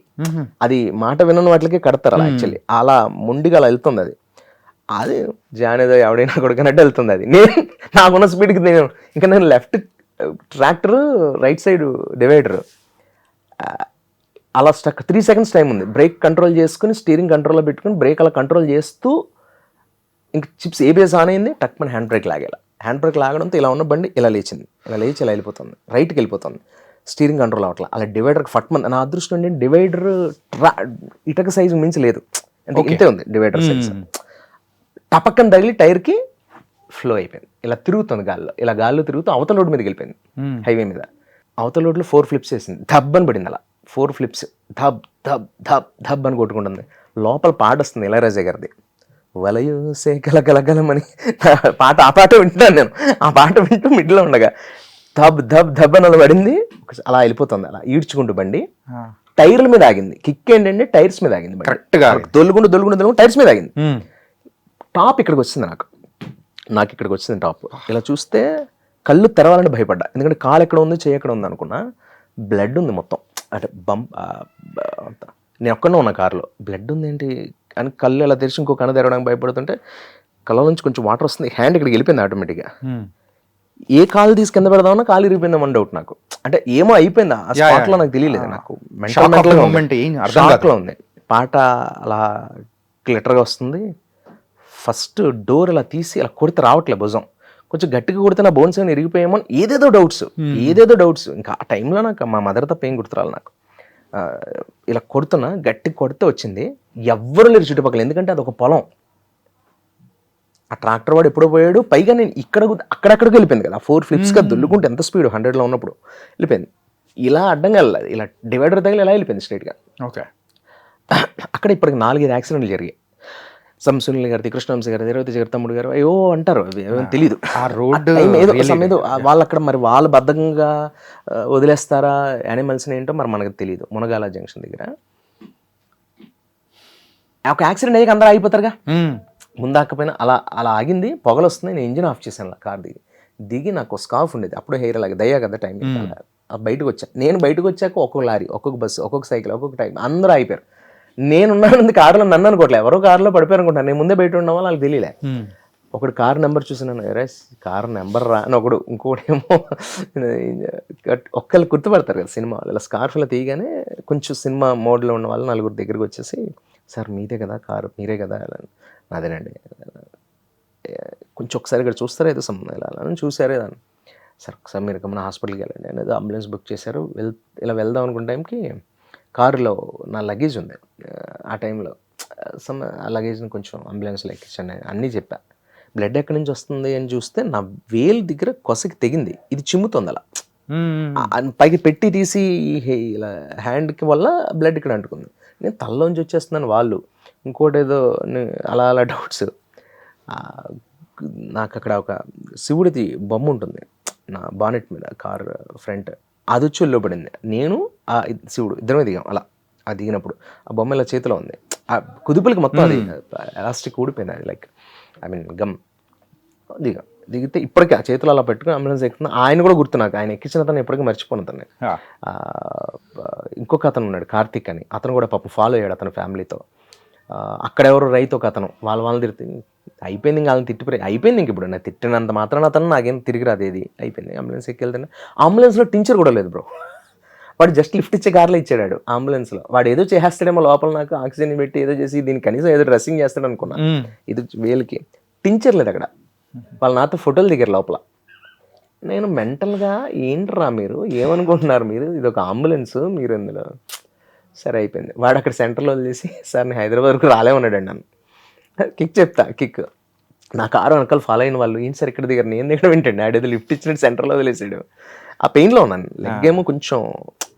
C: అది మాట వినని వాటికి కడతారు అలా యాక్చువల్లీ. అలా ముండిగా అలా వెళ్తుంది అది. అది జానేదో ఎవడైనా కొడుకున్నట్టు వెళ్తుంది అది. నాకున్న స్పీడ్కి నేను left tractor, right side divider, అలా స్టక్ 3 seconds టైం ఉంది. బ్రేక్ కంట్రోల్ చేసుకుని స్టీరింగ్ కంట్రోల్లో పెట్టుకుని బ్రేక్ అలా కంట్రోల్ చేస్తూ ఇంక చిప్స్ ఏబిఎస్ ఆన్ అయింది. టక్ మన హ్యాండ్ బ్రేక్ లాగడంతో ఇలా ఉన్న బండి ఇలా లేచి ఇలా వెళ్ళిపోతుంది, రైట్కి వెళ్ళిపోతుంది. స్టీరింగ్ కంట్రోల్ అవ్వట్లా. అలా డివైడర్కి ఫట్మంది. నా అదృష్టం ఏంటంటే డివైడర్ ఇటక సైజు మించి లేదు, ఇంతే ఉంది డివైడర్ సైజ్. టపక్కన తగిలి టైర్కి ఫ్లో అయిపోయింది. ఇలా తిరుగుతుంది గాల్లో తిరుగుతూ అవతల రోడ్డు మీదకి వెళ్ళిపోయింది. హైవే మీద అవతల రోడ్లో 4 flips వేసింది. ధబ్ అని పడింది. అలా 4 flips ధబ్ ధబ్ ధబ్ ధబ్ అని కొట్టుకుంటుంది. లోపల పాట వస్తుంది ఇళయరాజా గారిది, వలయూసే గలగలగలమని పాట. ఆ పాట వింటున్నాను నేను. ఆ పాట వింటూ మిడ్లో ఉండగా ధబ్ ధబ్ ధబ్ అని అలా పడింది. అలా వెళ్ళిపోతుంది అలా ఈడ్చుకుంటూ బండి. టైర్ల మీద ఆగింది. కిక్ ఏంటంటే టైర్స్ మీద ఆగింది. కరెక్ట్గా దొల్లుకుంటూ టైర్స్ మీద ఆగింది. టాప్ ఇక్కడికి వచ్చింది, నాకు ఇక్కడికి వచ్చింది టాప్. ఇలా చూస్తే కళ్ళు తెరవాలని భయపడ్డా. ఎందుకంటే కాలు ఎక్కడ ఉంది, చెయ్యి ఎక్కడ ఉంది అనుకున్నా. బ్లడ్ ఉంది మొత్తం, అంటే నేను ఒక్కడే ఉన్నా కారులో. బ్లడ్ ఉంది ఏంటి అని కళ్ళు ఎలా తెరిచి ఇంకో కన్ను తెరవడానికి భయపడుతుంటే కళ్ళ నుంచి కొంచెం వాటర్ వస్తుంది. హ్యాండ్ ఇక్కడికి వెళ్ళిపోయింది ఆటోమేటిక్గా. ఏ కాలు తీసి కింద పెడదామన్నా కాలు ఇరిగిపోయిందామని డౌట్ నాకు. అంటే ఏమో అయిపోయింది ఆ స్పాట్లో, నాకు తెలియలేదు. నాకు మెంటల్ ఉంది. పాట అలా క్లిటర్గా వస్తుంది. ఫస్ట్ డోర్ ఇలా తీసి ఇలా కొడితే రావట్లే భుజం, కొంచెం గట్టిగా కొడితే నా బోన్స్ ఏమైనా ఇరిగిపోయామో ఏదేదో డౌట్స్. ఇంకా ఆ టైంలో నాకు మా మదర్ తప్ప ఏం గుర్తురాలి నాకు. ఇలా కొడుతున్నా, గట్టి కొడితే వచ్చింది. ఎవ్వరు లేరు చుట్టుపక్కల, ఎందుకంటే అది ఒక పొలం. ఆ ట్రాక్టర్ వాడు ఎప్పుడో పోయాడు. పైగా నేను అక్కడక్కడికి వెళ్ళిపోయింది కదా, 4 flipsగా దొల్లుకుంటే ఎంత స్పీడ్ 100లో ఉన్నప్పుడు వెళ్ళిపోయింది. ఇలా అడ్డంగా వెళ్ళాలి, ఇలా డివైడర్ తగిలి ఇలా వెళ్ళిపోయింది స్ట్రైట్గా. ఓకే. అక్కడ ఇప్పటికి 4-5 యాక్సిడెంట్లు జరిగాయి. సునీల్ గారి, కృష్ణవంశీ గారు, రేవతి గారు, తమ్ముడు గారు, అయ్యో అంటారు, తెలియదు ఆ రోడ్డు ఏదో వాళ్ళు అక్కడ మరి వాళ్ళు బద్ధకంగా వదిలేస్తారా యానిమల్స్ని ఏంటో మరి మనకు తెలియదు. మునగాల జంక్షన్ దగ్గర ఒక యాక్సిడెంట్ అయ్యాక అందరూ ఆగిపోతారుగా, ముందాకపోయినా అలా ఆగింది. పొగలు వస్తుంది. నేను ఇంజిన్ ఆఫ్ చేశాను. కార్ దిగి నాకు స్కార్ఫ్ ఉండేది, అప్పుడు హెయిర్ అలాగే దయ్యా కదా టైం. బయటకు వచ్చా. నేను బయటకు వచ్చాక ఒక్కొక్క లారీ, ఒక్కొక్క బస్సు, ఒక్కొక్క సైకిల్, ఒక్కొక్క టైం అందరూ అయిపోయారు. నేనున్నాను కారులో, నన్ను అనుకోవట్లే, ఎవరో కారులో పడిపోయారు అనుకుంటాను. నేను ముందే బయట ఉన్న వాళ్ళు వాళ్ళకి తెలియలే. ఒకడు కారు నెంబర్ చూసినాను, కారు నెంబర్ రా అని ఒకడు. ఇంకోటేమో ఒక్కళ్ళు గుర్తుపడతారు కదా సినిమా వాళ్ళు. ఇలా స్కార్ఫ్లో తీయగానే కొంచెం సినిమా మోడ్లో ఉన్న వాళ్ళు 4 దగ్గరికి వచ్చేసి, సార్ మీదే కదా కారు, మీరే కదా? అదేనండి. కొంచెం ఒకసారి ఇక్కడ చూస్తారా ఏదో సంబంధం ఇలా అని చూసారే దాన్ని. సార్ ఒకసారి మీరు మన హాస్పిటల్కి వెళ్ళండి అని ఏదో అంబులెన్స్ బుక్ చేశారు. ఇలా వెళ్దాం అనుకున్న టైంకి కారులో నా లగేజ్ ఉంది. ఆ టైంలో ఆ లగేజ్ని కొంచెం అంబులెన్స్లో ఎక్కించండి అన్నీ చెప్పా. బ్లడ్ ఎక్కడి నుంచి వస్తుంది అని చూస్తే నా వేలు దగ్గర కొసకి తెగింది. ఇది చిమ్ముతుంది అలా పైకి పెట్టి తీసి ఇలా హ్యాండ్కి వల్ల బ్లడ్ ఇక్కడ అంటుకుంది. నేను తలలోంచి వచ్చేస్తున్నాను వాళ్ళు ఇంకోటి ఏదో అలా డౌట్స్. నాకు అక్కడ ఒక శివుడిది బొమ్మ ఉంటుంది నా బానెట్ మీద కార్ ఫ్రంట్, అది వచ్చి వెళ్ళబడింది. నేను ఆ శివుడు ఇద్దరమే దిగాం. అలా అది దిగినప్పుడు ఆ బొమ్మ ఇలా చేతిలో ఉంది. ఆ కుదుపులకి మొత్తం అది ఎలాస్టిక్ ఊడిపోయింది. అది లైక్ గమ్ దిగితే ఇప్పటికీ ఆ చేతులు అలా పెట్టుకుని అంబులెన్స్ ఎక్కుతున్నా. ఆయన కూడా గుర్తు నాకు, ఆయన ఎక్కించిన అతను ఎప్పటికీ మర్చిపోను అతన్ని. ఇంకొక అతను ఉన్నాడు కార్తీక్ అని, అతను కూడా పాపం ఫాలో అయ్యాడు అతని ఫ్యామిలీతో. అక్కడ ఎవరు రైతు ఒక అతను వాళ్ళని తిరిగి అయిపోయింది. ఇంకా వాళ్ళని తిట్టిపోయి అయిపోయింది. ఇంక ఇప్పుడు నేను తిట్టినంత మాత్రాన అతను నాకేం తిరిగి రాదు. ఏది అయిపోయింది. అంబులెన్స్ ఎక్కి వెళ్తాను. అంబులెన్స్లో టించర్ కూడా లేదు బ్రో. వాడు జస్ట్ లిఫ్ట్ ఇచ్చే కార్లో ఇచ్చాడు అంబులెన్స్లో. వాడు ఏదో చేస్తాడేమో లోపల, నాకు ఆక్సిజన్ పెట్టి ఏదో చేసి దీనికి కనీసం ఏదో డ్రెస్సింగ్ చేస్తాడు అనుకున్నా. ఇది వేలికి టించర్ లేదు అక్కడ. వాళ్ళు నాతో ఫోటోలు దిగారు లోపల. నేను మెంటల్గా ఏంట్రా మీరు ఏమనుకుంటున్నారు, మీరు ఇది ఒక అంబులెన్స్, మీరు ఇందులో సరే అయిపోయింది. వాడు అక్కడ సెంటర్లో వదిలేసి సార్ నేను హైదరాబాద్ వరకు రాలేమన్నాడు నన్ను. కిక్ నా కారు వెనకాల ఫాలో అయిన వాళ్ళు ఏంటి సార్ ఇక్కడ దిగారు, నేను దిగడం ఏంటండి, ఆడేదో లిఫ్ట్ ఇచ్చినట్టు సెంటర్లో వదిలేసాడు. ఆ పెయిన్లో ఉన్నాను. లెగ్ ఏమో కొంచెం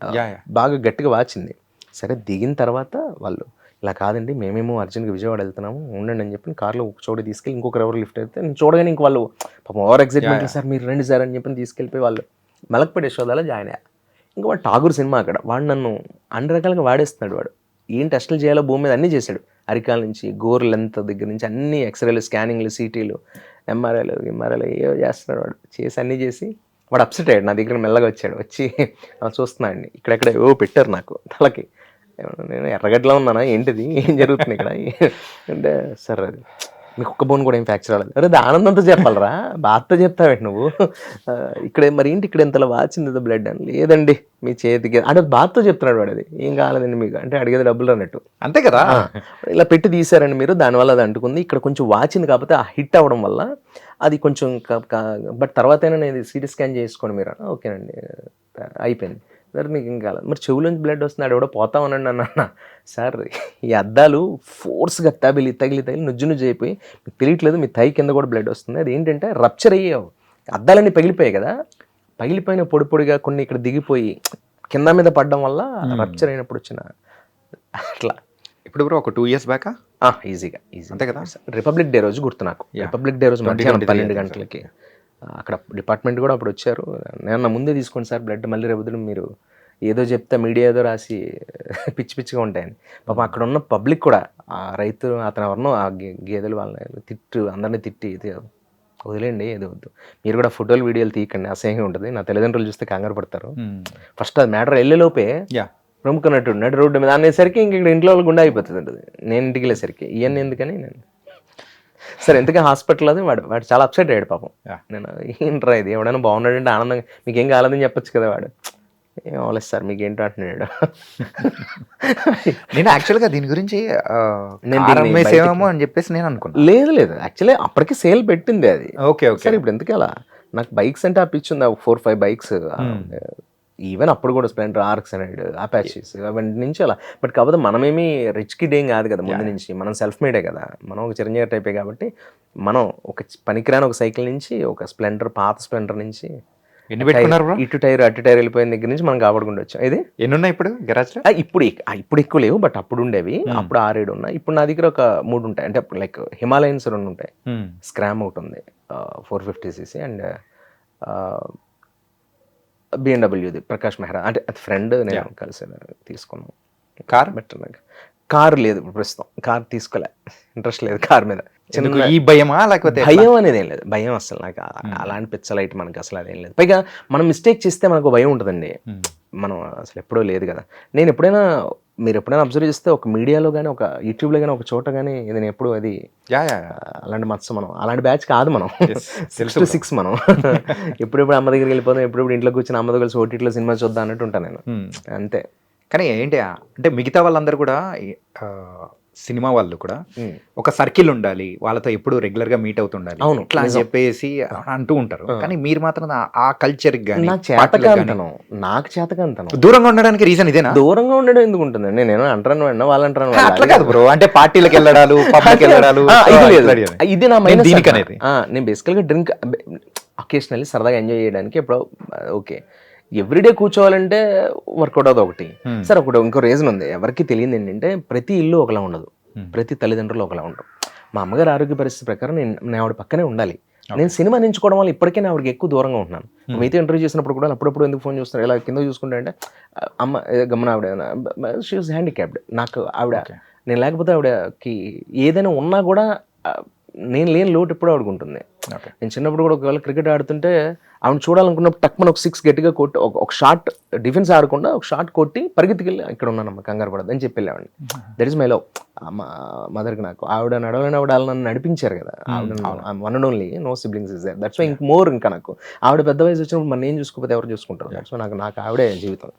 C: బాగా గట్టిగా వాచింది. సరే దిగిన తర్వాత వాళ్ళు ఇలా కాదండి మేమేమో అర్జెంట్గా విజయవాడ వెళ్తున్నాము ఉండండి అని చెప్పి కార్లో ఒక చోట తీసుకెళ్ళి ఇంకొకరు ఎవరు లిఫ్ట్ అయితే నేను చూడగానే ఇంక వాళ్ళు పాపం ఓవర్ ఎక్సైట్మెంట్ సార్ మీరు రండి సార్ అని చెప్పి తీసుకెళ్ళిపోయి వాళ్ళు మలక్పేట యశోదాలో జాయిన్ అయ్యా. ఇంకా వాడు ఠాగూర్ సినిమా అక్కడ. వాడు నన్ను అన్ని రకాలుగా వాడేస్తున్నాడు. వాడు ఏం టెస్టులు చేయాలో భూమి మీద అన్నీ చేశాడు. అరికాల నుంచి గోర్ లెంత్ దగ్గర నుంచి అన్ని ఎక్స్రేలు, స్కానింగ్లు, సిటీలు, ఎంఆర్ఐలు ఏవో చేస్తున్నాడు. వాడు చేసి అన్నీ చేసి వాడు అప్సెట్ అయ్యాడు. నా దగ్గర మెల్లగా వచ్చాడు. వచ్చి చూస్తున్నాడు. ఇక్కడెక్కడ ఏవో పెట్టారు నాకు తలకి. నేను ఎర్రగడ్డలో ఉన్నానా ఏంటిది, ఏం జరుగుతుంది ఇక్కడ అంటే సార్ అది మీకు ఒక్క బోన్ కూడా ఏం ఫ్రాక్చర్ అవ్వలేదు. అరే ఆనందంతో చెప్పాలరా, బాధతో చెప్తావేంటి నువ్వు, ఇక్కడ మరి ఏంటి ఇక్కడ ఇంతలా వాచింది బ్లడ్ అని. లేదండి మీ చేతికి అంటే బాధతో చెప్తున్నాడు వాడు. అది ఏం కాలేదండి మీకు అంటే అడిగేది డబ్బులు అన్నట్టు అంతే కదా. ఇలా పెట్టి తీసారండి మీరు, దానివల్ల అది అంటుకుంది. ఇక్కడ కొంచెం వాచింది కాకపోతే ఆ హిట్ అవ్వడం వల్ల అది కొంచెం బట్ తర్వాత అయినా నేను సిటీ స్కాన్ చేసుకోండి మీరు. ఓకేనండి అయిపోయింది. సార్ మీకు ఏం కాలేదు. మరి చెవులోంచి బ్లడ్ వస్తున్నాడు ఎవడో పోతామనండి అన్న. సార్ ఈ అద్దాలు ఫోర్స్గా తగిలి నుజ్జు అయిపోయి మీకు తెలియట్లేదు, మీ తై కింద కూడా బ్లడ్ వస్తుంది. అది ఏంటంటే రప్చర్ అయ్యావు, అద్దాలన్నీ పగిలిపోయాయి కదా, పగిలిపోయిన పొడిగా కొన్ని ఇక్కడ దిగిపోయి కింద మీద పడడం వల్ల రప్చర్ అయినప్పుడు వచ్చిన అట్లా.
B: ఇప్పుడు బ్రో ఒక 2 years బ్యాక్
C: ఈజీగా
B: అంతే కదా.
C: రిపబ్లిక్ డే రోజు గుర్తు నాకు. రిపబ్లిక్ డే రోజు మధ్యాహ్నం 12 గంటలకి అక్కడ డిపార్ట్మెంట్ కూడా అప్పుడు వచ్చారు. నేను ముందే తీసుకోండి సార్ బ్లడ్, మళ్ళీ రేపు మీరు ఏదో చెప్తే మీడియా ఏదో రాసి పిచ్చిగా ఉంటాయని. పాపం అక్కడ ఉన్న పబ్లిక్ కూడా ఆ రైతు అతను ఎవరినో ఆ గేదెలు వాళ్ళని అందరినీ తిట్టి వదిలేండి ఏదో వద్దు, మీరు కూడా ఫోటోలు వీడియోలు తీయకండి అసహ్యంగా ఉంటుంది, నా తల్లిదండ్రులు చూస్తే కంగారు పడతారు. ఫస్ట్ అది మ్యాటర్ వెళ్ళేలోపే ప్రముఖ నటు రోడ్డు మీద అనేసరికి ఇంక ఇక్కడ ఇంట్లో వాళ్ళు గుండె అయిపోతుంది ఉంటుంది. నేను ఇంటికి వెళ్ళేసరికి ఇవన్నీ ఎందుకని నేను సరే ఎందుకంటే హాస్పిటల్ అది వాడు చాలా అప్సెట్ అయ్యాడు పాపం. నేను ఏంట్రా ఇది ఎవడైనా బాగున్నాడంటే ఆనందంగా మీకేం కాలేదని చెప్పొచ్చు కదా. వాడు ఏం అవ్వలేదు సార్ మీకు ఏంటో అంటున్నాడు.
B: నేను యాక్చువల్గా దీని గురించి నేను అని చెప్పేసి నేను అనుకున్నాను.
C: లేదు యాక్చువల్లీ అప్పటికి సేల్ పెట్టింది అది.
B: ఓకే
C: సార్ ఇప్పుడు ఎందుకు అలా నాకు బైక్స్ అంటే అప్పించింది 4-5 బైక్స్. ఈవెన్ అప్పుడు కూడా స్ప్లెండర్, RX 100, అపాచీస్ అవన్నీ నుంచి అలా. బట్ కాకపోతే మనమేమి రిచ్ కిడ్ ఏం కాదు కదా ముందు నుంచి, మనం సెల్ఫ్ మేడే కదా, మనం ఒక చిరంజీవి టైపే. కాబట్టి మనం ఒక పనికిరాని ఒక సైకిల్ నుంచి ఒక స్ప్లెండర్, పాత స్ప్లెండర్ నుంచి ఇటు టైర్ అటు టైర్ వెళ్ళిపోయిన దగ్గర నుంచి మనం కాపాడుకుంటూ వచ్చాం. ఇది
B: ఎన్ని ఉన్నాయి ఇప్పుడు గరాజ్?
C: ఇప్పుడు ఎక్కువ లేవు బట్ అప్పుడు ఉండేవి. అప్పుడు 6-7 ఉన్నాయి. ఇప్పుడు నా దగ్గర ఒక 3 ఉంటాయి. అంటే లైక్ హిమాలయన్స్ 2 ఉంటాయి, స్క్రామ్ ఒకటి ఉంది 450cc, and BMW Prakash Mehra అంటే అది ఫ్రెండ్, నేను కలిసి తీసుకున్నాను. కార్ లేదు ఇప్పుడు ప్రస్తుతం, కార్ తీసుకోలే, ఇంట్రెస్ట్ లేదు కార్ మీద.
B: ఈ భయమా లేకపోతే
C: భయం అనేది ఏం లేదు, భయం అసలు నాకు అలాంటి పిచ్చలైట్ మనకి అసలు అదేం లేదు. పైగా మనం మిస్టేక్ చేస్తే మనకు భయం ఉంటుందండి, మనం అసలు ఎప్పుడూ లేదు కదా. మీరు ఎప్పుడైనా అబ్జర్వ్ చేస్తే ఒక మీడియాలో కానీ ఒక యూట్యూబ్లో కానీ ఒక చోట కానీ ఇది ఎప్పుడు అది అలాంటి మత్స మనం అలాంటి బ్యాచ్ కాదు మనం. 6 to 6 మనం ఎప్పుడెప్పుడు అమ్మ దగ్గరికి వెళ్ళిపోతాం, ఎప్పుడెప్పుడు ఇంట్లో కూర్చొని అమ్మతో కలిసి ఓటీటీలో సినిమా చూద్దాం అన్నట్టు ఉంటాను నేను అంతే.
B: కానీ ఏంటి అంటే మిగతా వాళ్ళందరూ కూడా సినిమా వాళ్ళు కూడా ఒక సర్కిల్ ఉండాలి, వాళ్ళతో ఎప్పుడు రెగ్యులర్ గా మీట్ అవుతుండాలి,
C: అవును,
B: ఇట్లా అని
C: నిజం.
B: చెప్పేసి అంటూ ఉంటారు. కానీ మీరు మాత్రం ఆ కల్చర్
C: నాకు చేతకంతనం, నాకు చేతకంతనం.
B: దూరంగా ఉండడానికి రీజన్ ఇదేనా?
C: దూరంగా ఉండడం ఎందుకు ఉంటుంది? నేను అంటాను వాడినా, వాళ్ళు అంటాను
B: అట్లా కాదు బ్రో, అంటే పార్టీలకు వెళ్ళడాలు, పబ్లిక్ వెళ్ళడాలు,
C: ఇది నా మైనస్
B: దీనికి అనేది.
C: నేను బేసికల్ గా డ్రింక్ అకేషనల్లీ సరదాగా ఎంజాయ్ చేయడానికి ఎప్పుడో ఓకే. ఎవ్రీడే కూర్చోవాలంటే వర్కౌట్ అవుతుంది ఒకటి. సరే, ఒకటి ఇంకో రీజన్ ఉంది, ఎవరికి తెలియదు ఏంటంటే ప్రతి ఇల్లు ఒకలా ఉండదు, ప్రతి తల్లిదండ్రులు ఒకలా ఉండరు. మా అమ్మగారు ఆరోగ్య పరిస్థితి ప్రకారం నేను ఆవిడ పక్కనే ఉండాలి. నేను సినిమా ఎంచుకోవడం వల్ల ఇప్పటికే నేను ఆవిడకి ఎక్కువ దూరంగా ఉంటున్నాను. మీతో ఇంటర్వ్యూ చేసినప్పుడు కూడా అప్పుడప్పుడు ఎందుకు ఫోన్ చూస్తున్నారు, ఇలా కింద చూసుకుంటే అంటే అమ్మ గమన ఆవిడ షీ వాజ్ హ్యాండిక్యాప్డ్. నాకు ఆవిడ, నేను లేకపోతే ఆవిడకి ఏదైనా ఉన్నా కూడా నేను లేని లోటు ఎప్పుడు ఆడుకుంటుంది. నేను చిన్నప్పుడు కూడా ఒకవేళ క్రికెట్ ఆడుతుంటే ఆవిడ చూడాలనుకున్నప్పుడు టక్ మన ఒక 6 గట్టిగా కొట్టి ఒక షాట్ డిఫెన్స్ ఆడకుండా ఒక షాట్ కొట్టి పరిగెత్తికెళ్ళి ఇక్కడ ఉన్నానమ్మ కంగారు పడదు అని చెప్పి వెళ్ళేవాడిని. That is my love. మదర్కి నాకు ఆవిడ నడవలేని ఆవిడ నన్ను నడిపించారు కదా, ఆవిడ one and only, no siblings is there. That's why ఇంక మోర్. ఇంకా నాకు ఆవిడ పెద్ద వయసు వచ్చినప్పుడు మన ఏం చూసుకోకపోతే ఎవరు చూసుకుంటారు. దట్స్ వై నాకు ఆవిడే జీవితం.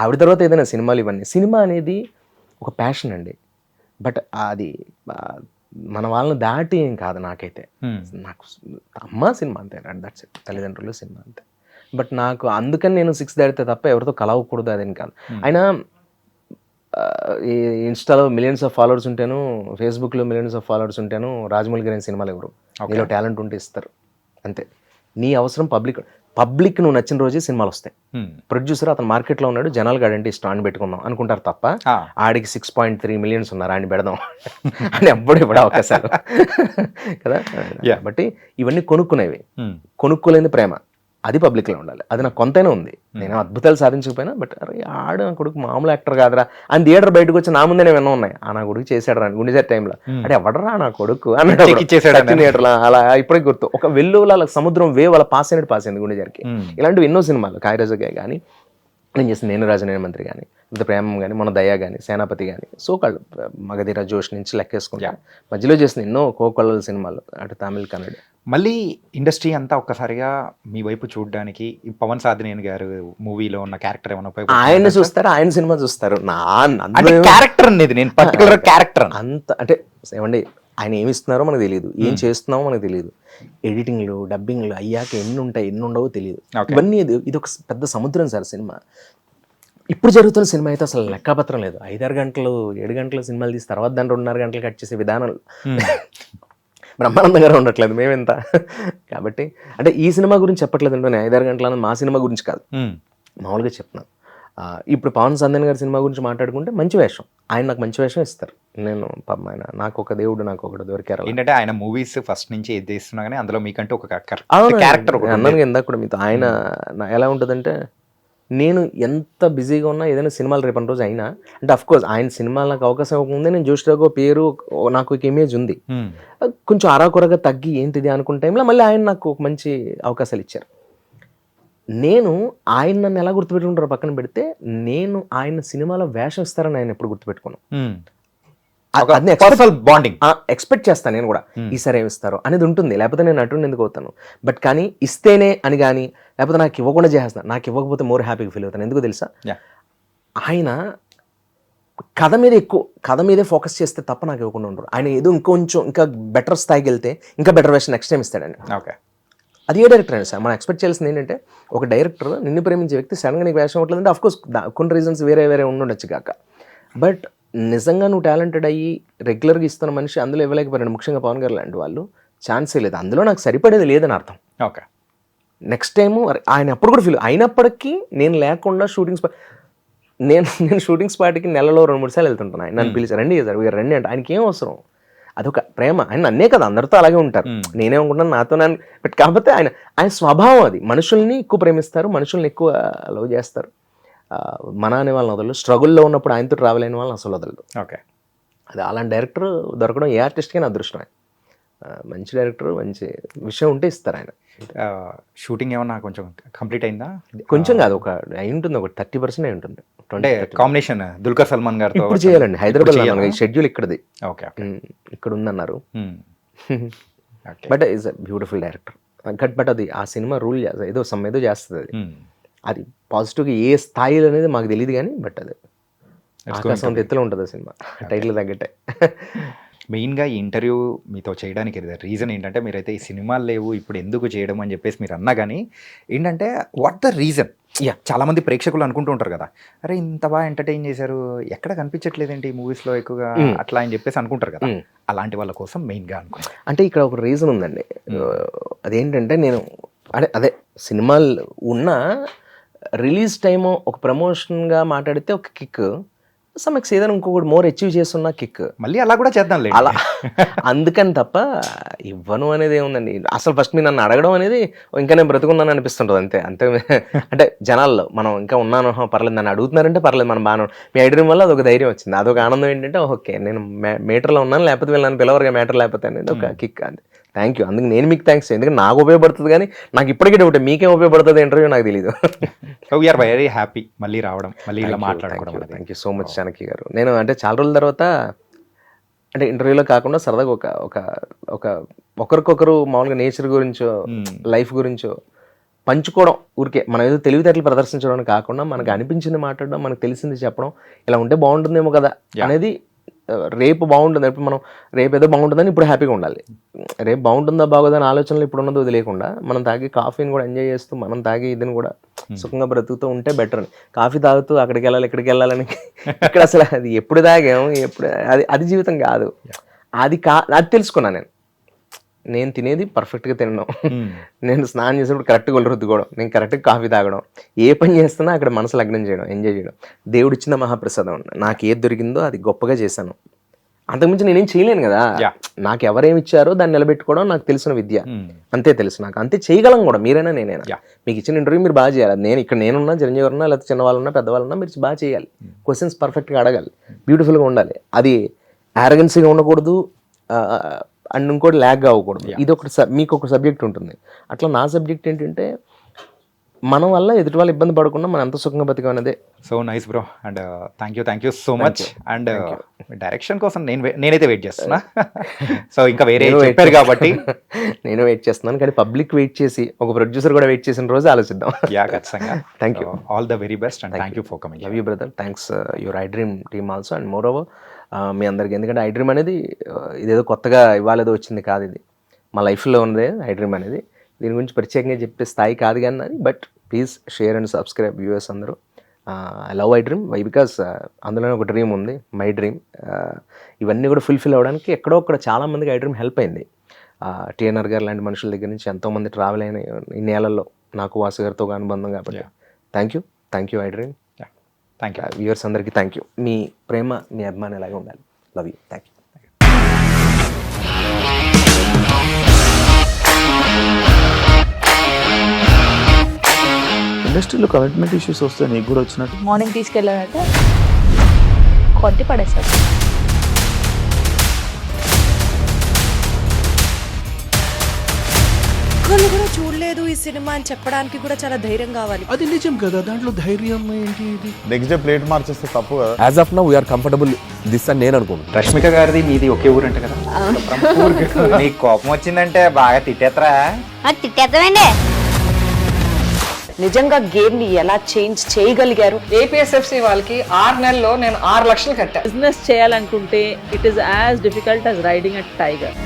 C: ఆవిడ తర్వాత ఏదైనా సినిమాలు ఇవన్నీ. సినిమా అనేది ఒక ప్యాషన్ అండి, బట్ అది మన వాళ్ళని దాటి ఏం కాదు నాకైతే. నాకు అమ్మ సినిమా అంతే, దట్స్ ఇట్. తల్లిదండ్రులు సినిమా అంతే. బట్ నాకు అందుకని నేను 6 దాటితే తప్ప ఎవరితో కలవకూడదు అదేం కాదు. అయినా ఈ ఇన్స్టాలో మిలియన్స్ ఆఫ్ ఫాలోవర్స్ ఉంటాను, ఫేస్బుక్లో మిలియన్స్ ఆఫ్ ఫాలోవర్స్ ఉంటాను, రాజమౌళి గారి సినిమాలు ఎవరు నీలో టాలెంట్ ఉంటే ఇస్తారు అంతే. నీ అవసరం పబ్లిక్ నువ్వు నచ్చిన రోజే సినిమాలు వస్తాయి. ప్రొడ్యూసర్ అతను మార్కెట్లో ఉన్నాడు, జనాలకు ఆడంటే ఇష్టం అని పెట్టుకుందాం అనుకుంటారు తప్ప ఆడికి 6.3 మిలియన్స్ ఉన్నారు అని పెడదాం అని ఎప్పుడు ఇప్పుడు అవకాశాలు కదా. బట్టి ఇవన్నీ కొనుక్కునేవి, కొనుక్కోలేని ప్రేమ అది పబ్లిక్లో ఉండాలి. అది నాకు కొంతైనా ఉంది. నేను అద్భుతాలు సాధించకపోయినా బట్ అరే ఆడు నా కొడుకు మామూలు యాక్టర్ కాదురా అని థియేటర్ బయటకు వచ్చి నా ముందే నేను విన్నా ఉన్నాయి. నా కొడుకు చేశాడు రా గుండెజారి టైంలో, అంటే ఎవడరా నా కొడుకు అన్నట్టు థియేటర్లో అలా ఇప్పటికి గుర్తు. ఒక వెల్లువల సముద్రం వాళ్ళ పాస్ అయింది గుండెజారికి. ఇలాంటివి ఎన్నో సినిమాలు, కాయరాజుగా కానీ నేను చేసిన నేను రాజు నేను మంత్రి కానీ, ఇంత ప్రేమం కానీ, మన దయ కానీ, సేనాపతి కానీ, సోకాళ్ళు మగధీర జోష్ నుంచి లెక్కేసుకుంటా మధ్యలో చేసిన ఎన్నో కోకొల్లల సినిమాలు, అటు తమిళ్ కన్నడ.
B: మళ్ళీ ఇండస్ట్రీ అంతా ఒక్కసారిగా మీ వైపు చూడడానికి పవన్ సాధినేని గారు మూవీలో ఉన్న క్యారెక్టర్ ఏమైనా
C: ఆయన చూస్తారు, ఆయన సినిమా చూస్తారు.
B: క్యారెక్టర్ అనేది నేను పర్టికులర్ క్యారెక్టర్
C: అంత అంటే ఏమండి, ఆయన ఏమి ఇస్తున్నారో మనకు తెలియదు, ఏం చేస్తున్నామో మనకు తెలియదు. ఎడిటింగ్లు డబ్బింగ్లు అయ్యాక ఎన్ని ఉంటాయి ఎన్ని ఉండవో తెలియదు. ఇవన్నీ ఇది ఒక పెద్ద సముద్రం సార్ సినిమా. ఇప్పుడు జరుగుతున్న సినిమా అయితే అసలు లెక్కపత్రం లేదు. 5-6 గంటలు 7 గంటల సినిమాలు తీసి తర్వాత దాన్ని 2.5 గంటలు కట్ చేసే విధానాలు బ్రహ్మానందంగా ఉండట్లేదు మేమెంత. కాబట్టి అంటే ఈ సినిమా గురించి చెప్పట్లేదు అంటే 5-6 గంటల మా సినిమా గురించి కాదు, మామూలుగా చెప్తున్నాను. ఇప్పుడు పవన్ సాధినేని గారి సినిమా గురించి మాట్లాడుకుంటే మంచి వేషం, ఆయన నాకు మంచి వేషం ఇస్తారు. నేను ఆయన నాకు ఒక దేవుడు నాకు ఒకటి దొరికారు.
B: ఏంటంటే ఆయన మూవీస్ ఫస్ట్ నుంచి ఏది చేస్తున్నా కానీ అందులో మీకంటే ఒక క్యారెక్టర్
C: అన్నాను ఇందాక కూడా మీతో. ఆయన ఎలా ఉంటుందంటే, నేను ఎంత బిజీగా ఉన్నా ఏదైనా సినిమాలు రేపటి రోజు అయినా అంటే అఫ్కోర్స్ ఆయన సినిమాలు నాకు అవకాశం ఇవ్వకముందే నేను జోష్రాగో పేరు నాకు ఒక ఇమేజ్ ఉంది, కొంచెం అరాకొరగా తగ్గి ఏంటిది అనుకున్న టైంలో మళ్ళీ ఆయన నాకు ఒక మంచి అవకాశాలు ఇచ్చారు. నేను ఆయన నన్ను ఎలా గుర్తుపెట్టుకుంటారో పక్కన పెడితే, నేను ఆయన సినిమాలో వేషం ఇస్తారని ఆయన ఎప్పుడు గుర్తుపెట్టుకున్నాను.
B: బాండింగ్
C: ఎక్స్పెక్ట్ చేస్తాను నేను కూడా, ఈసారి ఏమి ఇస్తారో అనేది ఉంటుంది, లేకపోతే నేను నటుడిని ఎందుకు అవుతాను. బట్ కానీ ఇస్తేనే అని కానీ, లేకపోతే నాకు ఇవ్వకుండా చేస్తాను, నాకు ఇవ్వకపోతే మోర్ హ్యాపీగా ఫీల్ అవుతాను. ఎందుకు తెలుసా, ఆయన కథ మీదే ఫోకస్ చేస్తే తప్ప నాకు ఇవ్వకుండా ఉండరు. ఆయన ఏదో ఇంకా బెటర్ స్థాయికి వెళ్తే ఇంకా బెటర్ వేషన్ నెక్స్ట్ టైం ఇస్తాడండి.
B: ఓకే,
C: అది ఏ డైరెక్టర్ అయినా సార్ మనం ఎక్స్పెక్ట్ చేయాల్సింది ఏంటంటే, ఒక డైరెక్టర్ నిన్ను ప్రేమించే వ్యక్తి సడన్గా నీకు వేషం అవ్వట్లేదంటే అఫ్కోర్స్ కొన్ని రీజన్స్ వేరే ఉండొచ్చు కాక, బట్ నిజంగా నువ్వు టాలెంటెడ్ అయ్యి రెగ్యులర్గా ఇస్తున్న మనిషి అందులో ఇవ్వలేకపోయాడు. ముఖ్యంగా పవన్ గారు లాంటి వాళ్ళు ఛాన్సే లేదు, అందులో నాకు సరిపడేది లేదని అర్థం.
B: ఓకే,
C: నెక్స్ట్ టైము ఆయన అప్పుడు కూడా ఫీల్ అయినప్పటికీ నేను లేకుండా నేను షూటింగ్ స్పాట్కి నెలలో 2-3 సార్లు వెళ్తుంటాను. ఆయన నన్ను పిలిచి రండి సార్ వీరు రండి అంటే ఆయనకి ఏం అవసరం, అదొక ప్రేమ. ఆయన నన్నే కదా అందరితో అలాగే ఉంటారు, నేనేమనుకుంటాను నాతో నన్ను బట్ కాకపోతే ఆయన స్వభావం అది. మనుషుల్ని ఎక్కువ ప్రేమిస్తారు, మనుషుల్ని ఎక్కువ లవ్ చేస్తారు. మన అనే వాళ్ళని వదలరు, స్ట్రగుల్లో ఉన్నప్పుడు ఆయనతో ట్రావెల్ అయిన వాళ్ళని అసలు వదలరు.
B: ఓకే,
C: అది అలాంటి డైరెక్టర్ దొరకడం ఏ ఆర్టిస్ట్కైనా అదృష్టం. మంచి డైరెక్టర్ మంచి విషయం ఉంటే ఇస్తారు ఆయన.
B: షూటింగ్ ఏమన్నా కొంచెం కంప్లీట్ అయిందా?
C: కొంచెం కాదు, ఒక అయి ఉంటుంది, ఒక 30% అయి ఉంటుంది.
B: అంటే కాంబినేషన్ దుల్కర్ సల్మాన్ గారితో
C: ఇప్పుడు చేయాలండి, హైదరాబాద్ షెడ్యూల్ ఇక్కడది,
B: ఓకే
C: ఇక్కడ ఉందన్నారు. But is a beautiful director. But అది ఆ సినిమా రూల్ ఏదో చేస్తుంది అది. అది పాజిటివ్గా ఏ స్థాయిలో అనేది మాకు తెలియదు కానీ బట్ అది ఆకాశం అంత ఎత్తులో ఉంటుంది సినిమా, టైటిల్ తగ్గట్టే.
B: మెయిన్గా ఈ ఇంటర్వ్యూ మీతో చేయడానికి రీజన్ ఏంటంటే, మీరైతే ఈ సినిమాలు లేవు ఇప్పుడు ఎందుకు చేయడం అని చెప్పేసి మీరు అన్నా కానీ ఏంటంటే వాట్ ద రీజన్. చాలామంది ప్రేక్షకులు అనుకుంటూ ఉంటారు కదా, అరే ఇంత బాగా ఎంటర్టైన్ చేశారు, ఎక్కడ కనిపించట్లేదేంటి ఈ మూవీస్లో ఎక్కువగా అట్లా అని చెప్పేసి అనుకుంటారు కదా. అలాంటి వాళ్ళ కోసం మెయిన్గా అనుకుంటారు.
C: అంటే ఇక్కడ ఒక రీజన్ ఉందండి. అదేంటంటే నేను అదే సినిమాలు ఉన్న రిలీజ్ టైము ఒక ప్రమోషన్గా మాట్లాడితే ఒక కిక్, సమ్మెక్స్ ఏదైనా ఇంకొకటి మోర్ అచీవ్ చేస్తున్న కిక్,
B: మళ్ళీ అలా కూడా చేద్దాం
C: అలా. అందుకని తప్ప ఇవ్వను అనేది ఏముందండి. అసలు ఫస్ట్ మీరు నన్ను అడగడం అనేది ఇంకా నేను బ్రతుకున్నాను అనిపిస్తుంటుంది, అంతే అంతే. అంటే జనాల్లో మనం ఇంకా ఉన్నాను, పర్లేదు నన్ను అడుగుతున్నారంటే పర్లేదు, మనం బాగా మీ ఐడియా వల్ల అదొక ధైర్యం వచ్చింది, అదొక ఆనందం. ఏంటంటే ఓకే నేను మేటర్లో ఉన్నాను, లేకపోతే వీళ్ళు పిలవరుగా మేటర్ లేకపోతే అనేది ఒక కిక్. అంతే. Thank you. అందుకు నేను మీకు థ్యాంక్స్, ఎందుకంటే నాకు ఉపయోగపడుతుంది, కానీ నాకు ఇప్పటికీ డౌట్ మీకేం ఉపయోగపడుతుంది ఇంటర్వ్యూ నాకు తెలియదు.
B: వీఆర్ వెరీ హ్యాపీ మళ్ళీ రావడం, మళ్ళీ ఇలా మాట్లాడుకోవడం.
C: Thank you so much Chanakya గారు. నేను అంటే చాలా రోజుల తర్వాత అంటే ఇంటర్వ్యూలో కాకుండా సరదాగా ఒక ఒకరికొకరు మామూలుగా నేచర్ గురించో లైఫ్ గురించో పంచుకోవడం, ఊరికే మనం ఏదో తెలివితేటలు ప్రదర్శించడం కాకుండా మనకు అనిపించింది మాట్లాడడం, మనకు తెలిసింది చెప్పడం, ఇలా ఉంటే బాగుంటుందేమో కదా అనేది. రేపు బాగుంటుంది, ఇప్పుడు మనం రేపు ఏదో బాగుంటుందని ఇప్పుడు హ్యాపీగా ఉండాలి. రేపు బాగుంటుందా బాగోదని ఆలోచనలు ఇప్పుడు ఉన్నది వదిలేకుండా మనం తాగి కాఫీని కూడా ఎంజాయ్ చేస్తూ మనం తాగి ఇదిని కూడా సుఖంగా బ్రతుకుతూ ఉంటే బెటర్ అని. కాఫీ తాగుతూ అక్కడికి వెళ్ళాలి ఇక్కడికి వెళ్ళాలని ఇక్కడ అసలు అది ఎప్పుడు తాగాము, ఎప్పుడు అది జీవితం కాదు. అది తెలుసుకున్నాను నేను తినేది పర్ఫెక్ట్గా తినడం, నేను స్నానం చేసేప్పుడు కరెక్ట్గా ఒళ్ళు రుద్దుకోవడం, నేను కరెక్ట్గా కాఫీ తాగడం, ఏ పని చేస్తున్నా అక్కడ మనసు లగ్నం చేయడం, ఎంజాయ్ చేయడం, దేవుడు ఇచ్చిన మహాప్రసాదం. నాకు ఏది దొరికిందో అది గొప్పగా చేశాను, అంతకుమించి నేనేం చేయలేను కదా. నాకు ఎవరేమి ఇచ్చారో దాన్ని నిలబెట్టుకోవడం నాకు తెలిసిన విద్య, అంతే తెలుసు నాకు, అంతే చేయగలం కూడా. మీరైనా నేనైనా మీకు ఇచ్చిన ఇంటర్వ్యూ మీరు బాగా చేయాలి. నేనున్నా చిరంజీవి ఉన్నా లేకపోతే చిన్నవాళ్ళున్నా పెద్దవాళ్ళున్నా మీరు బాగా చేయాలి, క్వశ్చన్స్ పర్ఫెక్ట్గా అడగాలి, బ్యూటిఫుల్గా ఉండాలి, అది యారగెన్సీగా ఉండకూడదు, అండ్ ఇంకోటి ల్యాగ్గా అవ్వకూడదు. ఇది మీకు ఒక సబ్జెక్ట్ ఉంటుంది. అట్లా నా సబ్జెక్ట్ ఏంటంటే మన వల్ల ఎదుటి వాళ్ళు ఇబ్బంది పడకుండా మనం ఎంత సుఖంగా బతికాం అనేది.
B: So nice bro, and thank you so much. And direction కోసం నేనైతే వెయిట్ చేస్తున్నా. సో ఇంకా వేరే చెప్పారు కాబట్టి
C: నేను వెయిట్ చేస్తున్నాను, కానీ పబ్లిక్ వెయిట్ చేసి ఒక ప్రొడ్యూసర్ కూడా వెయిట్ చేసిన రోజు ఆలోచిద్దాం.
B: ఖచ్చితంగా.
C: Thank you,
B: all the very best and thank you for coming.
C: Love you brother, thanks your I dream team also. And more over మీ అందరికి, ఎందుకంటే ఐ డ్రీమ్ అనేది ఇదేదో కొత్తగా ఇవాళేదో వచ్చింది కాదు, ఇది మా లైఫ్లో ఉన్నదే ఐ డ్రీమ్ అనేది. దీని గురించి ప్రత్యేకంగా చెప్పే స్థాయి కాదు కానీ అది, but please share and subscribe viewers అందరూ. I love I dream why because అందులోనే ఒక డ్రీమ్ ఉంది, మై డ్రీమ్. ఇవన్నీ కూడా ఫుల్ఫిల్ అవ్వడానికి ఎక్కడో అక్కడ చాలామందికి ఐ డ్రీమ్ హెల్ప్ అయింది. టీఎన్ఆర్ గారు లాంటి మనుషుల దగ్గర నుంచి ఎంతోమంది ట్రావెల్ అయిన ఈ నేలల్లో నాకు వాసు గారితో ఒక అనుబంధం కాబట్టి thank you I dream.
B: Thank you
C: viewers అందరికీ థ్యాంక్ యూ. మీ ప్రేమ మీ అభిమానం ఇలాగే ఉండాలి. Love you, thank you.
D: ఇండస్ట్రీలో కమిట్మెంట్ ఇష్యూస్ వస్తే నీకు కూడా వచ్చినట్టు
E: మార్నింగ్ తీసుకెళ్ళాలంటే కొట్టి పడేస్తారు.
F: ఒక్కళ్ళు కూడా చూడలేదు ఈ సినిమా అని చెప్పడానికి కూడా చాలా ధైర్యం కావాలి.
D: అది నిజం కదా, దాంట్లో ధైర్యం ఏంటి? ఇది
G: నెక్స్ట్ డే ప్లేట్ మార్చేస్తే తప్పు కదా.
A: As of now we're comfortable this అని నేను అనుకుంటున్నాను.
B: రష్మిక గారిది మీది ఒకే ఊరు అంటే కదా, నీకు కోపం వచ్చిందంటే బాగా తిట్టేత్తరా?
E: తిట్టేద్దామండి.
F: నిజంగా గేమ్ ని ఎలా చేంజ్ చేయగలిగారు?
H: ఏపీఎస్ఎఫ్సి వాళ్ళకి 6 నెలల్లో నేను 6 లక్షలు కట్టా.
I: బిజినెస్ చేయాలనుకుంటే it is as difficult as riding a tiger.